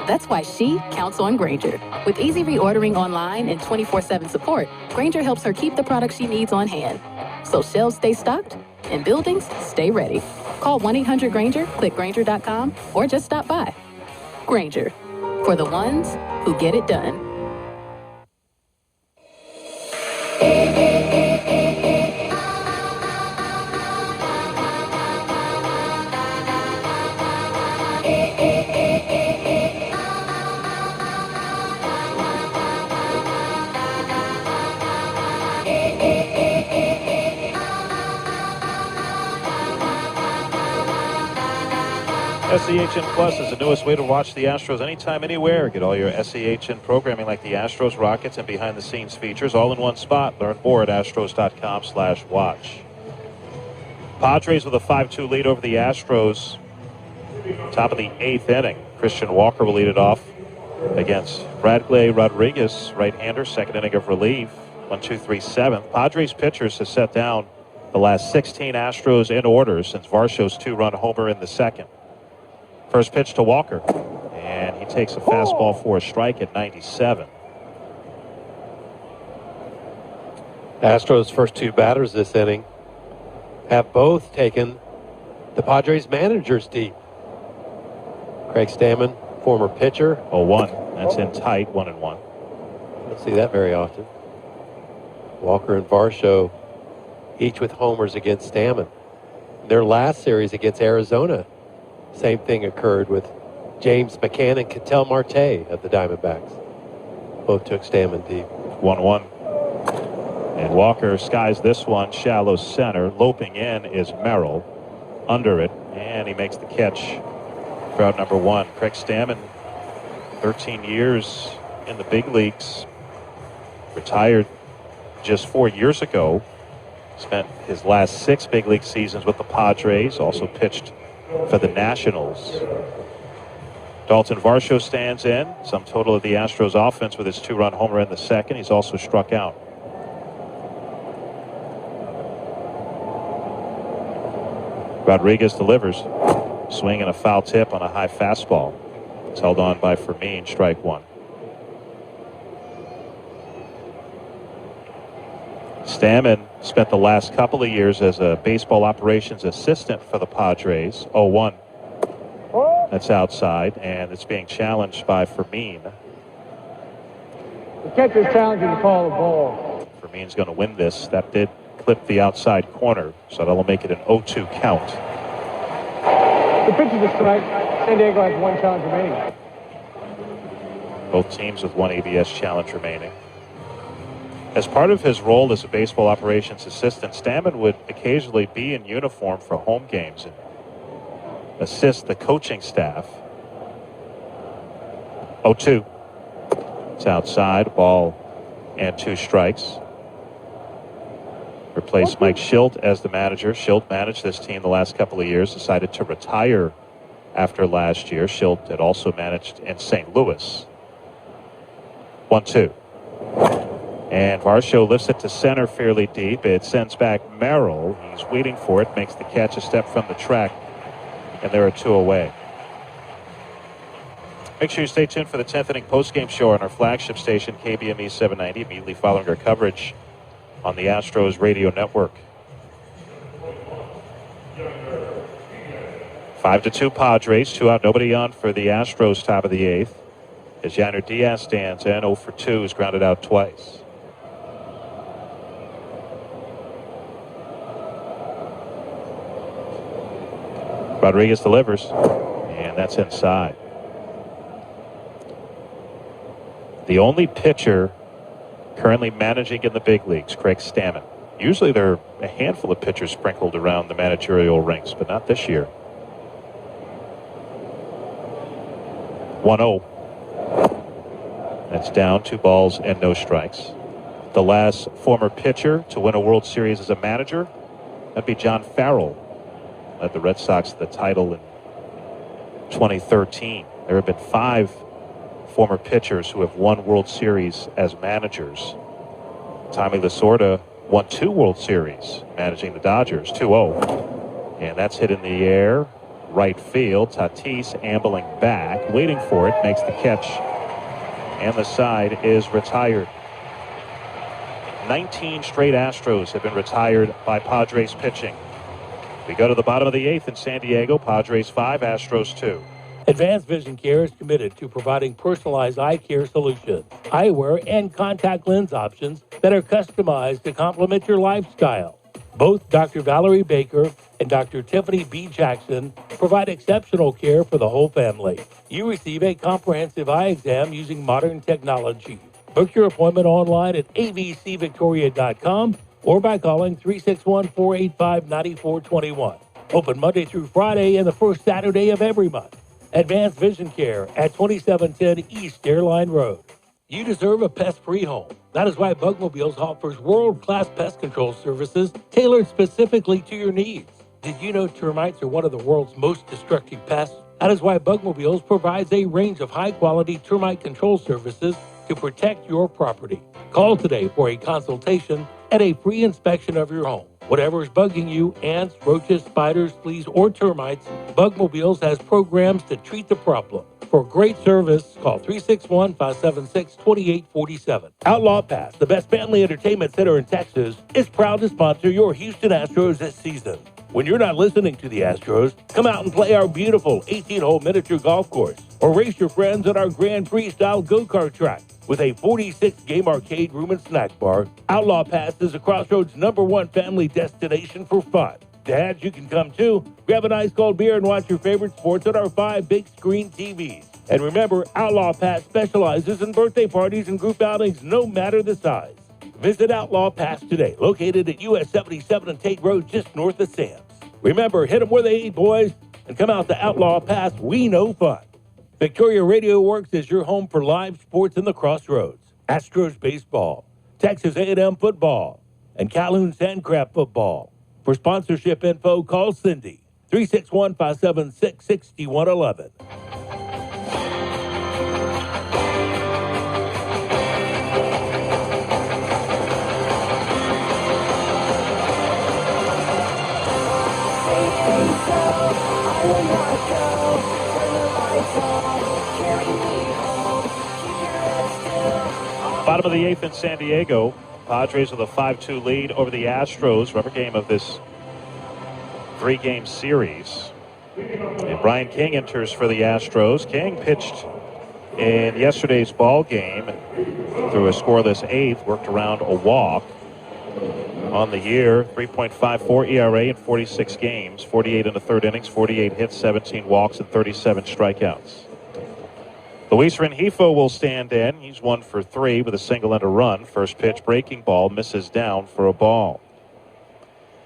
That's why she counts on Grainger. With easy reordering online and 24/7 support, Grainger helps her keep the products she needs on hand. So shelves stay stocked and buildings stay ready. Call 1-800-GRAINGER, click Grainger.com, or just stop by. Grainger, for the ones who get it done. SEHN Plus is the newest way to watch the Astros anytime, anywhere. Get all your SEHN programming like the Astros, Rockets, and behind-the-scenes features all in one spot. Learn more at astros.com/watch. Padres with a 5-2 lead over the Astros. Top of the 8th inning. Christian Walker will lead it off against Bradley Rodriguez, right-hander, second inning of relief. 1-2-3 7th. Padres pitchers have set down the last 16 Astros in order since Varsho's 2-run homer in the second. First pitch to Walker, and he takes a fastball for a strike at 97. Astros' first two batters this inning have both taken the Padres managers deep. Craig Stammen, former pitcher. 0-1. That's in tight, 1-1. Don't see that very often. Walker and Varsho, each with homers against Stammen. Their last series against Arizona, same thing occurred with James McCann and Ketel Marte of the Diamondbacks. Both took Stammen deep. 1-1. And Walker skies this one, shallow center. Loping in is Merrill. Under it, and he makes the catch for out number 1. Craig Stammen, 13 years in the big leagues. Retired just 4 years ago. Spent his last 6 big league seasons with the Padres. Also pitched for the Nationals. Dalton Varsho stands in. Sum total of the Astros offense with his 2-run homer in the second. He's also struck out. Rodriguez delivers. Swing and a foul tip on a high fastball. It's held on by Fermin, strike 1. Stammen spent the last couple of years as a baseball operations assistant for the Padres. 0-1. That's outside, and it's being challenged by Fermin. The catcher's challenging to call a ball. Fermin's going to win this. That did clip the outside corner, so that'll make it an 0-2 count. The pitch is a strike. San Diego has 1 challenge remaining. Both teams with 1 ABS challenge remaining. As part of his role as a baseball operations assistant, Stammen would occasionally be in uniform for home games and assist the coaching staff. 0-2. It's outside, ball and 2 strikes. Replaced Mike Schilt as the manager. Schilt managed this team the last couple of years, decided to retire after last year. Schilt had also managed in St. Louis. 1-2. And Varsho lifts it to center fairly deep. It sends back Merrill. He's waiting for it, makes the catch a step from the track, and there are 2 away. Make sure you stay tuned for the 10th inning postgame show on our flagship station, KBME 790, immediately following our coverage on the Astros radio network. 5-2 Padres, 2 out, nobody on for the Astros, top of the 8th. As Yainer Diaz stands in, 0 for 2, is grounded out twice. Rodriguez delivers, and that's inside. The only pitcher currently managing in the big leagues, Craig Stammen. Usually there are a handful of pitchers sprinkled around the managerial ranks, but not this year. 1-0. That's down, 2 balls and no strikes. The last former pitcher to win a World Series as a manager, that'd be John Farrell. Led the Red Sox to the title in 2013. There have been 5 former pitchers who have won World Series as managers. Tommy Lasorda won 2 World Series managing the Dodgers, 2-0. And that's hit in the air, right field. Tatis ambling back, waiting for it, makes the catch, and the side is retired. 19 straight Astros have been retired by Padres pitching. We go to the bottom of the 8th in San Diego. Padres 5, Astros 2. Advanced Vision Care is committed to providing personalized eye care solutions, eyewear, and contact lens options that are customized to complement your lifestyle. Both Dr. Valerie Baker and Dr. Tiffany B. Jackson provide exceptional care for the whole family. You receive a comprehensive eye exam using modern technology. Book your appointment online at avcvictoria.com or by calling 361-485-9421. Open Monday through Friday and the first Saturday of every month. Advanced Vision Care at 2710 East Airline Road. You deserve a pest-free home. That is why Bugmobiles offers world-class pest control services tailored specifically to your needs. Did you know termites are one of the world's most destructive pests? That is why Bugmobiles provides a range of high-quality termite control services to protect your property. Call today for a consultation and a free inspection of your home. Whatever is bugging you, ants, roaches, spiders, fleas, or termites, Bugmobiles has programs to treat the problem. For great service, call 361-576-2847. Outlaw Pass, the best family entertainment center in Texas, is proud to sponsor your Houston Astros this season. When you're not listening to the Astros, come out and play our beautiful 18-hole miniature golf course or race your friends at our Grand Prix-style go-kart track. With a 46-game arcade room and snack bar, Outlaw Pass is a Crossroads #1 family destination for fun. Dads, you can come too. Grab an ice cold beer and watch your favorite sports on our 5 big screen TVs. And remember, Outlaw Pass specializes in birthday parties and group outings no matter the size. Visit Outlaw Pass today, located at US 77 and Tate Road, just north of Sam's. Remember, hit them where they eat, boys, and come out to Outlaw Pass. We know fun. Victoria Radio Works is your home for live sports in the Crossroads. Astros baseball, Texas A&M football, and Calhoun Sandcraft football. For sponsorship info, call Cindy, 361-576-6111. Bottom of the 8th in San Diego. Padres with a 5-2 lead over the Astros. Rubber game of this 3-game series. And Brian King enters for the Astros. King pitched in yesterday's ball game through a scoreless 8th, worked around a walk. On the year, 3.54 ERA in 46 games, 48 in the third innings, 48 hits, 17 walks, and 37 strikeouts. Luis Rengifo will stand in. He's 1 for 3 with a single and a run. First pitch, breaking ball, misses down for a ball.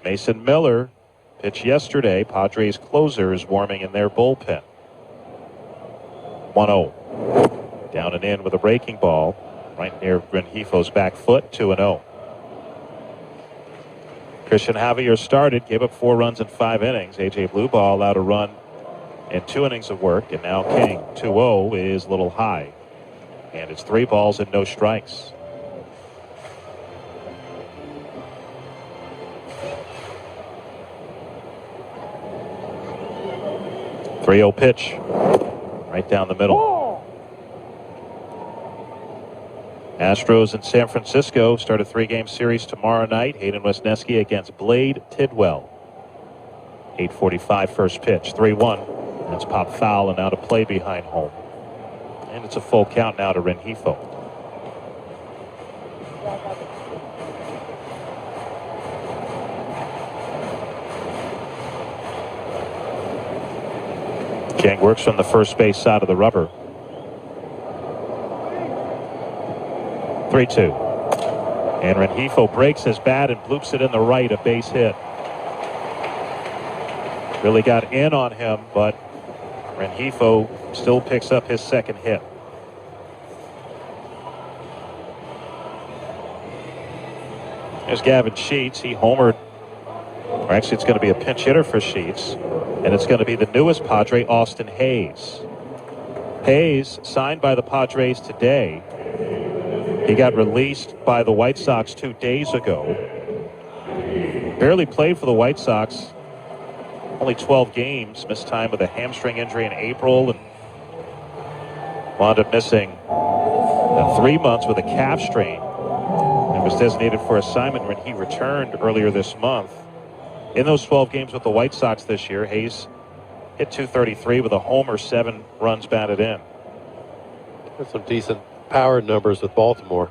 Mason Miller pitched yesterday. Padres closer is warming in their bullpen. 1-0. Down and in with a breaking ball right near Rengifo's back foot, 2-0. Christian Javier started, gave up 4 runs in 5 innings. A.J. Blueball allowed a run in 2 innings of work, and now King. 2-0 is a little high. And it's 3 balls and no strikes. Oh. 3-0 pitch. Right down the middle. Astros in San Francisco start a 3-game series tomorrow night. Hayden Wesneski against Blade Tidwell. 8:45 first pitch. 3-1. That's pop foul and out of play behind home. And it's a full count now to Rengifo. King works from the first base side of the rubber. 3-2. And Rengifo breaks his bat and bloops it in the right, a base hit. Really got in on him, but Rengifo still picks up his second hit. There's Gavin Sheets. He homered. Or actually, it's going to be a pinch hitter for Sheets. And it's going to be the newest Padre, Austin Hayes. Hayes signed by the Padres today. He got released by the White Sox 2 days ago. Barely played for the White Sox. Only 12 games. Missed time with a hamstring injury in April. And wound up missing 3 months with a calf strain. And was designated for assignment when he returned earlier this month. In those 12 games with the White Sox this year, Hayes hit .233 with a homer, 7 runs batted in. That's some decent power numbers with Baltimore.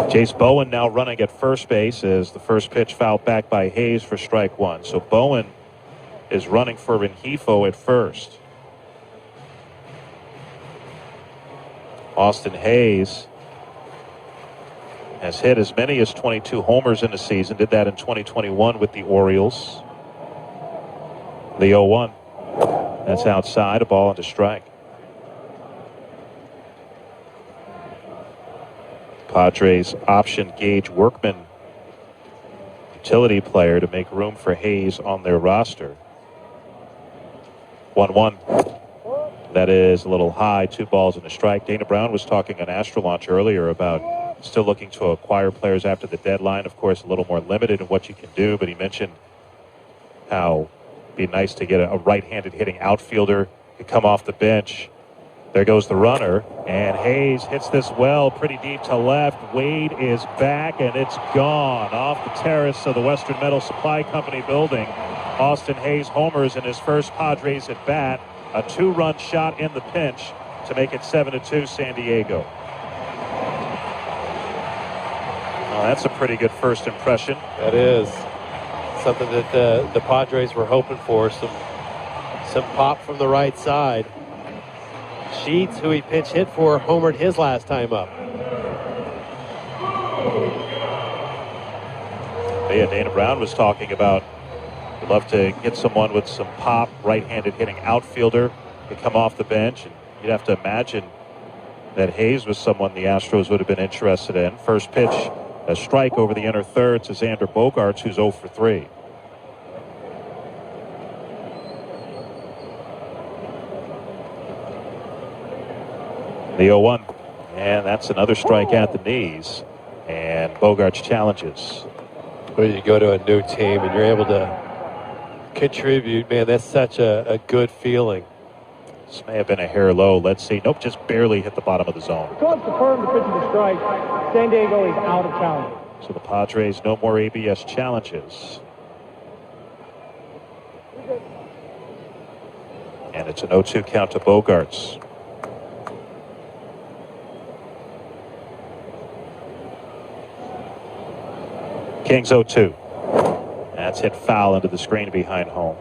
Jace Bowen now running at first base as the first pitch fouled back by Hayes for strike 1. So Bowen is running for Rengifo at first. Austin Hayes has hit as many as 22 homers in the season. Did that in 2021 with the Orioles. The 0-1. That's outside, a ball and a strike. Padres option Gage Workman, utility player, to make room for Hayes on their roster. 1-1. That is a little high, 2 balls and a strike. Dana Brown was talking on Astro Launch earlier about still looking to acquire players after the deadline. Of course, a little more limited in what you can do, but he mentioned how it'd be nice to get a right-handed hitting outfielder to come off the bench. There goes the runner, and Hayes hits this well pretty deep to left. Wade is back, and it's gone off the terrace of the Western Metal Supply Company building. Austin Hayes homers in his first Padres at bat. A 2-run shot in the pinch to make it 7-2 San Diego. Well, that's a pretty good first impression. That is something that the Padres were hoping for. Some pop from the right side. Sheets, who he pinch hit for, homered his last time up. Yeah, Dana Brown was talking about would love to get someone with some pop, right-handed hitting outfielder to come off the bench. And you'd have to imagine that Hayes was someone the Astros would have been interested in. First pitch, a strike over the inner third to Xander Bogaerts, who's 0 for 3. The 0-1. And that's another strike at the knees. And Bogaerts challenges. When you go to a new team and you're able to contribute, man, that's such a good feeling. This may have been a hair low. Let's see. Nope, just barely hit the bottom of the zone. Towards the firm, the pitch is a strike. San Diego is out of challenge. So the Padres, no more ABS challenges. And it's an 0-2 count to Bogaerts. Kings 0-2. That's hit foul into the screen behind home.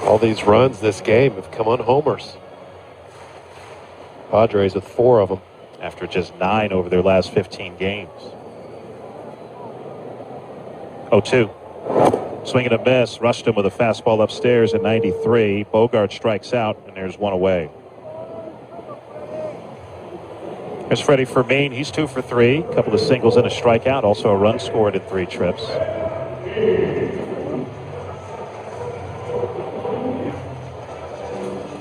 All these runs this game have come on homers. Padres with 4 of them. After just 9 over their last 15 games. 0-2. Swing and a miss. Rushed him with a fastball upstairs at 93. Bogaerts strikes out, and there's one away. Here's Freddie Fermin. He's 2 for 3. A couple of singles and a strikeout. Also a run scored in 3 trips.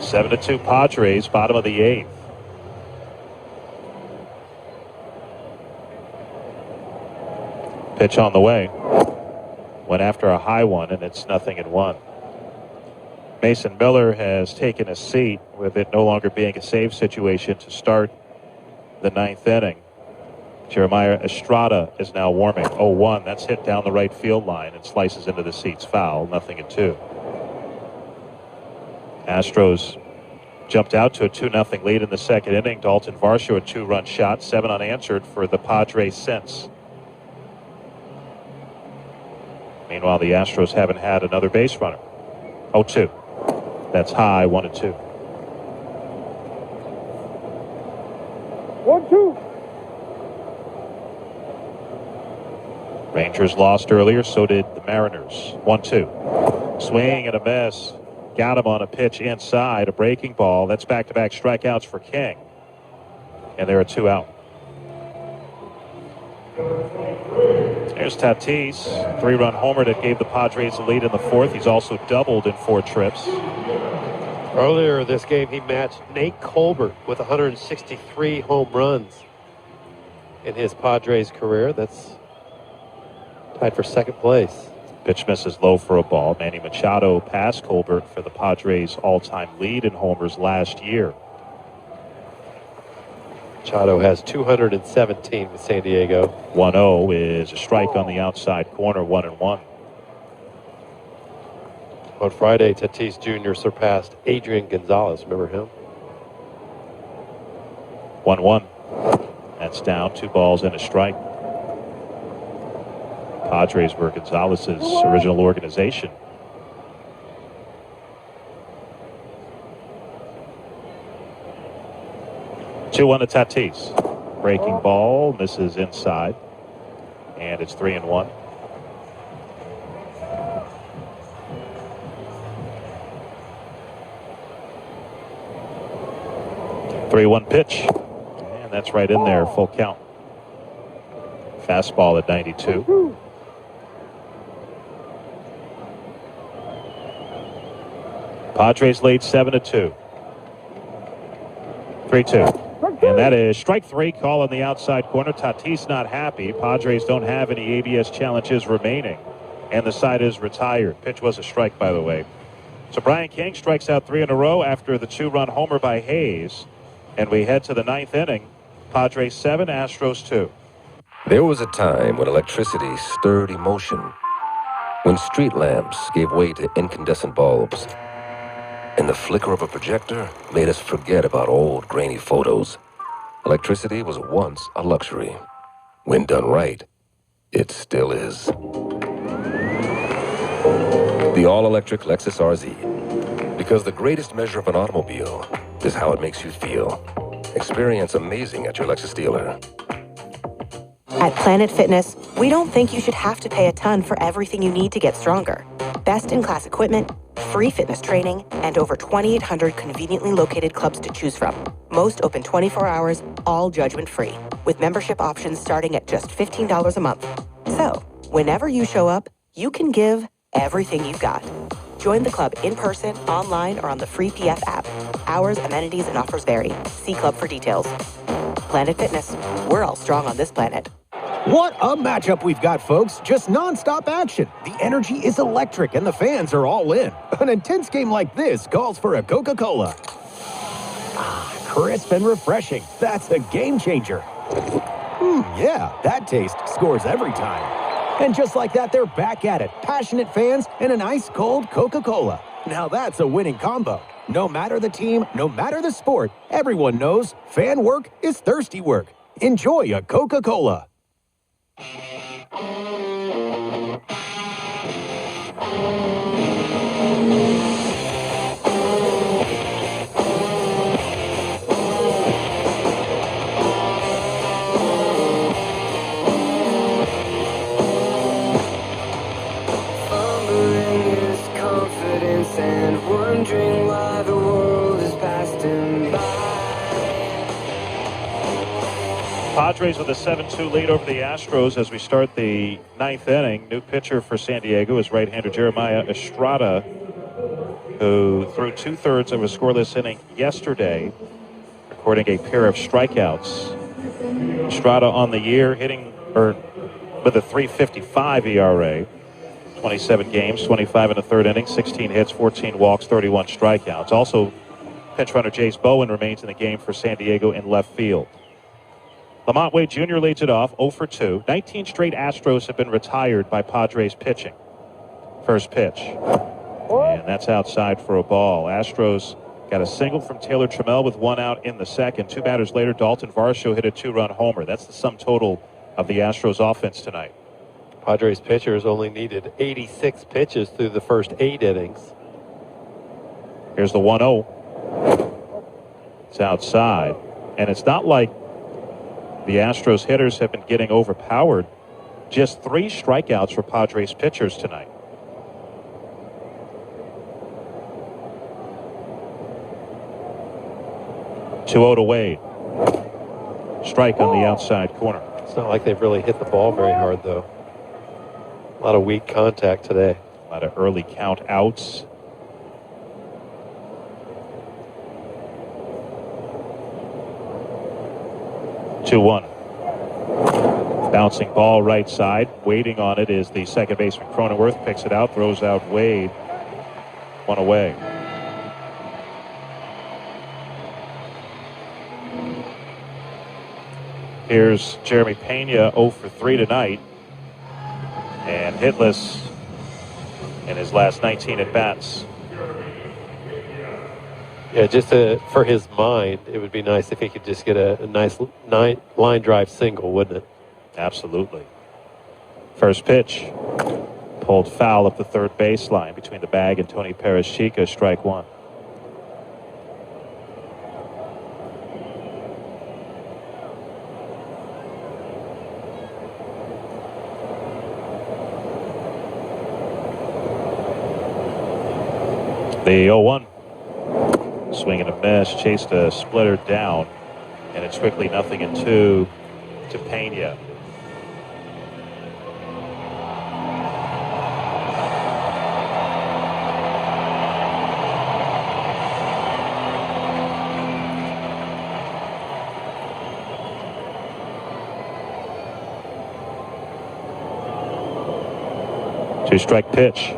Seven to 2 Padres, bottom of the 8th. Pitch on the way. Went after a high one, and it's 0-1. Mason Miller has taken a seat, with it no longer being a save situation, to start the 9th inning. Jeremiah Estrada is now warming. 0-1. That's hit down the right field line and slices into the seats. Foul. 0-2. Astros jumped out to a 2-0 lead in the second inning. Dalton Varsho, a 2-run shot, 7 unanswered for the Padres since. Meanwhile, the Astros haven't had another base runner. 0-2. That's high. 1-2. 1-2. Rangers lost earlier, so did the Mariners. 1-2. Swing and a miss. Got him on a pitch inside, a breaking ball. That's back-to-back strikeouts for King. And there are 2 out. There's Tatis, 3-run homer that gave the Padres the lead in the 4th. He's also doubled in 4 trips. Earlier this game, he matched Nate Colbert with 163 home runs in his Padres career. That's tied for second place. Pitch misses low for a ball. Manny Machado passed Colbert for the Padres' all-time lead in homers last year. Machado has 217 with San Diego. 1-0 is a strike on the outside corner. 1-1. On Friday, Tatis Jr. surpassed Adrian Gonzalez. Remember him? 1-1. That's down. 2 balls and a strike. Padres were Gonzalez's original organization. Two on to Tatis. Breaking ball, misses inside. And it's 3-1. Three-one pitch. And that's right in there, full count. Fastball at 92. Padres lead 7-2. 3-2. And that is strike 3, call on the outside corner. Tatis not happy. Padres don't have any ABS challenges remaining. And the side is retired. Pitch was a strike, by the way. So Brian King strikes out 3 in a row after the 2-run homer by Hayes. And we head to the 9th inning. Padres 7, Astros 2. There was a time when electricity stirred emotion, when street lamps gave way to incandescent bulbs, and the flicker of a projector made us forget about old grainy photos. Electricity was once a luxury. When done right, it still is. The all-electric Lexus RZ. Because the greatest measure of an automobile is how it makes you feel. Experience amazing at your Lexus dealer. At Planet Fitness, we don't think you should have to pay a ton for everything you need to get stronger. Best-in-class equipment, free fitness training, and over 2,800 conveniently located clubs to choose from. Most open 24 hours, all judgment-free, with membership options starting at just $15 a month. So, whenever you show up, you can give everything you've got. Join the club in person, online, or on the free PF app. Hours, amenities, and offers vary. See club for details. Planet Fitness. We're all strong on this planet. What a matchup we've got, folks. Just nonstop action. The energy is electric and the fans are all in. An intense game like this calls for a Coca-Cola. Ah, crisp and refreshing. That's a game changer. Yeah, that taste scores every time. And just like that, they're back at it. Passionate fans and an ice-cold Coca-Cola. Now that's a winning combo. No matter the team, no matter the sport, everyone knows fan work is thirsty work. Enjoy a Coca-Cola. And wondering why the world has passed him by. Padres with a 7-2 lead over the Astros as we start the 9th inning. New pitcher for San Diego is right-hander Jeremiah Estrada, who threw 2/3 of a scoreless inning yesterday, recording a pair of strikeouts. Estrada on the year with a 3.55 ERA. 27 games, 25 in the 3rd inning, 16 hits, 14 walks, 31 strikeouts. Also, pinch runner Jace Bowen remains in the game for San Diego in left field. Lamont Wade Jr. leads it off, 0 for 2. 19 straight Astros have been retired by Padres pitching. First pitch. And that's outside for a ball. Astros got a single from Taylor Trammell with 1 out in the second. 2 batters later, Dalton Varsho hit a 2-run homer. That's the sum total of the Astros offense tonight. Padres pitchers only needed 86 pitches through the first 8 innings. Here's the 1-0. It's outside. And it's not like the Astros hitters have been getting overpowered. Just 3 strikeouts for Padres pitchers tonight. Two-0 to Wade. Strike on the outside corner. It's not like they've really hit the ball very hard, though. A lot of weak contact today. A lot of early count outs. Two one. Bouncing ball right side. Waiting on it is the second baseman Cronenworth. Picks it out, throws out Wade. 1 away. Here's Jeremy Pena, 0 for 3 tonight. And hitless in his last 19 at-bats. Yeah, just for his mind, it would be nice if he could just get a nice line drive single, wouldn't it? Absolutely. First pitch. Pulled foul up the third baseline between the bag and Tony Perez-Chica, strike 1. The 0-1. Swing and a miss. Chased a splitter down. And it's quickly 0-2 to Pena. Two-strike pitch.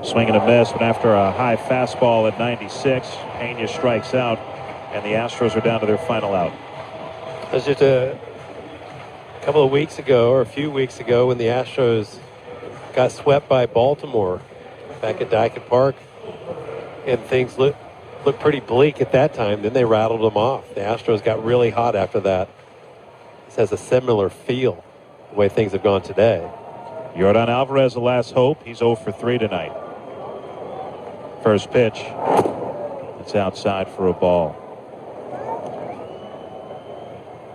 Swing and a miss, but after a high fastball at 96, Pena strikes out, and the Astros are down to their final out. It was just a couple of weeks ago, or a few weeks ago, when the Astros got swept by Baltimore back at Dyken Park, and things looked pretty bleak at that time. Then they rattled them off. The Astros got really hot after that. This has a similar feel, the way things have gone today. Yordan Alvarez, the last hope. He's 0 for 3 tonight. First pitch. It's outside for a ball.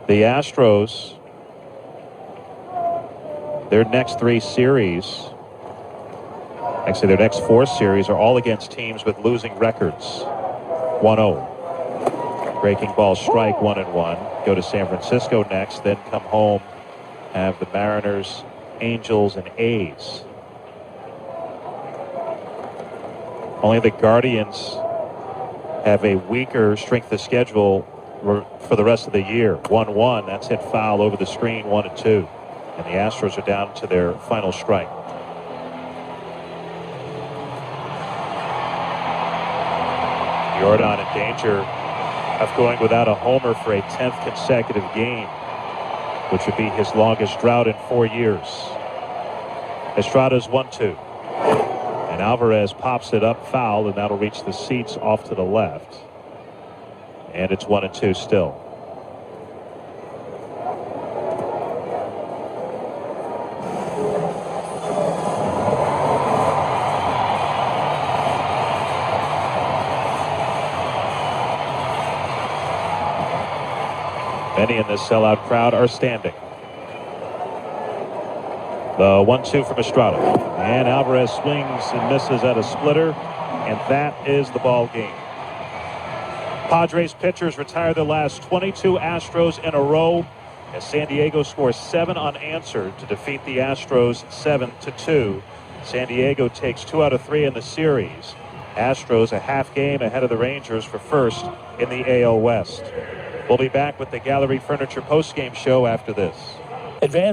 The Astros, their next 3 series, actually their next 4 series, are all against teams with losing records. 1-0. Breaking ball strike, 1-1. Go to San Francisco next, then come home, have the Mariners, Angels, and A's. Only the Guardians have a weaker strength of schedule for the rest of the year. 1-1. That's hit foul over the screen, 1-2. And the Astros are down to their final strike. Yordan in danger of going without a homer for a 10th consecutive game, which would be his longest drought in 4 years. Estrada's 1-2. And Alvarez pops it up foul, and that'll reach the seats off to the left. And it's 1-2 still. Many in this sellout crowd are standing. The 1-2 from Estrada. And Alvarez swings and misses at a splitter. And that is the ball game. Padres pitchers retire the last 22 Astros in a row as San Diego scores 7 unanswered to defeat the Astros 7-2. San Diego takes 2 out of 3 in the series. Astros a half game ahead of the Rangers for first in the AL West. We'll be back with the Gallery Furniture postgame show after this. Advance